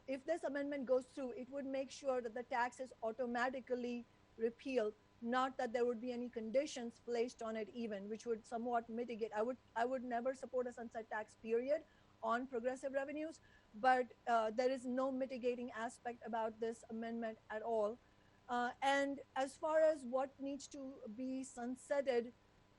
if this amendment goes through, it would make sure that the tax is automatically repealed, not that there would be any conditions placed on it even, which would somewhat mitigate. I would never support a sunset tax period on progressive revenues, but there is no mitigating aspect about this amendment at all. And as far as what needs to be sunsetted,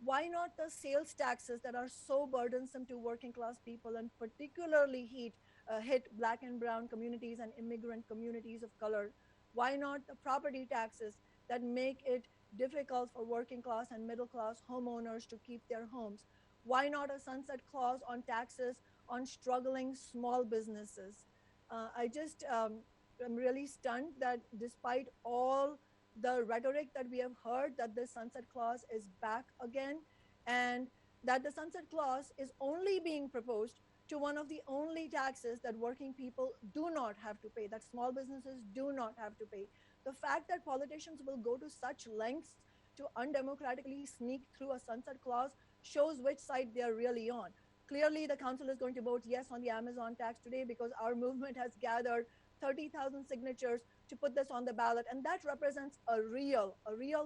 why not the sales taxes that are so burdensome to working class people and particularly hit Black and brown communities and immigrant communities of color? Why not the property taxes that make it difficult for working class and middle class homeowners to keep their homes? Why not a sunset clause on taxes on struggling small businesses? I'm really stunned that despite all the rhetoric that we have heard, that the sunset clause is back again, and that the sunset clause is only being proposed to one of the only taxes that working people do not have to pay, that small businesses do not have to pay. The fact that politicians will go to such lengths to undemocratically sneak through a sunset clause shows which side they're really on. Clearly, the council is going to vote yes on the Amazon tax today because our movement has gathered 30,000 signatures to put this on the ballot. And that represents a real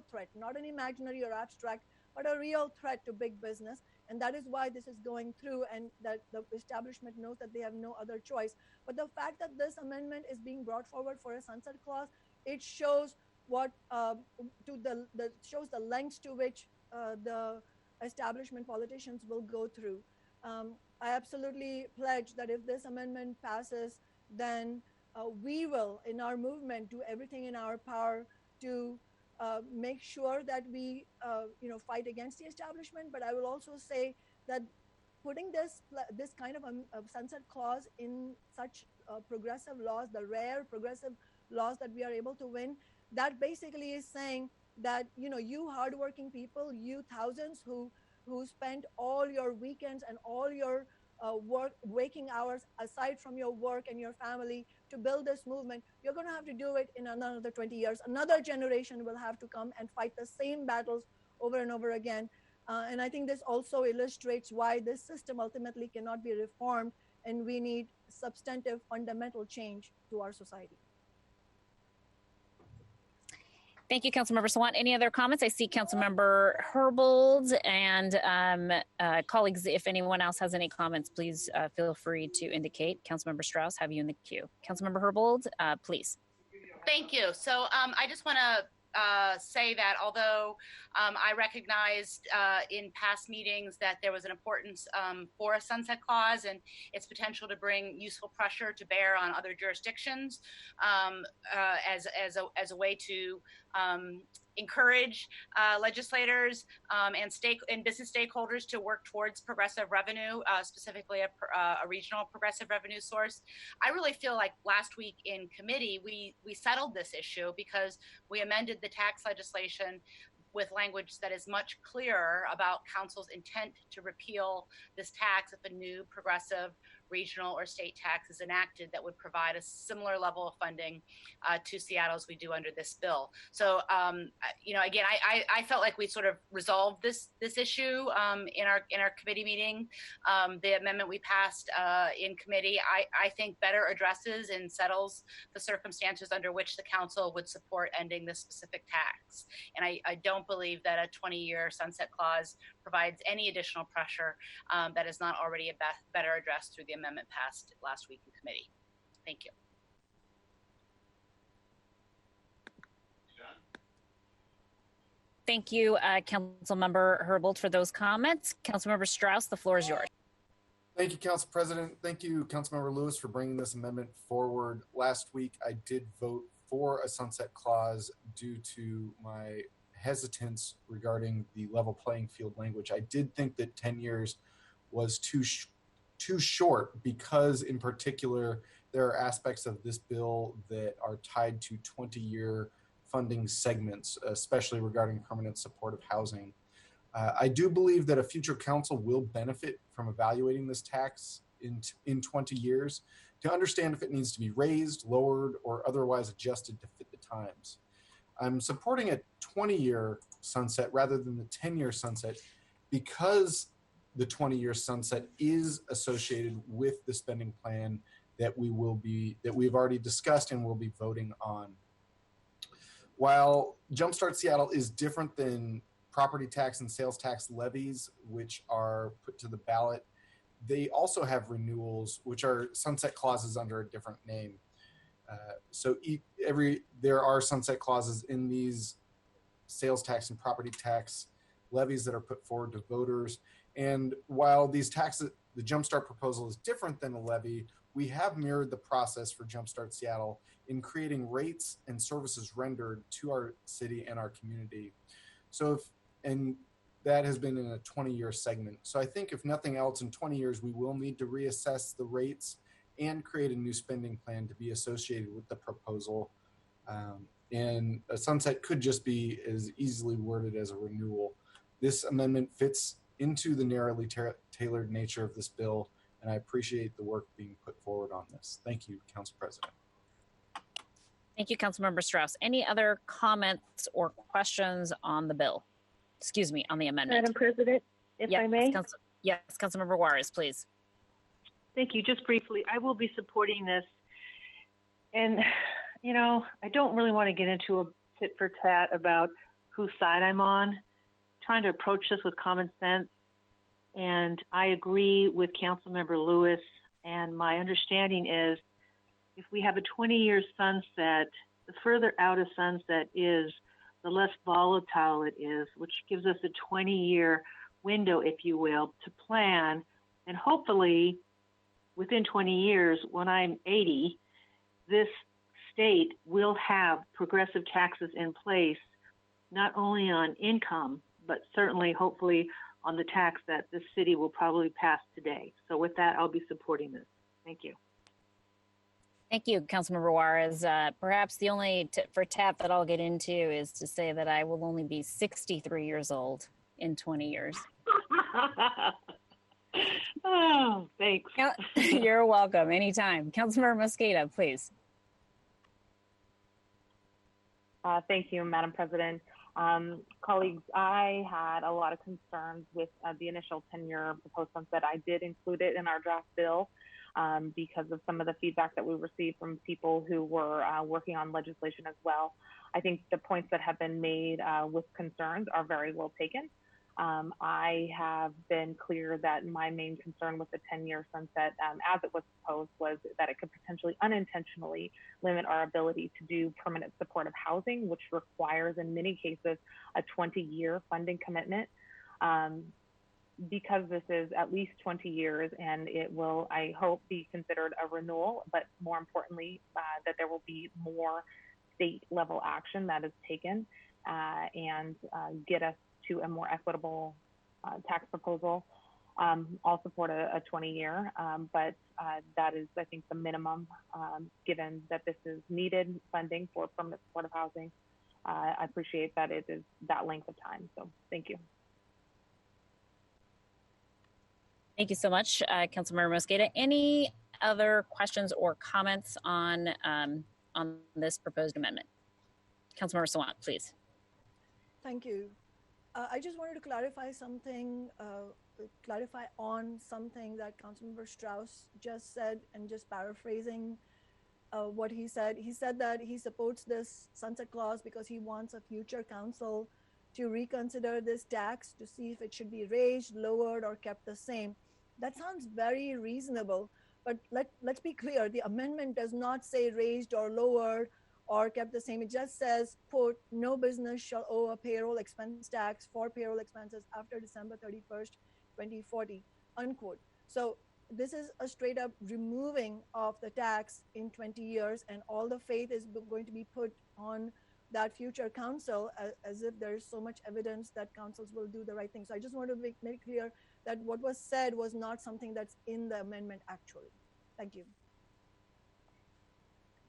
threat, not an imaginary or abstract, but a real threat to big business. And that is why this is going through, and that the establishment knows that they have no other choice. But the fact that this amendment is being brought forward for a sunset clause, it shows shows the lengths to which the establishment politicians will go through. I absolutely pledge that if this amendment passes, then we will, in our movement, do everything in our power to make sure that we, fight against the establishment. But I will also say that putting this kind of a sunset clause in such progressive laws, the rare progressive laws that we are able to win, that basically is saying that, you hardworking people, you thousands who spent all your weekends and all your waking hours aside from your work and your family to build this movement, you're going to have to do it in another 20 years. Another generation will have to come and fight the same battles over and over again. And I think this also illustrates why this system ultimately cannot be reformed, and we need substantive fundamental change to our society. Thank you, Councilmember Sawant. Any other comments? I see Councilmember Herbold and colleagues, if anyone else has any comments, please feel free to indicate. Councilmember Strauss, have you in the queue. Councilmember Herbold, please. Thank you. So I just want to say that although I recognized in past meetings that there was an importance for a sunset clause and its potential to bring useful pressure to bear on other jurisdictions as a way to encourage legislators and business stakeholders to work towards progressive revenue, specifically a regional progressive revenue source. I really feel like last week in committee, we settled this issue because we amended the tax legislation with language that is much clearer about council's intent to repeal this tax if a new progressive regional or state tax is enacted that would provide a similar level of funding to Seattle as we do under this bill. So, again, I felt like we sort of resolved this issue in our committee meeting. The amendment we passed in committee, I think better addresses and settles the circumstances under which the council would support ending this specific tax. And I don't believe that a 20-year sunset clause provides any additional pressure that is not already better addressed through the amendment passed last week in committee. Thank you. Thank you, Councilmember Herbold, for those comments. Councilmember Strauss, the floor is yours. Thank you, Council President. Thank you, Councilmember Lewis, for bringing this amendment forward. Last week, I did vote for a sunset clause due to my hesitance regarding the level playing field language. I did think that 10 years was too short because, in particular, there are aspects of this bill that are tied to 20-year funding segments, especially regarding permanent supportive housing. I do believe that a future council will benefit from evaluating this tax in 20 years to understand if it needs to be raised, lowered, or otherwise adjusted to fit the times. I'm supporting a 20-year sunset rather than the 10-year sunset because the 20-year sunset is associated with the spending plan that we've already discussed and will be voting on. While Jumpstart Seattle is different than property tax and sales tax levies, which are put to the ballot, they also have renewals, which are sunset clauses under a different name. There are sunset clauses in these sales tax and property tax levies that are put forward to voters. And while these taxes, the Jumpstart proposal is different than a levy, we have mirrored the process for Jumpstart Seattle in creating rates and services rendered to our city and our community. And that has been in a 20-year segment. So I think if nothing else, in 20 years, we will need to reassess the rates and create a new spending plan to be associated with the proposal. And a sunset could just be as easily worded as a renewal. This amendment fits into the narrowly tailored nature of this bill, and I appreciate the work being put forward on this. Thank you, Council President. Thank you, Councilmember Strauss. Any other comments or questions on the bill? Excuse me, on the amendment. Madam President, if I may. Yes, Councilmember Juarez, please. Thank you. Just briefly, I will be supporting this. And, I don't really want to get into a tit for tat about whose side I'm on. I'm trying to approach this with common sense. And I agree with Councilmember Lewis. And my understanding is if we have a 20-year sunset, the further out a sunset is, the less volatile it is, which gives us a 20-year window, if you will, to plan. And hopefully, within 20 years, when I'm 80, this state will have progressive taxes in place, not only on income, but certainly, hopefully, on the tax that the city will probably pass today. So with that, I'll be supporting this. Thank you. Thank you, Councilmember Juarez. Perhaps the only tit for tat that I'll get into is to say that I will only be 63 years old in 20 years. Oh, thanks. You're welcome. Anytime. Councilmember Mosqueda, please. Thank you, Madam President. Colleagues, I had a lot of concerns with the initial 10-year proposed sunset. I did include it in our draft bill. because of some of the feedback that we received from people who were working on legislation as well. I think the points that have been made with concerns are very well taken. I have been clear that my main concern with the 10-year sunset, as it was proposed, was that it could potentially unintentionally limit our ability to do permanent supportive housing, which requires, in many cases, a 20-year funding commitment. Because this is at least 20 years and it will, I hope, be considered a renewal, but more importantly, that there will be more state level action that is taken and get us to a more equitable tax proposal. I'll support a 20-year, but that is, I think, the minimum, given that this is needed funding for permanent supportive housing. I appreciate that it is that length of time, so thank you. Thank you so much, Councilmember Mosqueda. Any other questions or comments on this proposed amendment? Councilmember Sawant, please. Thank you. I just wanted to clarify something, clarify on something that Councilmember Strauss just said, and just paraphrasing what he said. He said that he supports this sunset clause because he wants a future council to reconsider this tax to see if it should be raised, lowered, or kept the same. That sounds very reasonable, but let's be clear. The amendment does not say raised or lowered or kept the same. It just says, quote, no business shall owe a payroll expense tax for payroll expenses after December 31st, 2040, unquote. So this is a straight up removing of the tax in 20 years, and all the faith is going to be put on that future council, as if there is so much evidence that councils will do the right thing. So I just want to make clear that what was said was not something that's in the amendment actually. Thank you.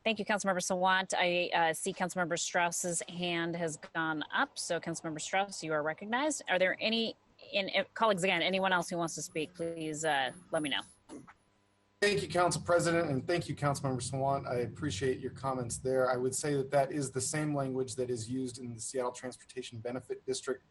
Thank you, Councilmember Sawant. I see Councilmember Strauss's hand has gone up. So Councilmember Strauss, you are recognized. Are there any, colleagues, again, anyone else who wants to speak, please let me know. Thank you, Council President, and thank you, Councilmember Sawant. I appreciate your comments there. I would say that that is the same language that is used in the Seattle Transportation Benefit District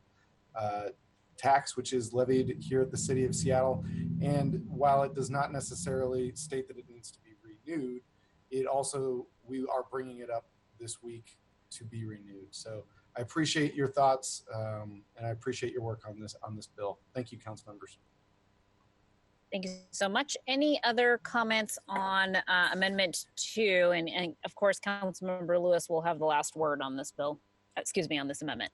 tax, which is levied here at the City of Seattle. And while it does not necessarily state that it needs to be renewed, it also, we are bringing it up this week to be renewed. So I appreciate your thoughts, and I appreciate your work on this bill. Thank you, Council members. Thank you so much. Any other comments on Amendment 2? And of course, Councilmember Lewis will have the last word on this bill, excuse me, on this amendment.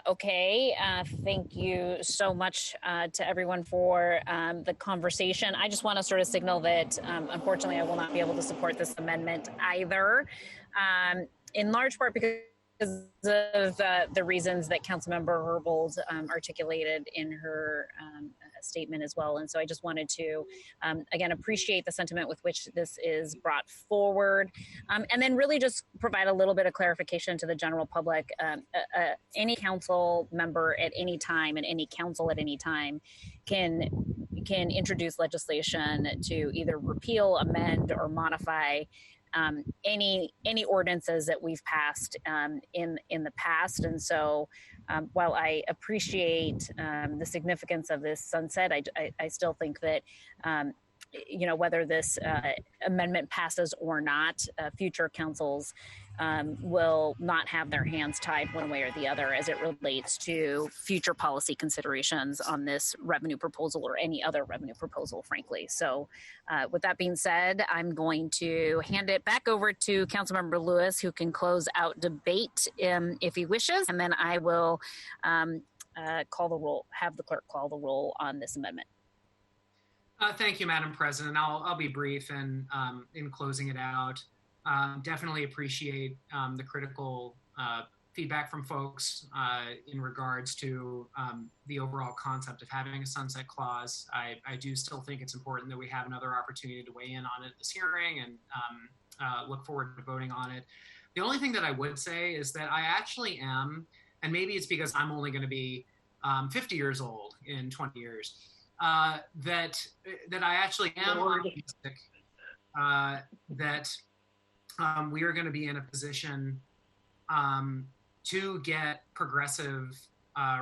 Okay, thank you so much to everyone for the conversation. I just want to sort of signal that unfortunately I will not be able to support this amendment either, in large part because of the reasons that Councilmember Herbold articulated in her statement as well. And so I just wanted to, again, appreciate the sentiment with which this is brought forward, and then really just provide a little bit of clarification to the general public. Any council member at any time and any council at any time can introduce legislation to either repeal, amend, or modify any ordinances that we've passed in the past. And so while I appreciate the significance of this sunset, I still think that you know, whether this amendment passes or not, future councils will not have their hands tied one way or the other as it relates to future policy considerations on this revenue proposal or any other revenue proposal, frankly. So with that being said, I'm going to hand it back over to Councilmember Lewis, who can close out debate if he wishes, and then I will call the roll, have the clerk call the roll on this amendment. Thank you, Madam President. I'll be brief in closing it out. Definitely appreciate the critical feedback from folks in regards to the overall concept of having a sunset clause. I do still think it's important that we have another opportunity to weigh in on it at this hearing, and look forward to voting on it. The only thing that I would say is that I actually am, and maybe it's because I'm only going to be 50 years old in 20 years, that I actually am optimistic that we are going to be in a position to get progressive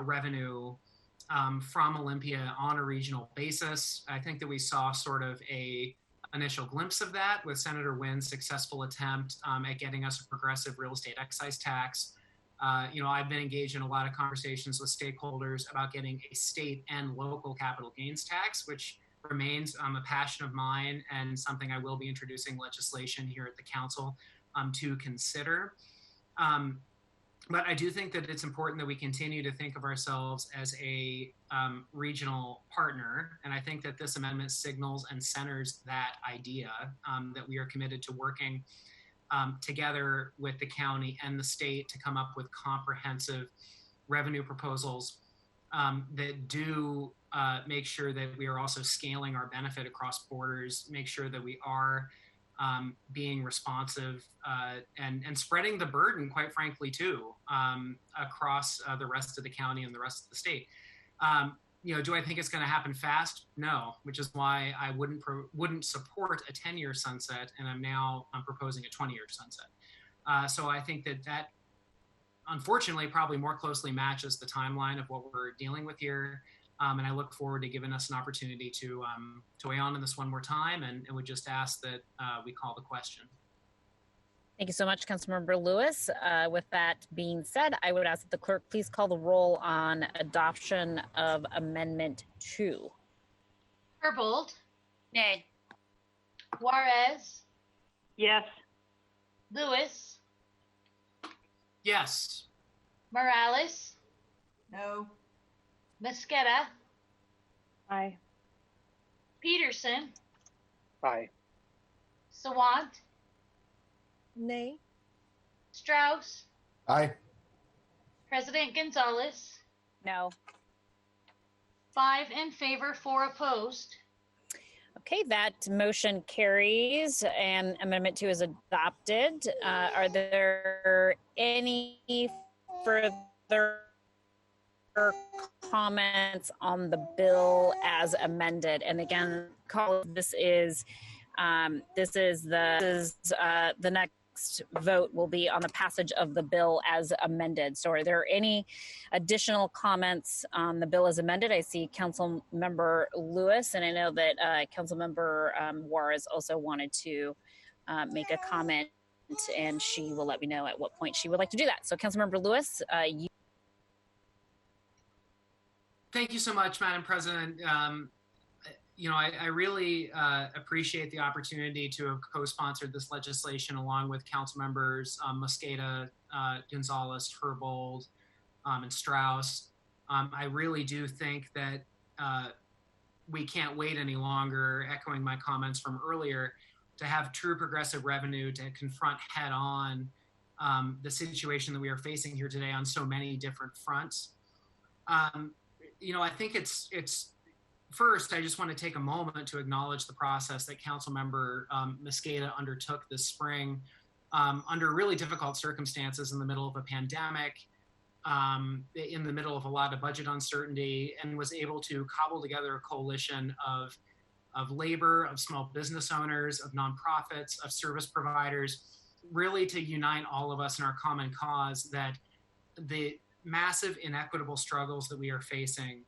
revenue from Olympia on a regional basis. I think that we saw sort of a initial glimpse of that with Senator Wynn's successful attempt at getting us a progressive real estate excise tax. I've been engaged in a lot of conversations with stakeholders about getting a state and local capital gains tax, which remains a passion of mine and something I will be introducing legislation here at the council to consider. But I do think that it's important that we continue to think of ourselves as a regional partner. And I think that this amendment signals and centers that idea that we are committed to working together with the county and the state to come up with comprehensive revenue proposals that do make sure that we are also scaling our benefit across borders, make sure that we are being responsive and spreading the burden, quite frankly, too, across the rest of the county and the rest of the state. Do I think it's going to happen fast? No, which is why I wouldn't support a 10-year sunset, and I'm proposing a 20-year sunset. So I think that unfortunately probably more closely matches the timeline of what we're dealing with here. And I look forward to giving us an opportunity to weigh on this one more time, and would just ask that we call the question. Thank you so much, Councilmember Lewis. With that being said, I would ask that the clerk please call the roll on adoption of Amendment 2. Herbold. Nay. Juarez. Yes. Lewis. Yes. Morales. No. Mosqueda. Aye. Peterson. Aye. Sawant. Nay. Strauss. Aye. President Gonzalez. No. 5 in favor, 4 opposed. Okay, that motion carries and Amendment 2 is adopted. Are there any further comments on the bill as amended? And again, this is the next vote will be on the passage of the bill as amended. So are there any additional comments on the bill as amended? I see Council Member Lewis, and I know that Council Member Juarez also wanted to make a comment, and she will let me know at what point she would like to do that. So Council Member Lewis, you. Thank you so much, Madam President. I really appreciate the opportunity to have co-sponsored this legislation along with council members Mosqueda, Gonzalez, Herbold, and Strauss. I really do think that we can't wait any longer, echoing my comments from earlier, to have true progressive revenue to confront head on the situation that we are facing here today on so many different fronts. I think it's first, I just want to take a moment to acknowledge the process that Councilmember Mosqueda undertook this spring under really difficult circumstances in the middle of a pandemic, in the middle of a lot of budget uncertainty, and was able to cobble together a coalition of labor, of small business owners, of nonprofits, of service providers, really to unite all of us in our common cause that the massive inequitable struggles that we are facing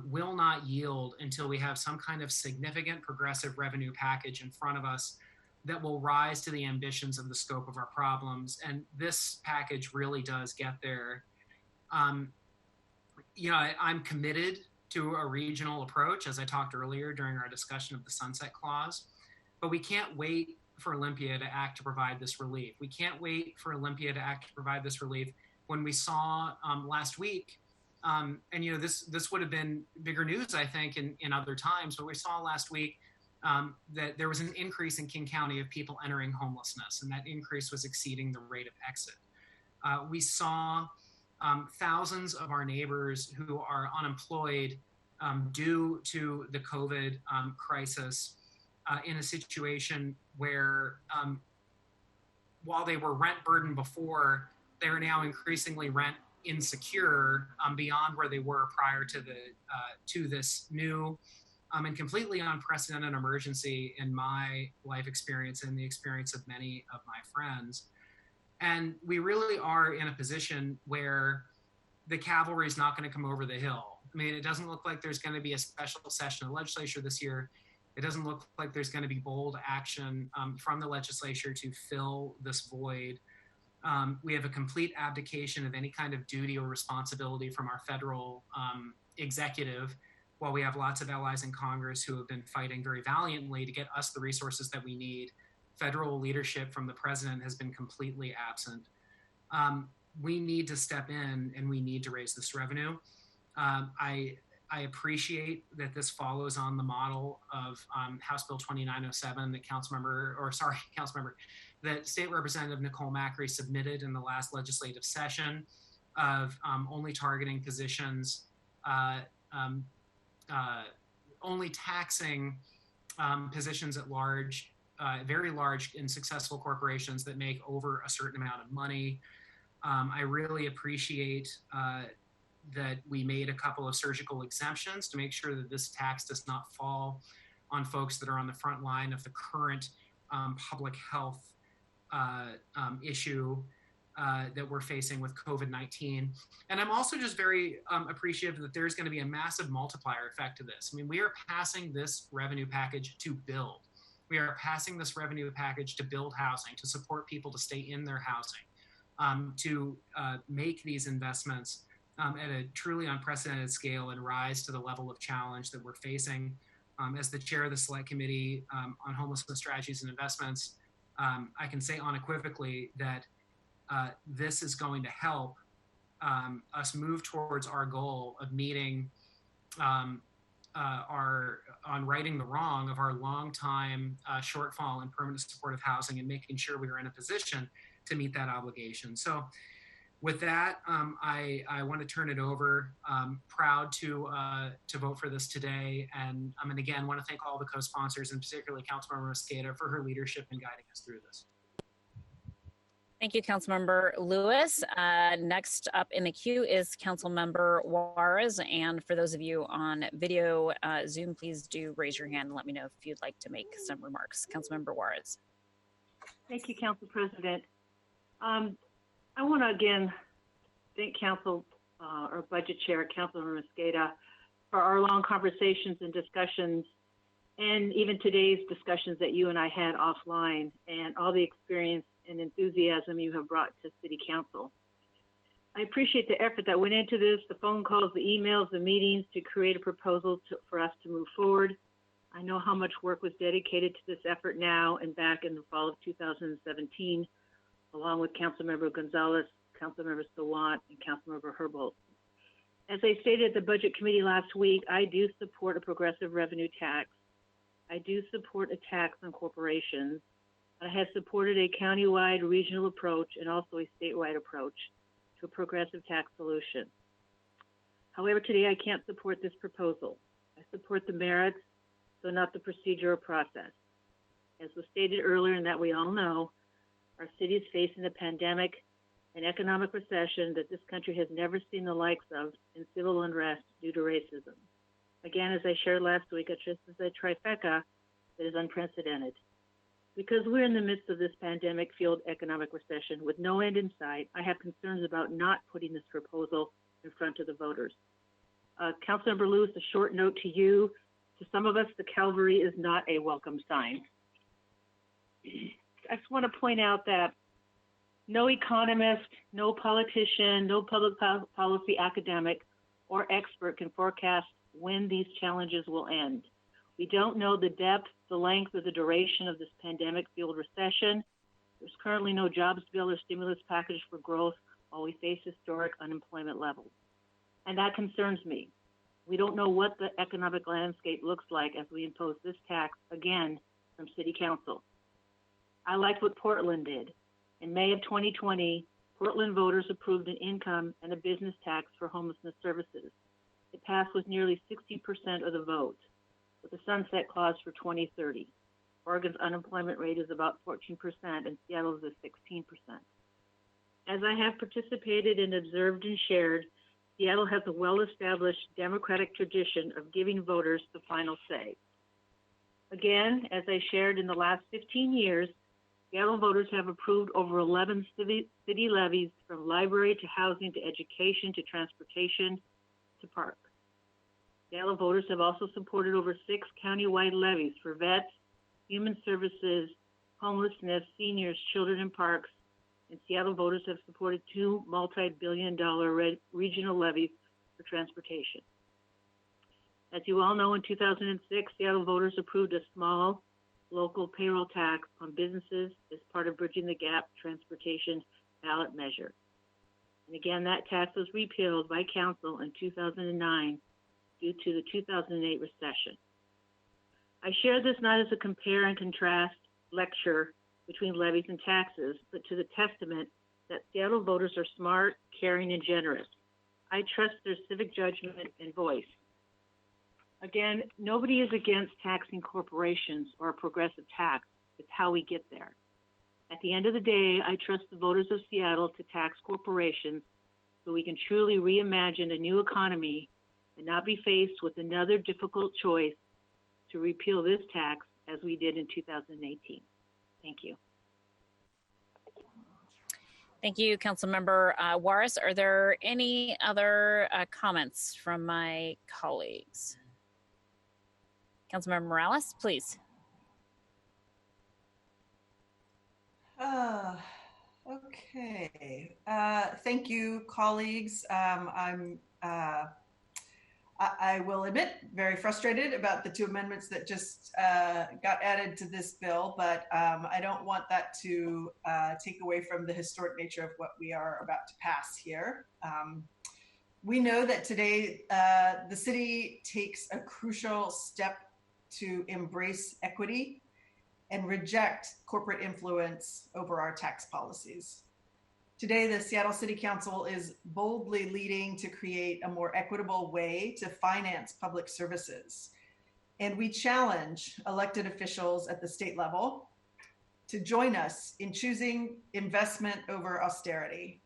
will not yield until we have some kind of significant progressive revenue package in front of us that will rise to the ambitions of the scope of our problems. And this package really does get there. I'm committed to a regional approach, as I talked earlier during our discussion of the Sunset Clause, but we can't wait for Olympia to act to provide this relief. We can't wait for Olympia to act to provide this relief. When we saw last week, this would have been bigger news, I think, in other times, but we saw last week that there was an increase in King County of people entering homelessness, and that increase was exceeding the rate of exit. We saw thousands of our neighbors who are unemployed due to the COVID crisis in a situation where while they were rent burdened before, they are now increasingly rent insecure beyond where they were prior to this new and completely unprecedented emergency in my life experience and the experience of many of my friends. And we really are in a position where the cavalry is not going to come over the hill. mean, it doesn't look like there's going to be a special session of the legislature this year. It doesn't look like there's going to be bold action from the legislature to fill this void. We have a complete abdication of any kind of duty or responsibility from our federal executive, while we have lots of allies in Congress who have been fighting very valiantly to get us the resources that we need. Federal leadership from the president has been completely absent. We need to step in and we need to raise this revenue. I appreciate that this follows on the model of House Bill 2907 that State Representative Nicole Macri submitted in the last legislative session of only targeting positions, only taxing positions at large, very large and successful corporations that make over a certain amount of money. I really appreciate that we made a couple of surgical exemptions to make sure that this tax does not fall on folks that are on the front line of the current public health issue that we're facing with COVID-19. And I'm also just very appreciative that there's going to be a massive multiplier effect to this. I mean, we are passing this revenue package to build. We are passing this revenue package to build housing, to support people to stay in their housing, to make these investments at a truly unprecedented scale and rise to the level of challenge that we're facing. As the chair of the Select Committee on Homelessness Strategies and Investments, I can say unequivocally that this is going to help us move towards our goal of meeting on righting the wrong of our long-time shortfall in permanent supportive housing and making sure we are in a position to meet that obligation. So with that, I want to turn it over. Proud to vote for this today, and again want to thank all the co-sponsors, and particularly Councilmember Mosqueda for her leadership in guiding us through this. Thank you, Councilmember Lewis. Next up in the queue is Councilmember Juarez, and for those of you on video Zoom, please do raise your hand and let me know if you'd like to make some remarks. Councilmember Juarez. Thank you, Council President. I want to again thank Council, our Budget Chair, Councilmember Mosqueda, for our long conversations and discussions, and even today's discussions that you and I had offline, and all the experience and enthusiasm you have brought to City Council. I appreciate the effort that went into this, the phone calls, the emails, the meetings to create a proposal for us to move forward. I know how much work was dedicated to this effort now and back in the fall of 2017, along with Councilmember Gonzalez, Councilmember Sawant, and Councilmember Herbold. As I stated at the Budget Committee last week, I do support a progressive revenue tax. I do support a tax on corporations. I have supported a countywide regional approach and also a statewide approach to a progressive tax solution. However, today I can't support this proposal. I support the merits, so not the procedure or process. As was stated earlier, and that we all know, our city is facing a pandemic, an economic recession that this country has never seen the likes of, and civil unrest due to racism. Again, as I shared last week, it's just as a trifecta that is unprecedented. Because we're in the midst of this pandemic-fueled economic recession with no end in sight, I have concerns about not putting this proposal in front of the voters. Councilmember Lewis, a short note to you. To some of us, the cavalry is not a welcome sign. I just want to point out that no economist, no politician, no public policy academic or expert can forecast when these challenges will end. We don't know the depth, the length, or the duration of this pandemic-fueled recession. There's currently no jobs bill or stimulus package for growth while we face historic unemployment levels. And that concerns me. We don't know what the economic landscape looks like as we impose this tax again from City Council. I liked what Portland did. In May of 2020, Portland voters approved an income and a business tax for homelessness services. It passed with nearly 60% of the vote, with a sunset clause for 2030. Oregon's unemployment rate is about 14%, and Seattle's is 16%. As I have participated and observed and shared, Seattle has a well-established democratic tradition of giving voters the final say. Again, as I shared in the last 15 years, Seattle voters have approved over 11 city levies, from library to housing to education to transportation to park. Seattle voters have also supported over 6 countywide levies for vets, human services, homelessness, seniors, children, and parks. And Seattle voters have supported 2 multi-billion-dollar regional levies for transportation. As you all know, in 2006, Seattle voters approved a small local payroll tax on businesses as part of Bridging the Gap transportation ballot measure. And again, that tax was repealed by council in 2009 due to the 2008 recession. I share this not as a compare and contrast lecture between levies and taxes, but to the testament that Seattle voters are smart, caring, and generous. I trust their civic judgment and voice. Again, nobody is against taxing corporations or a progressive tax. It's how we get there. At the end of the day, I trust the voters of Seattle to tax corporations so we can truly reimagine a new economy and not be faced with another difficult choice to repeal this tax as we did in 2018. Thank you. Thank you, Councilmember Juarez. Are there any other comments from my colleagues? Councilmember Morales, please. Okay. Thank you, colleagues. I will admit, very frustrated about the 2 amendments that just got added to this bill, but I don't want that to take away from the historic nature of what we are about to pass here. We know that today the city takes a crucial step to embrace equity and reject corporate influence over our tax policies. Today, the Seattle City Council is boldly leading to create a more equitable way to finance public services. And we challenge elected officials at the state level to join us in choosing investment over austerity.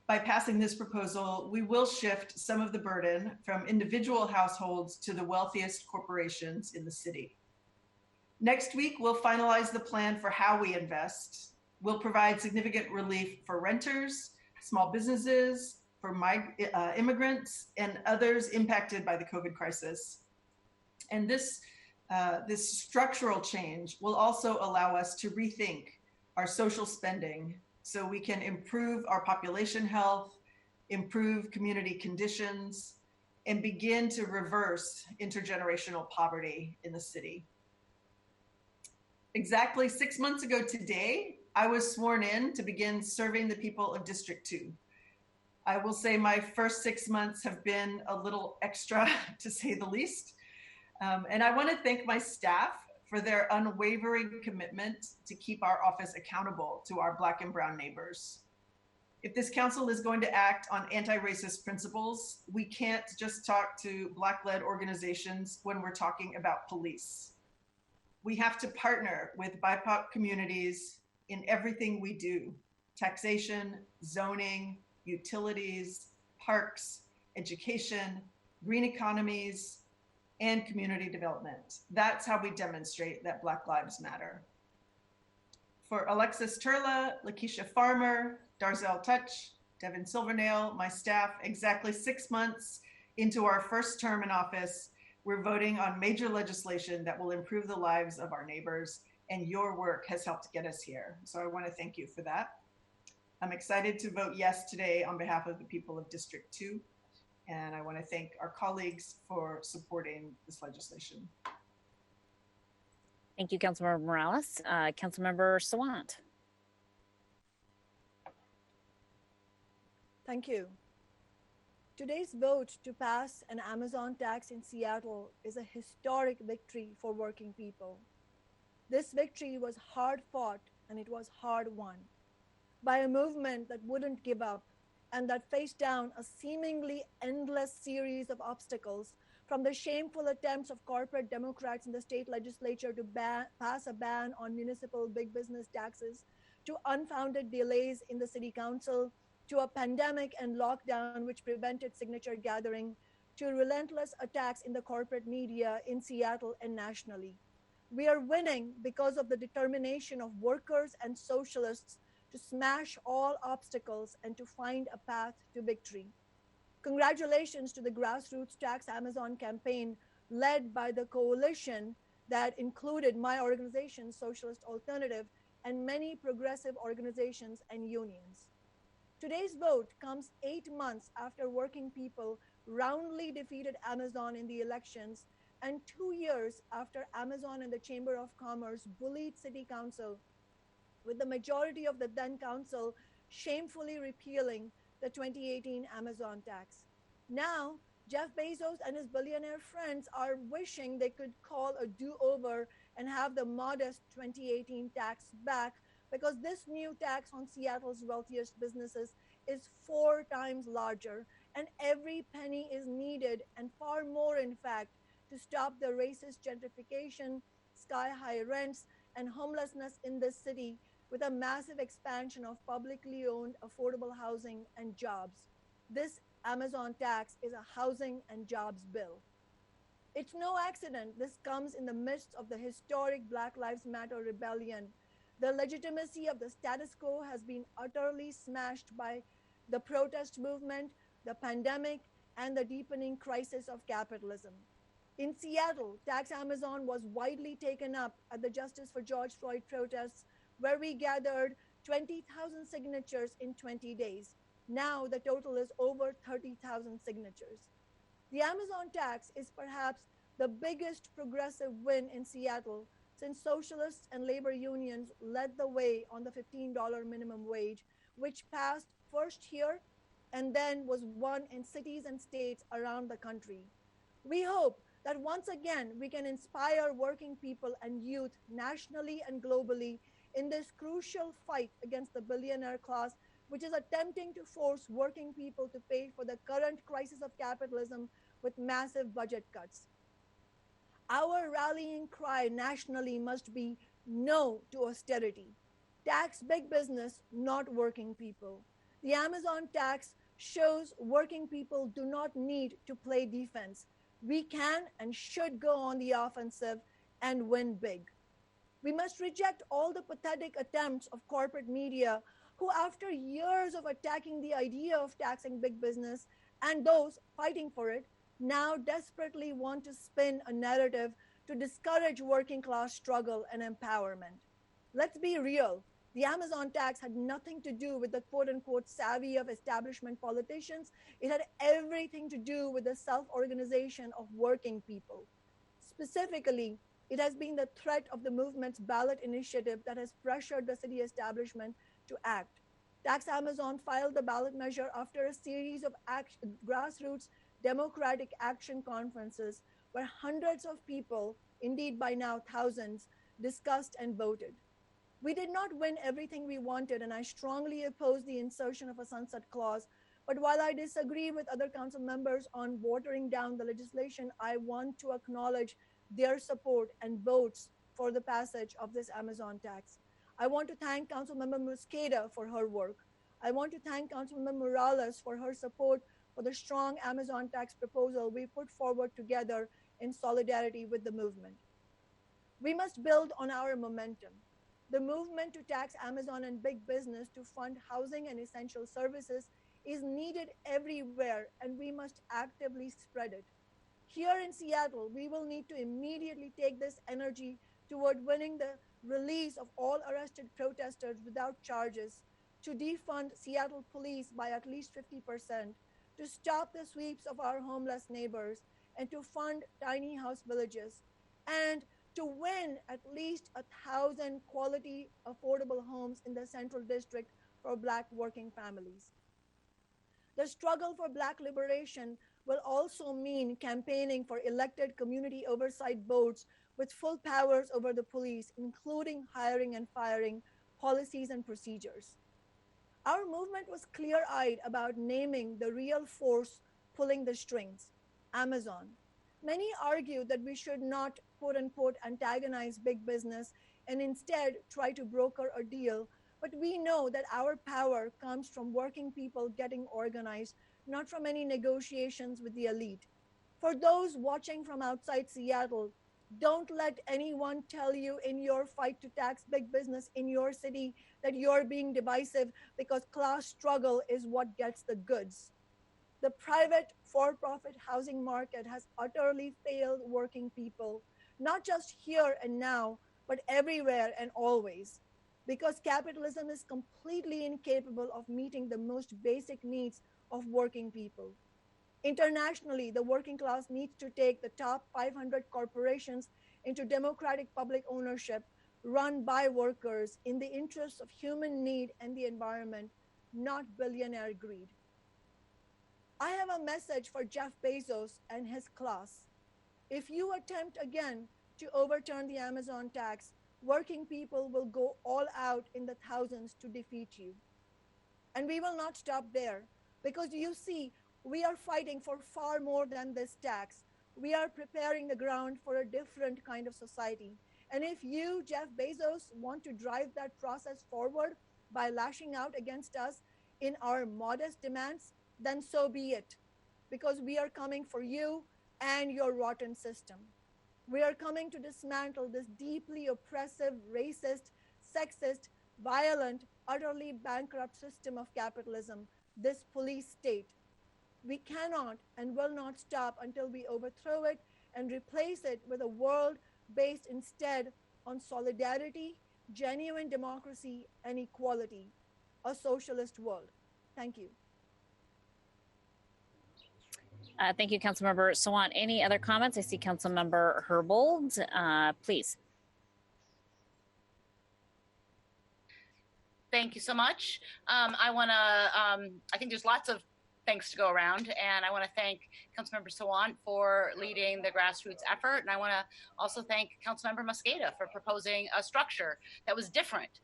By passing this proposal, we will shift some of the burden from individual households to the wealthiest corporations in the city. Next week, we'll finalize the plan for how we invest. We'll provide significant relief for renters, small businesses, for immigrants, and others impacted by the COVID crisis. And this structural change will also allow us to rethink our social spending so we can improve our population health, improve community conditions, and begin to reverse intergenerational poverty in the city. Exactly 6 months ago today, I was sworn in to begin serving the people of District 2. I will say my first 6 months have been a little extra, to say the least. And I want to thank my staff for their unwavering commitment to keep our office accountable to our Black and Brown neighbors. If this council is going to act on anti-racist principles, we can't just talk to Black-led organizations when we're talking about police. We have to partner with BIPOC communities in everything we do: taxation, zoning, utilities, parks, education, green economies, and community development. That's how we demonstrate that Black Lives Matter. For Alexis Turla, Lakeisha Farmer, Darzell Touch, Devin Silvernail, my staff, exactly 6 months into our first term in office, we're voting on major legislation that will improve the lives of our neighbors, and your work has helped get us here. So I want to thank you for that. I'm excited to vote yes today on behalf of the people of District 2. And I want to thank our colleagues for supporting this legislation. Thank you, Councilmember Morales. Councilmember Sawant. Thank you. Today's vote to pass an Amazon tax in Seattle is a historic victory for working people. This victory was hard fought and it was hard won by a movement that wouldn't give up and that faced down a seemingly endless series of obstacles, from the shameful attempts of corporate Democrats in the state legislature to pass a ban on municipal big business taxes, to unfounded delays in the city council, to a pandemic and lockdown which prevented signature gathering, to relentless attacks in the corporate media in Seattle and nationally. We are winning because of the determination of workers and socialists to smash all obstacles and to find a path to victory. Congratulations to the Grassroots Tax Amazon campaign led by the coalition that included my organization, Socialist Alternative, and many progressive organizations and unions. Today's vote comes 8 months after working people roundly defeated Amazon in the elections and 2 years after Amazon and the Chamber of Commerce bullied City Council, with the majority of the then council shamefully repealing the 2018 Amazon tax. Now, Jeff Bezos and his billionaire friends are wishing they could call a do-over and have the modest 2018 tax back, because this new tax on Seattle's wealthiest businesses is 4 times larger, and every penny is needed, and far more, in fact, to stop the racist gentrification, sky-high rents, and homelessness in this city, with a massive expansion of publicly owned affordable housing and jobs. This Amazon tax is a housing and jobs bill. It's no accident this comes in the midst of the historic Black Lives Matter rebellion. The legitimacy of the status quo has been utterly smashed by the protest movement, the pandemic, and the deepening crisis of capitalism. In Seattle, Tax Amazon was widely taken up at the Justice for George Floyd protests, where we gathered 20,000 signatures in 20 days. Now the total is over 30,000 signatures. The Amazon tax is perhaps the biggest progressive win in Seattle since socialists and labor unions led the way on the $15 minimum wage, which passed first here and then was won in cities and states around the country. We hope that once again we can inspire working people and youth nationally and globally in this crucial fight against the billionaire class, which is attempting to force working people to pay for the current crisis of capitalism with massive budget cuts. Our rallying cry nationally must be no to austerity. Tax big business, not working people. The Amazon tax shows working people do not need to play defense. We can and should go on the offensive and win big. We must reject all the pathetic attempts of corporate media who, after years of attacking the idea of taxing big business and those fighting for it, now desperately want to spin a narrative to discourage working class struggle and empowerment. Let's be real. The Amazon tax had nothing to do with the quote-unquote savvy of establishment politicians. It had everything to do with the self-organization of working people. Specifically, it has been the threat of the movement's ballot initiative that has pressured the city establishment to act. Tax Amazon filed the ballot measure after a series of grassroots democratic action conferences where hundreds of people, indeed by now thousands, discussed and voted. We did not win everything we wanted, and I strongly oppose the insertion of a sunset clause. But while I disagree with other council members on watering down the legislation, I want to acknowledge their support and votes for the passage of this Amazon tax. I want to thank Councilmember Mosqueda for her work. I want to thank Councilmember Morales for her support for the strong Amazon tax proposal we put forward together in solidarity with the movement. We must build on our momentum. The movement to tax Amazon and big business to fund housing and essential services is needed everywhere, and we must actively spread it. Here in Seattle, we will need to immediately take this energy toward winning the release of all arrested protesters without charges, to defund Seattle police by at least 50%, to stop the sweeps of our homeless neighbors, and to fund tiny house villages, and to win at least 1,000 quality, affordable homes in the Central District for Black working families. The struggle for Black liberation will also mean campaigning for elected community oversight boards with full powers over the police, including hiring and firing, policies and procedures. Our movement was clear-eyed about naming the real force pulling the strings, Amazon. Many argue that we should not, quote-unquote, antagonize big business and instead try to broker a deal. But we know that our power comes from working people getting organized, not from any negotiations with the elite. For those watching from outside Seattle, don't let anyone tell you in your fight to tax big business in your city that you're being divisive because class struggle is what gets the goods. The private for-profit housing market has utterly failed working people, not just here and now, but everywhere and always, because capitalism is completely incapable of meeting the most basic needs of working people. Internationally, the working class needs to take the top 500 corporations into democratic public ownership run by workers in the interest of human need and the environment, not billionaire greed. I have a message for Jeff Bezos and his class. If you attempt again to overturn the Amazon tax, working people will go all out in the thousands to defeat you. And we will not stop there, because you see, we are fighting for far more than this tax. We are preparing the ground for a different kind of society. And if you, Jeff Bezos, want to drive that process forward by lashing out against us in our modest demands, then so be it, because we are coming for you and your rotten system. We are coming to dismantle this deeply oppressive, racist, sexist, violent, utterly bankrupt system of capitalism, this police state. We cannot and will not stop until we overthrow it and replace it with a world based instead on solidarity, genuine democracy, and equality, a socialist world. Thank you. Thank you, Councilmember Sawant. Any other comments? I see Councilmember Herbold. Please. Thank you so much. I think there's lots of thanks to go around, and I want to thank Councilmember Sawant for leading the grassroots effort, and I want to also thank Councilmember Mosqueda for proposing a structure that was different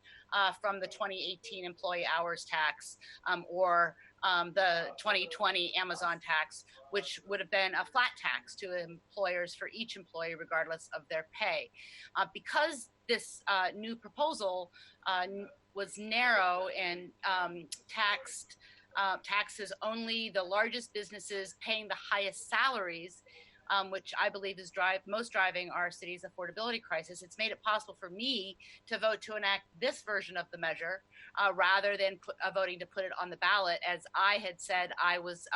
from the 2018 employee hours tax or the 2020 Amazon tax, which would have been a flat tax to employers for each employee, regardless of their pay. Because this new proposal was narrow and taxes only the largest businesses paying the highest salaries, which I believe is most driving our city's affordability crisis. It's made it possible for me to vote to enact this version of the measure rather than voting to put it on the ballot, as I had said I was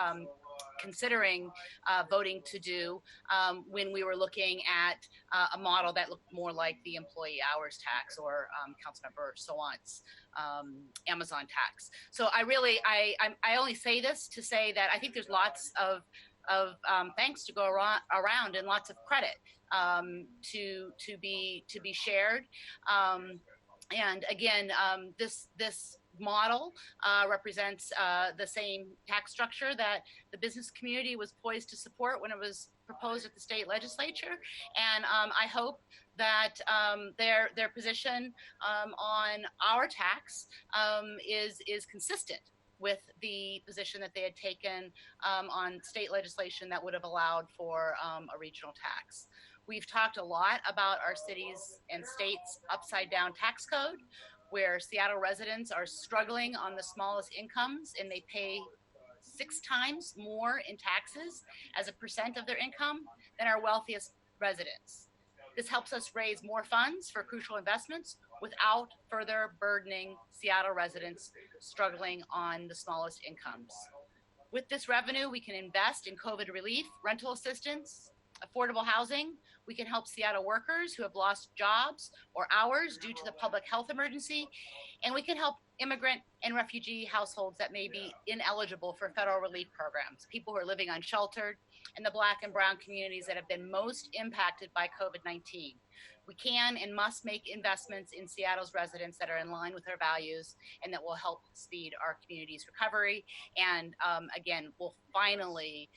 considering voting to do when we were looking at a model that looked more like the employee hours tax or Councilmember Sawant's Amazon tax. So I only say this to say that I think there's lots of thanks to go around and lots of credit to be shared. And again, this model represents the same tax structure that the business community was poised to support when it was proposed at the state legislature. And I hope that their position on our tax is consistent with the position that they had taken on state legislation that would have allowed for a regional tax. We've talked a lot about our cities and states' upside down tax code, where Seattle residents are struggling on the smallest incomes and they pay 6 times more in taxes as a percent of their income than our wealthiest residents. This helps us raise more funds for crucial investments without further burdening Seattle residents struggling on the smallest incomes. With this revenue, we can invest in COVID relief, rental assistance, affordable housing. We can help Seattle workers who have lost jobs or hours due to the public health emergency. And we can help immigrant and refugee households that may be ineligible for federal relief programs, people who are living unsheltered, and the Black and Brown communities that have been most impacted by COVID-19. We can and must make investments in Seattle's residents that are in line with our values and that will help speed our community's recovery. And again, will finally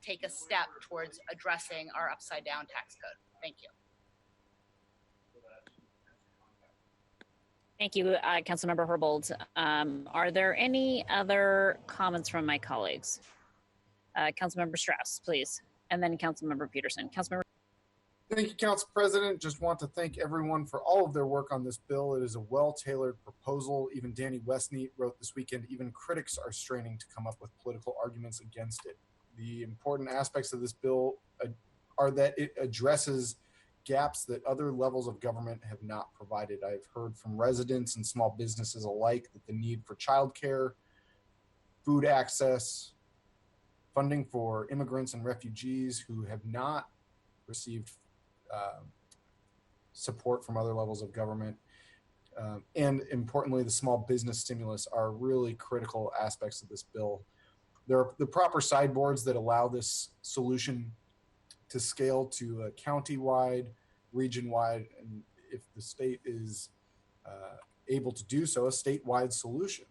take a step towards addressing our upside down tax code. Thank you. Thank you, Councilmember Herbold. Are there any other comments from my colleagues? Councilmember Strauss, please, and then Councilmember Peterson. Councilmember. Thank you, Council President. Just want to thank everyone for all of their work on this bill. It is a well-tailored proposal. Even Danny Westneat wrote this weekend, even critics are straining to come up with political arguments against it. The important aspects of this bill are that it addresses gaps that other levels of government have not provided. I've heard from residents and small businesses alike that the need for childcare, food access, funding for immigrants and refugees who have not received support from other levels of government, and importantly, the small business stimulus are really critical aspects of this bill. There are the proper sideboards that allow this solution to scale to a county-wide, region-wide, and if the state is able to do so, a statewide solution.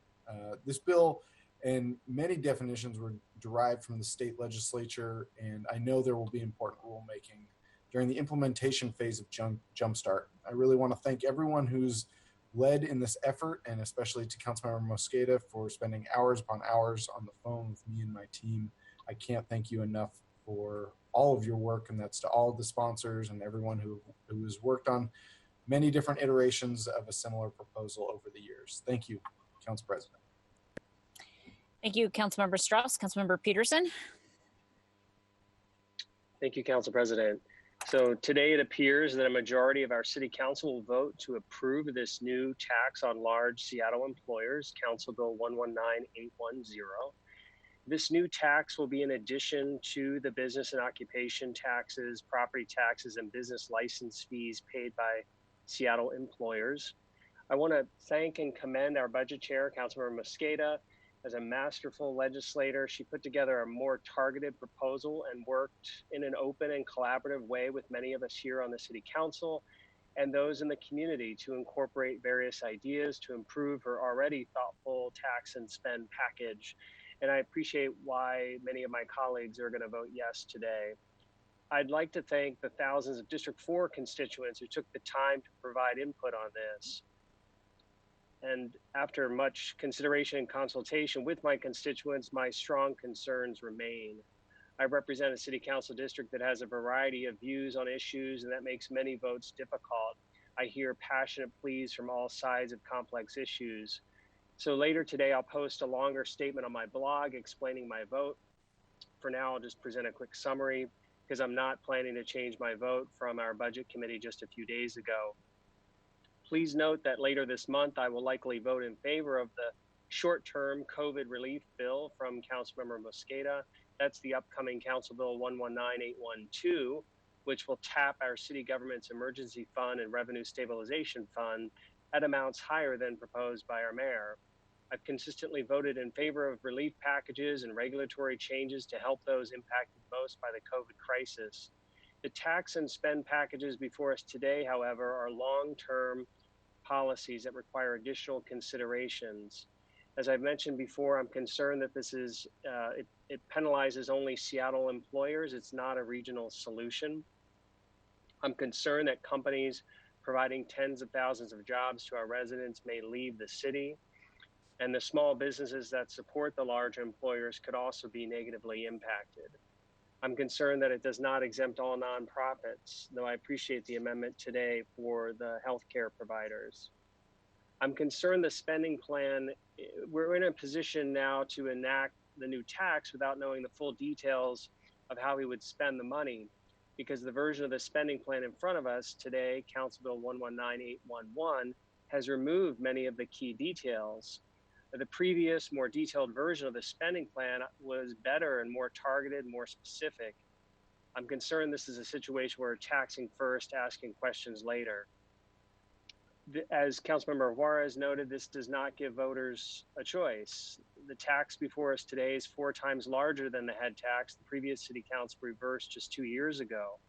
This bill and many definitions were derived from the state legislature, and I know there will be important rulemaking during the implementation phase of Jumpstart. I really want to thank everyone who's led in this effort, and especially to Councilmember Mosqueda for spending hours upon hours on the phone with me and my team. I can't thank you enough for all of your work, and that's to all of the sponsors and everyone who has worked on many different iterations of a similar proposal over the years. Thank you, Council President. Thank you, Councilmember Strauss. Councilmember Peterson. Thank you, Council President. So today it appears that a majority of our city council will vote to approve this new tax on large Seattle employers, Council Bill 119810. This new tax will be in addition to the business and occupation taxes, property taxes, and business license fees paid by Seattle employers. I want to thank and commend our budget chair, Councilmember Mosqueda. As a masterful legislator, she put together a more targeted proposal and worked in an open and collaborative way with many of us here on the City Council and those in the community to incorporate various ideas to improve her already thoughtful tax and spend package. And I appreciate why many of my colleagues are going to vote yes today. I'd like to thank the thousands of District 4 constituents who took the time to provide input on this. And after much consideration and consultation with my constituents, my strong concerns remain. I represent a city council district that has a variety of views on issues, and that makes many votes difficult. I hear passionate pleas from all sides of complex issues. So later today, I'll post a longer statement on my blog explaining my vote. For now, I'll just present a quick summary because I'm not planning to change my vote from our budget committee just a few days ago. Please note that later this month, I will likely vote in favor of the short-term COVID relief bill from Councilmember Mosqueda. That's the upcoming Council Bill 119812, which will tap our city government's emergency fund and revenue stabilization fund at amounts higher than proposed by our mayor. I've consistently voted in favor of relief packages and regulatory changes to help those impacted most by the COVID crisis. The tax and spend packages before us today, however, are long-term policies that require additional considerations. As I've mentioned before, I'm concerned that this is, it penalizes only Seattle employers. It's not a regional solution. I'm concerned that companies providing tens of thousands of jobs to our residents may leave the city, and the small businesses that support the large employers could also be negatively impacted. I'm concerned that it does not exempt all nonprofits, though I appreciate the amendment today for the healthcare providers. I'm concerned the spending plan, we're in a position now to enact the new tax without knowing the full details of how we would spend the money, because the version of the spending plan in front of us today, Council Bill 119811, has removed many of the key details. The previous, more detailed version of the spending plan was better and more targeted, more specific. I'm concerned this is a situation where we're taxing first, asking questions later. As Councilmember Juarez noted, this does not give voters a choice. The tax before us today is 4 times larger than the head tax the previous city council reversed just 2 years ago.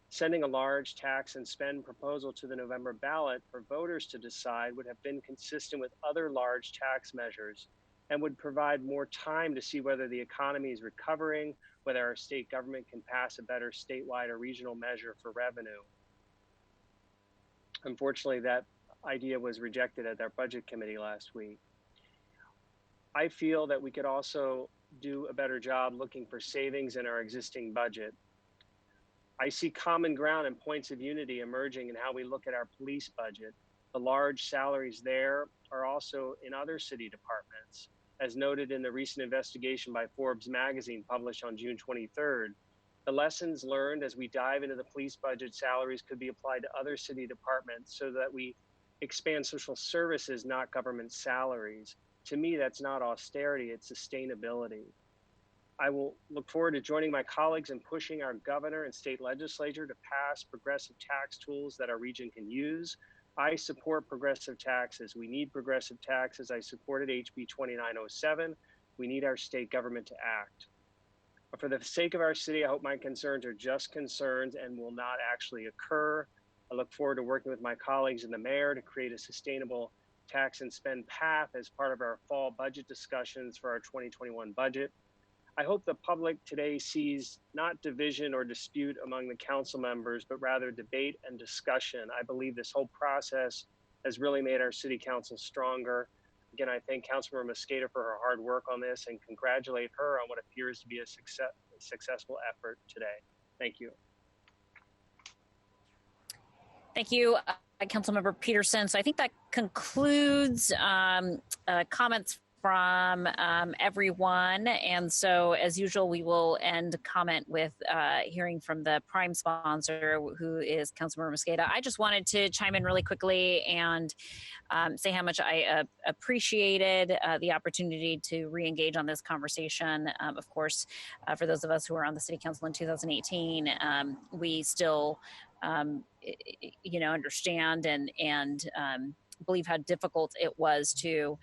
Sending a large tax and spend proposal to the November ballot for voters to decide would have been consistent with other large tax measures and would provide more time to see whether the economy is recovering, whether our state government can pass a better statewide or regional measure for revenue. Unfortunately, that idea was rejected at our budget committee last week. I feel that we could also do a better job looking for savings in our existing budget. I see common ground and points of unity emerging in how we look at our police budget. The large salaries there are also in other city departments. As noted in the recent investigation by Forbes magazine published on June 23rd, the lessons learned as we dive into the police budget salaries could be applied to other city departments so that we expand social services, not government salaries. To me, that's not austerity, it's sustainability. I will look forward to joining my colleagues in pushing our governor and state legislature to pass progressive tax tools that our region can use. I support progressive taxes. We need progressive taxes. I supported HB 2907. We need our state government to act. But for the sake of our city, I hope my concerns are just concerns and will not actually occur. I look forward to working with my colleagues and the mayor to create a sustainable tax and spend path as part of our fall budget discussions for our 2021 budget. I hope the public today sees not division or dispute among the council members, but rather debate and discussion. I believe this whole process has really made our city council stronger. Again, I thank Councilmember Mosqueda for her hard work on this and congratulate her on what appears to be a successful effort today. Thank you. Thank you, Councilmember Peterson. So I think that concludes comments from everyone. And so as usual, we will end comment with hearing from the prime sponsor, who is Councilmember Mosqueda. I just wanted to chime in really quickly and say how much I appreciated the opportunity to re-engage on this conversation. Of course, for those of us who were on the City Council in 2018, we still understand and believe how difficult it was to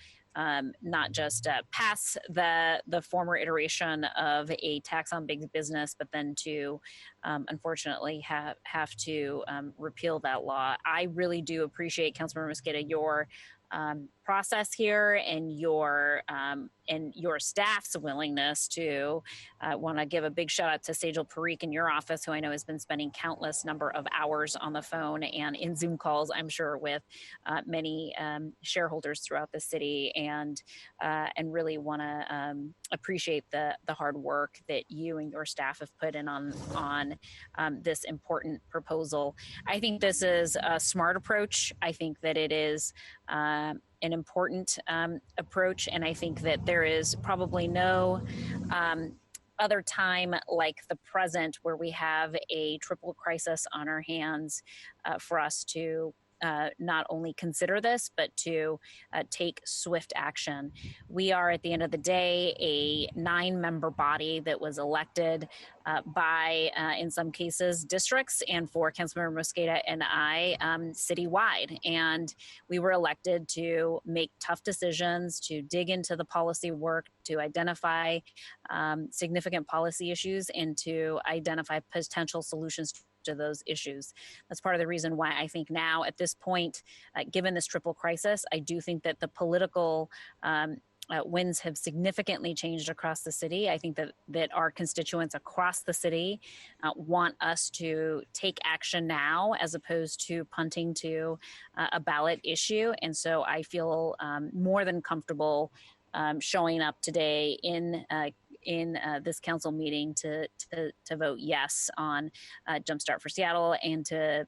not just pass the former iteration of a tax on big business, but then to unfortunately have to repeal that law. I really do appreciate, Councilmember Mosqueda, your process here and your staff's willingness to want to give a big shout out to Sejal Parikh in your office, who I know has been spending countless number of hours on the phone and in Zoom calls, I'm sure, with many shareholders throughout the city, and really want to appreciate the hard work that you and your staff have put in on this important proposal. I think this is a smart approach. I think that it is an important approach, and I think that there is probably no other time like the present where we have a triple crisis on our hands for us to not only consider this, but to take swift action. We are, at the end of the day, a 9-member body that was elected by, in some cases, districts, and for Councilmember Mosqueda and I, citywide. And we were elected to make tough decisions, to dig into the policy work, to identify significant policy issues, and to identify potential solutions to those issues. That's part of the reason why I think now at this point, given this triple crisis, I do think that the political winds have significantly changed across the city. I think that our constituents across the city want us to take action now as opposed to punting to a ballot issue. And so I feel more than comfortable showing up today in this council meeting to vote yes on Jumpstart for Seattle, and to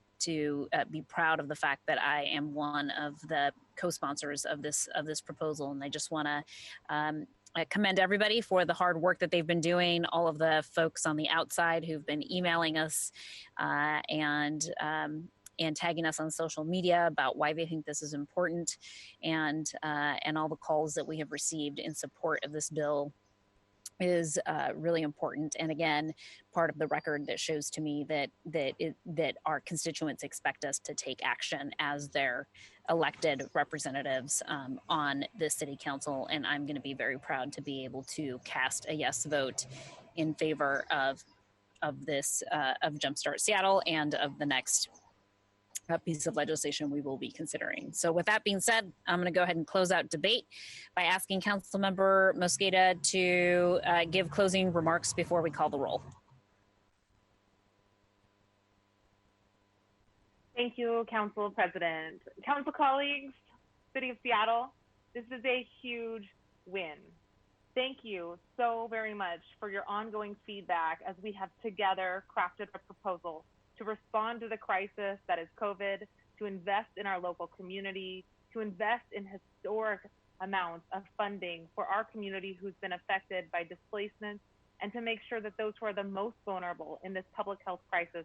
be proud of the fact that I am one of the co-sponsors of this proposal. And I just want to commend everybody for the hard work that they've been doing, all of the folks on the outside who've been emailing us and tagging us on social media about why they think this is important, and all the calls that we have received in support of this bill is really important. And again, part of the record that shows to me that our constituents expect us to take action as their elected representatives on this city council. And I'm going to be very proud to be able to cast a yes vote in favor of this of Jumpstart Seattle and of the next piece of legislation we will be considering. So with that being said, I'm going to go ahead and close out debate by asking Councilmember Mosqueda to give closing remarks before we call the roll. Thank you, Council President. Council colleagues, City of Seattle, this is a huge win. Thank you so very much for your ongoing feedback as we have together crafted a proposal to respond to the crisis that is COVID, to invest in our local community, to invest in historic amounts of funding for our community who's been affected by displacement, and to make sure that those who are the most vulnerable in this public health crisis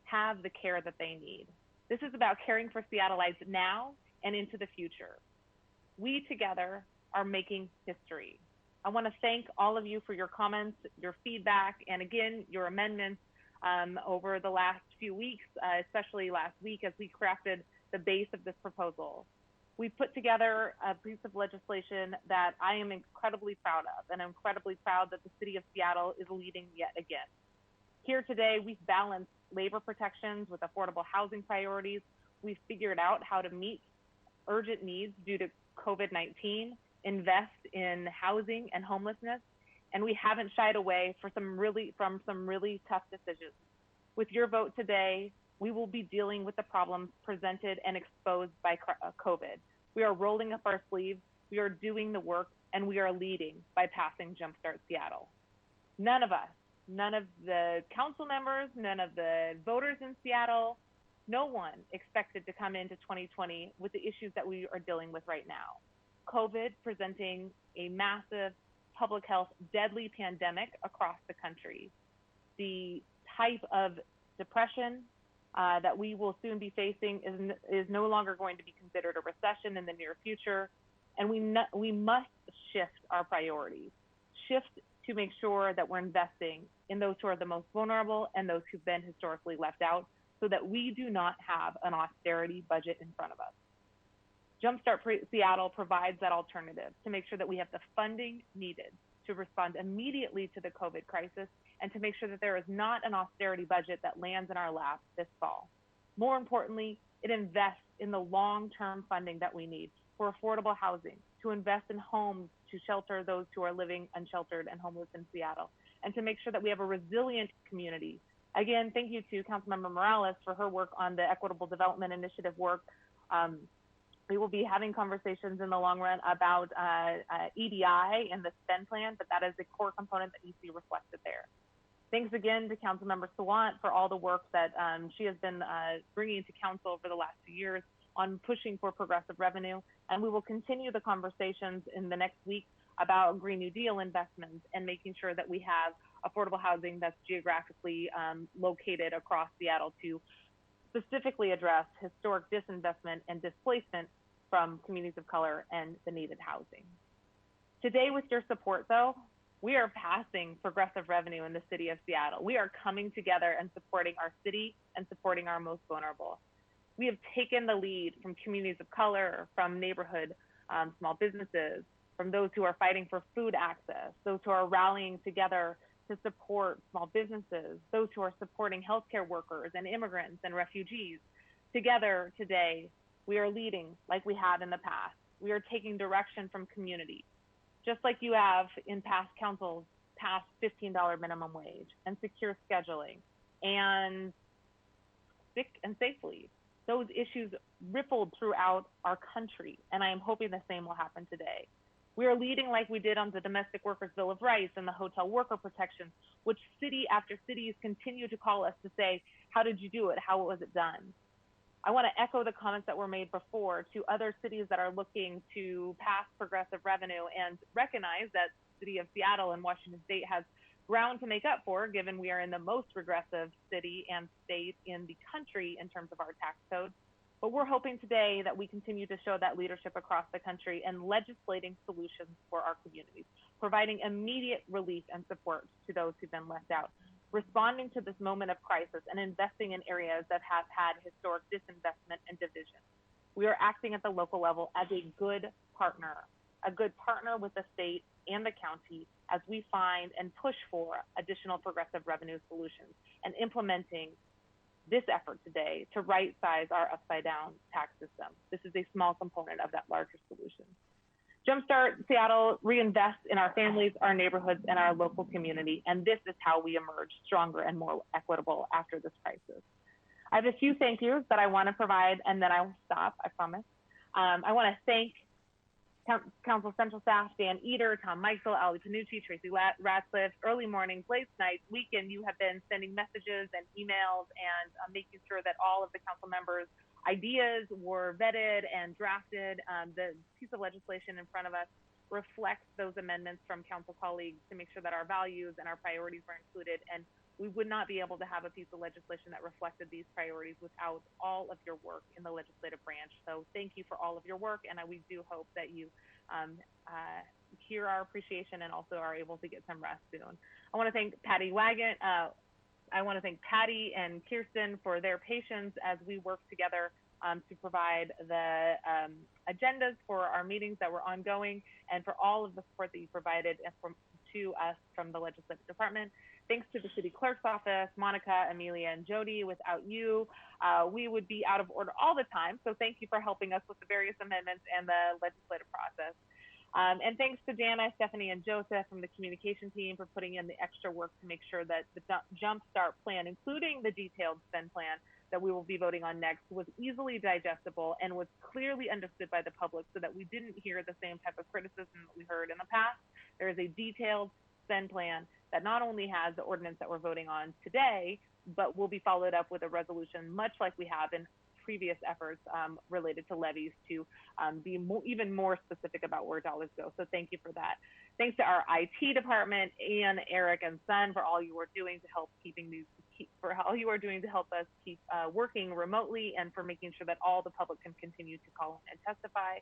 have the care that they need. This is about caring for Seattleites now and into the future. We together are making history. I want to thank all of you for your comments, your feedback, and again, your amendments over the last few weeks, especially last week as we crafted the base of this proposal. We put together a piece of legislation that I am incredibly proud of, and I'm incredibly proud that the city of Seattle is leading yet again. Here today, we've balanced labor protections with affordable housing priorities. We've figured out how to meet urgent needs due to COVID-19, invest in housing and homelessness, and we haven't shied away from some really tough decisions. With your vote today, we will be dealing with the problems presented and exposed by COVID. We are rolling up our sleeves, we are doing the work, and we are leading by passing Jumpstart Seattle. None of us, none of the council members, none of the voters in Seattle, no one expected to come into 2020 with the issues that we are dealing with right now. COVID presenting a massive public health deadly pandemic across the country. The type of depression that we will soon be facing is no longer going to be considered a recession in the near future. And we must shift our priorities, shift to make sure that we're investing in those who are the most vulnerable and those who've been historically left out so that we do not have an austerity budget in front of us. Jumpstart Seattle provides that alternative to make sure that we have the funding needed to respond immediately to the COVID crisis and to make sure that there is not an austerity budget that lands in our lap this fall. More importantly, it invests in the long-term funding that we need for affordable housing, to invest in homes to shelter those who are living unsheltered and homeless in Seattle, and to make sure that we have a resilient community. Again, thank you to Councilmember Morales for her work on the Equitable Development Initiative work. We will be having conversations in the long run about EDI and the spend plan, but that is a core component that you see reflected there. Thanks again to Councilmember Sawant for all the work that she has been bringing to council over the last 2 years on pushing for progressive revenue. And we will continue the conversations in the next week about Green New Deal investments and making sure that we have affordable housing that's geographically located across Seattle to specifically address historic disinvestment and displacement from communities of color and the needed housing. Today, with your support though, we are passing progressive revenue in the city of Seattle. We are coming together and supporting our city and supporting our most vulnerable. We have taken the lead from communities of color, from neighborhood small businesses, from those who are fighting for food access, those who are rallying together to support small businesses, those who are supporting healthcare workers and immigrants and refugees. Together today, we are leading like we have in the past. We are taking direction from community, just like you have in past councils, past $15 minimum wage and secure scheduling and sick and safe leave. Those issues rippled throughout our country, and I am hoping the same will happen today. We are leading like we did on the Domestic Workers Bill of Rights and the hotel worker protections, which city after cities continue to call us to say, how did you do it? How was it done? I want to echo the comments that were made before to other cities that are looking to pass progressive revenue and recognize that the city of Seattle and Washington State has ground to make up for, given we are in the most regressive city and state in the country in terms of our tax code. But we're hoping today that we continue to show that leadership across the country and legislating solutions for our communities, providing immediate relief and support to those who've been left out, responding to this moment of crisis and investing in areas that have had historic disinvestment and division. We are acting at the local level as a good partner with the state and the county as we find and push for additional progressive revenue solutions and implementing this effort today to right-size our upside-down tax system. This is a small component of that larger solution. Jumpstart Seattle reinvests in our families, our neighborhoods, and our local community, and this is how we emerge stronger and more equitable after this crisis. I have a few thank yous that I want to provide, and then I will stop, I promise. I want to thank Council Central Staff, Dan Eder, Tom Mikesell, Ali Panucci, Tracy Ratcliffe, early mornings, late nights, weekend. You have been sending messages and emails and making sure that all of the council members' ideas were vetted and drafted. The piece of legislation in front of us reflects those amendments from council colleagues to make sure that our values and our priorities were included. And we would not be able to have a piece of legislation that reflected these priorities without all of your work in the legislative branch. So thank you for all of your work, and we do hope that you hear our appreciation and also are able to get some rest soon. I want to thank Patty Wagon. I want to thank Patty and Kirsten for their patience as we work together to provide the agendas for our meetings that were ongoing, and for all of the support that you provided to us from the Legislative Department. Thanks to the City Clerk's Office, Monica, Amelia, and Jody. Without you, we would be out of order all the time. So thank you for helping us with the various amendments and the legislative process. And thanks to Jana, Stephanie, and Joseph from the communication team for putting in the extra work to make sure that the Jumpstart plan, including the detailed spend plan that we will be voting on next, was easily digestible and was clearly understood by the public, so that we didn't hear the same type of criticism that we heard in the past. There is a detailed spend plan that not only has the ordinance that we're voting on today, but will be followed up with a resolution, much like we have in previous efforts related to levies, to be even more specific about where dollars go. So thank you for that. Thanks to our IT department, Ian, Eric, and Son, for all you are doing to help us keep working remotely, and for making sure that all the public can continue to call in and testify.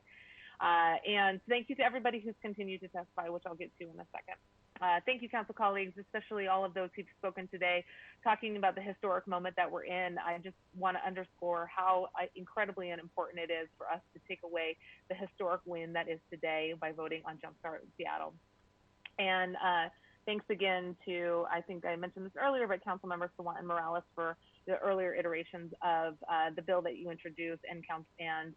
And thank you to everybody who's continued to testify, which I'll get to in a second. Thank you, council colleagues, especially all of those who've spoken today, talking about the historic moment that we're in. I just want to underscore how incredibly important it is for us to take away the historic win that is today by voting on Jumpstart Seattle. And thanks again to, I think I mentioned this earlier, but Councilmember Sawant and Morales for the earlier iterations of the bill that you introduced, and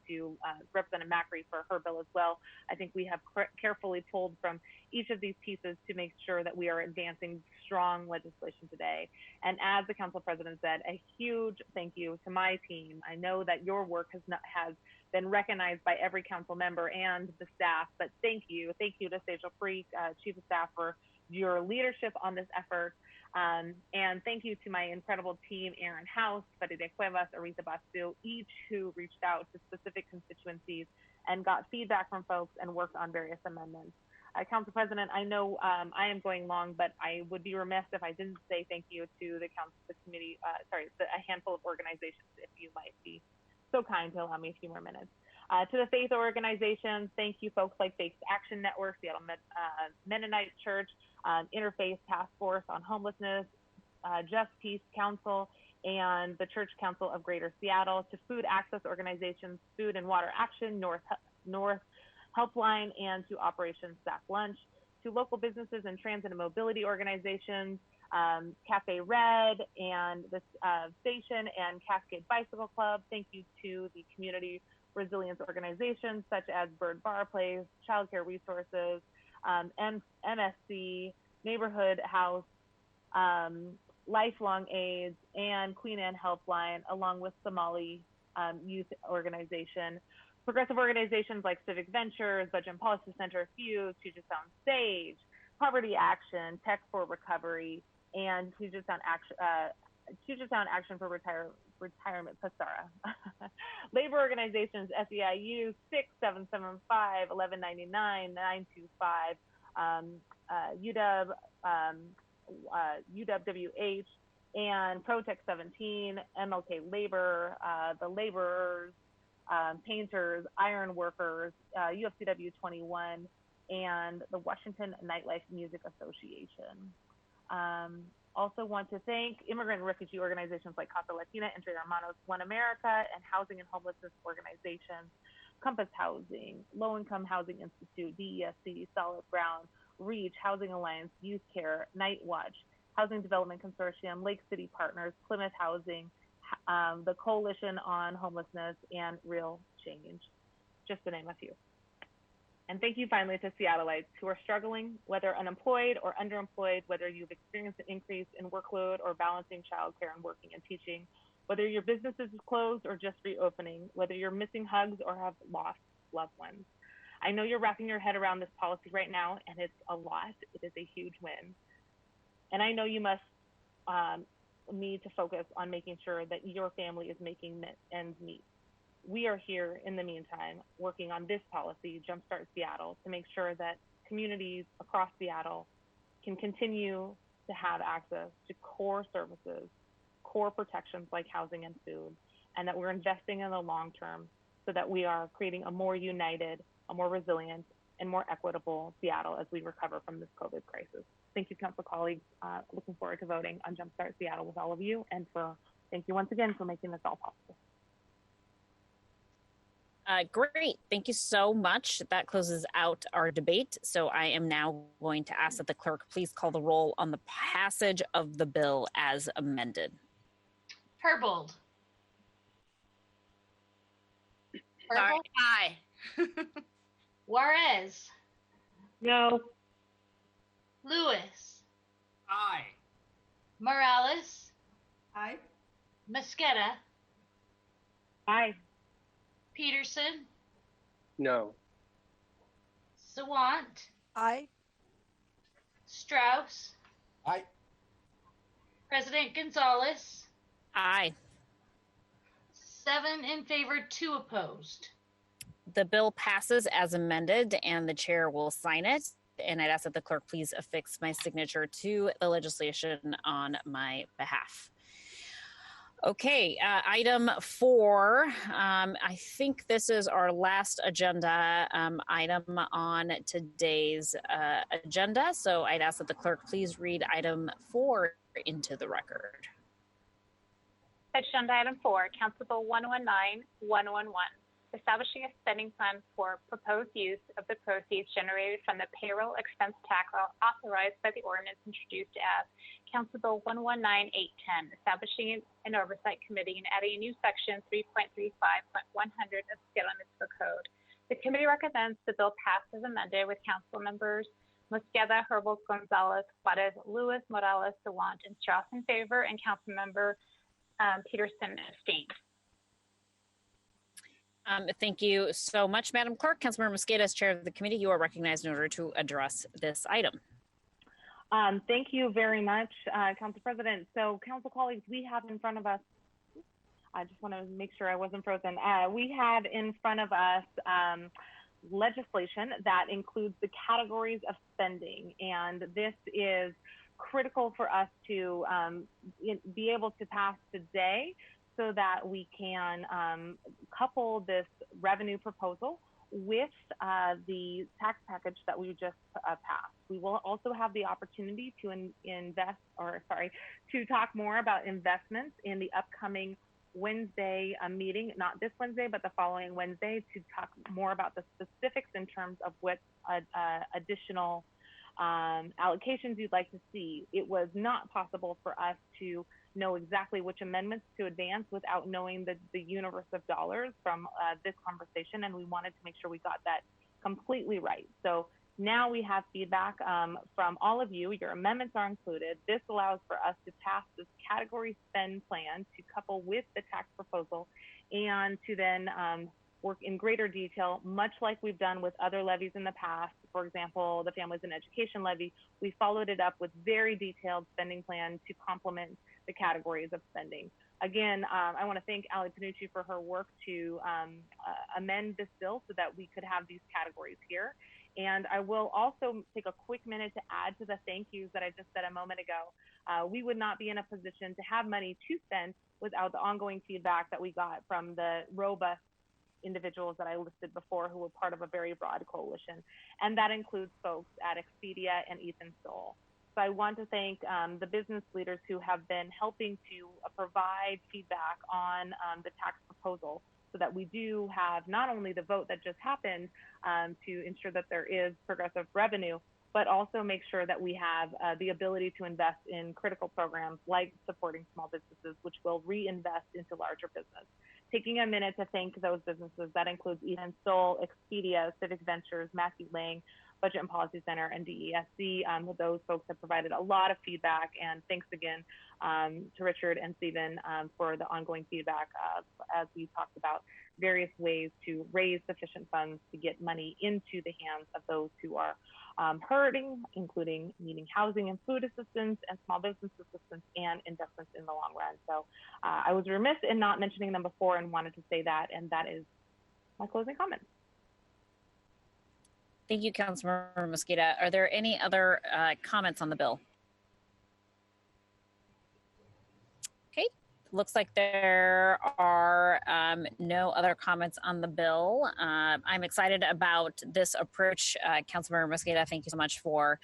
to Representative Macri for her bill as well. I think we have carefully pulled from each of these pieces to make sure that we are advancing strong legislation today. And as the council president said, a huge thank you to my team. I know that your work has been recognized by every council member and the staff, but thank you to Sejal Freak, Chief of Staff, for your leadership on this effort. And thank you to my incredible team, Aaron House, Faride Cuevas, Aretha Basu, each who reached out to specific constituencies and got feedback from folks and worked on various amendments. Council President, I know I am going long, but I would be remiss if I didn't say thank you to the committee, a handful of organizations, if you might be so kind to allow me a few more minutes. To the faith organizations, thank you folks like Faith Action Network, Seattle Mennonite Church, Interfaith Task Force on Homelessness, Just Peace Council, and the Church Council of Greater Seattle, to food access organizations, Food and Water Action, North Helpline, and to Operation Stack Lunch, to local businesses and transit and mobility organizations, Cafe Red and the station and Cascade Bicycle Club. Thank you to the community resilience organizations such as Bird Bar Place, Child Care Resources, MSC, Neighborhood House, Lifelong AIDS, and Queen Anne Helpline, along with Somali Youth Organization. Progressive organizations like Civic Ventures, Budget and Policy Center, Fuse, Puget Sound Sage, Poverty Action, Tech for Recovery, and Puget Sound Action for Retirement, PASARA. Labor organizations, SEIU, 6775, 1199, 925, UWWH, and Protect 17, MLK Labor, the Laborers, Painters, Iron Workers, UFCW 21, and the Washington Nightlife Music Association. Also want to thank immigrant and refugee organizations like Casa Latina, Entre Hermanos, One America, and housing and homelessness organizations, Compass Housing, Low Income Housing Institute, DESC, Solid Ground, REACH, Housing Alliance, Youth Care, Night Watch, Housing Development Consortium, Lake City Partners, Plymouth Housing, the Coalition on Homelessness, and Real Change, just to name a few. And thank you finally to Seattleites who are struggling, whether unemployed or underemployed, whether you've experienced an increase in workload or balancing childcare and working and teaching, whether your business is closed or just reopening, whether you're missing hugs or have lost loved ones. I know you're wrapping your head around this policy right now, and it's a lot. It is a huge win. And I know you must need to focus on making sure that your family is making ends meet. We are here in the meantime working on this policy, Jumpstart Seattle, to make sure that communities across Seattle can continue to have access to core services, core protections like housing and food, and that we're investing in the long term so that we are creating a more united, a more resilient, and more equitable Seattle as we recover from this COVID crisis. Thank you, council colleagues. Looking forward to voting on Jumpstart Seattle with all of you, and thank you once again for making this all possible. Great. Thank you so much. That closes out our debate. So I am now going to ask that the clerk please call the roll on the passage of the bill as amended. Herbold. Herbold? Aye. Juarez. No. Lewis. Aye. Morales. Aye. Mosqueda. Aye. Peterson. No. Sawant. Aye. Strauss. Aye. President Gonzalez. Aye. 7 in favor, 2 opposed. The bill passes as amended and the chair will sign it. And I'd ask that the clerk please affix my signature to the legislation on my behalf. Okay, item 4. I think this is our last agenda item on today's agenda. So I'd ask that the clerk please read item 4 into the record. Agenda item 4, Council Bill 119-111, establishing a spending plan for proposed use of the proceeds generated from the payroll expense tax authorized by the ordinance introduced as Council Bill 119810, establishing an oversight committee and adding a new section 3.35.100 of the Seattle Municipal Code. The committee recommends the bill pass as amended with council members Mosqueda, Herbold, Gonzalez, Juarez, Lewis, Morales, Sawant, and Strauss in favor, and council member Peterson abstained. Thank you so much, Madam Clerk. Councilmember Mosqueda, as chair of the committee, you are recognized in order to address this item. Thank you very much, Council President. So, council colleagues, we have in front of us, I just want to make sure I wasn't frozen. We have in front of us legislation that includes the categories of spending, and this is critical for us to be able to pass today so that we can couple this revenue proposal with the tax package that we just passed. We will also have the opportunity to to talk more about investments in the upcoming Wednesday meeting, not this Wednesday, but the following Wednesday, to talk more about the specifics in terms of what additional allocations you'd like to see. It was not possible for us to know exactly which amendments to advance without knowing the universe of dollars from this conversation, and we wanted to make sure we got that completely right. So now we have feedback from all of you. Your amendments are included. This allows for us to pass this category spend plan to couple with the tax proposal and to then work in greater detail, much like we've done with other levies in the past. For example, the Families and Education levy, we followed it up with very detailed spending plan to complement the categories of spending. Again, I want to thank Ali Panucci for her work to amend this bill so that we could have these categories here. And I will also take a quick minute to add to the thank yous that I just said a moment ago. We would not be in a position to have money to spend without the ongoing feedback that we got from the robust individuals that I listed before who were part of a very broad coalition. And that includes folks at Expedia and Ethan Stoll. So I want to thank the business leaders who have been helping to provide feedback on the tax proposal so that we do have not only the vote that just happened to ensure that there is progressive revenue, but also make sure that we have the ability to invest in critical programs like supporting small businesses, which will reinvest into larger business. Taking a minute to thank those businesses, that includes Ethan Stoll, Expedia, Civic Ventures, Matthew Lang, Budget and Policy Center, and DESC. Those folks have provided a lot of feedback, and thanks again to Richard and Stephen for the ongoing feedback as we talked about various ways to raise sufficient funds to get money into the hands of those who are hurting, including needing housing and food assistance and small business assistance and investments in the long run. So I was remiss in not mentioning them before and wanted to say that, and that is my closing comments. Thank you, Councilmember Mosqueda. Are there any other comments on the bill? Okay, looks like there are no other comments on the bill. I'm excited about this approach. Councilmember Mosqueda, thank you so much for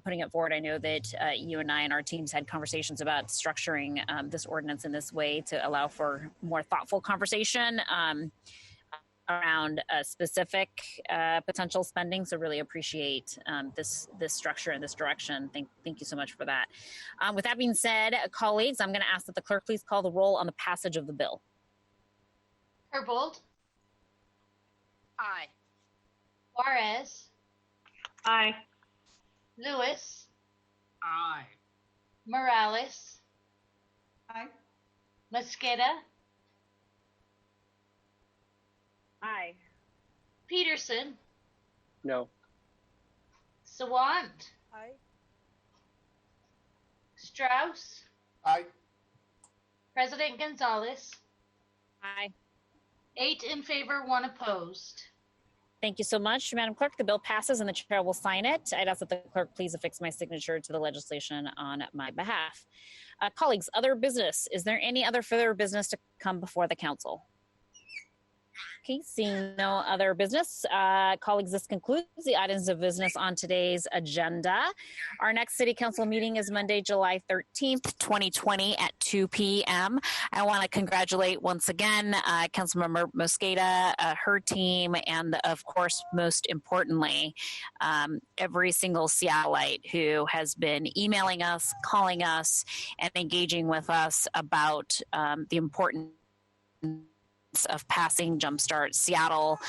putting it forward. I know that you and I and our teams had conversations about structuring this ordinance in this way to allow for more thoughtful conversation around specific potential spending. So really appreciate this structure and this direction. Thank you so much for that. With that being said, colleagues, I'm going to ask that the clerk please call the roll on the passage of the bill. Herbold. Aye. Juarez. Aye. Lewis. Aye. Morales. Aye. Mosqueda. Aye. Peterson. No. Sawant. Aye. Strauss. Aye. President Gonzalez. Aye. 8 in favor, 1 opposed. Thank you so much, Madam Clerk. The bill passes and the chair will sign it. I'd ask that the clerk please affix my signature to the legislation on my behalf. Colleagues, other business. Is there any other further business to come before the council? Okay, seeing no other business, colleagues, this concludes the items of business on today's agenda. Our next City Council meeting is Monday, July 13th, 2020 at 2 p.m. I want to congratulate once again Councilmember Mosqueda, her team, and of course, most importantly, every single Seattleite who has been emailing us, calling us, and engaging with us about the importance of passing Jumpstart Seattle.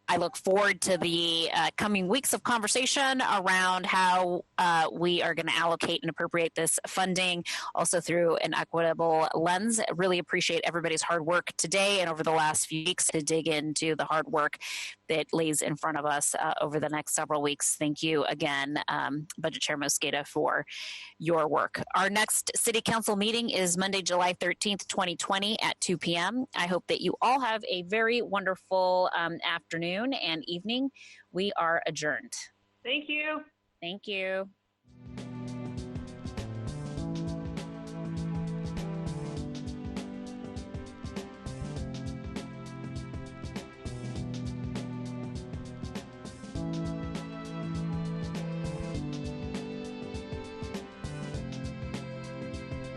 I look forward to the coming weeks of conversation around how we are going to allocate and appropriate this funding, also through an equitable lens. I really appreciate everybody's hard work today and over the last few weeks to dig into the hard work that lays in front of us over the next several weeks. Thank you again, Budget Chair Mosqueda, for your work. Our next City Council meeting is Monday, July 13th, 2020 at 2 p.m. I hope that you all have a very wonderful afternoon and evening. We are adjourned. Thank you. Thank you.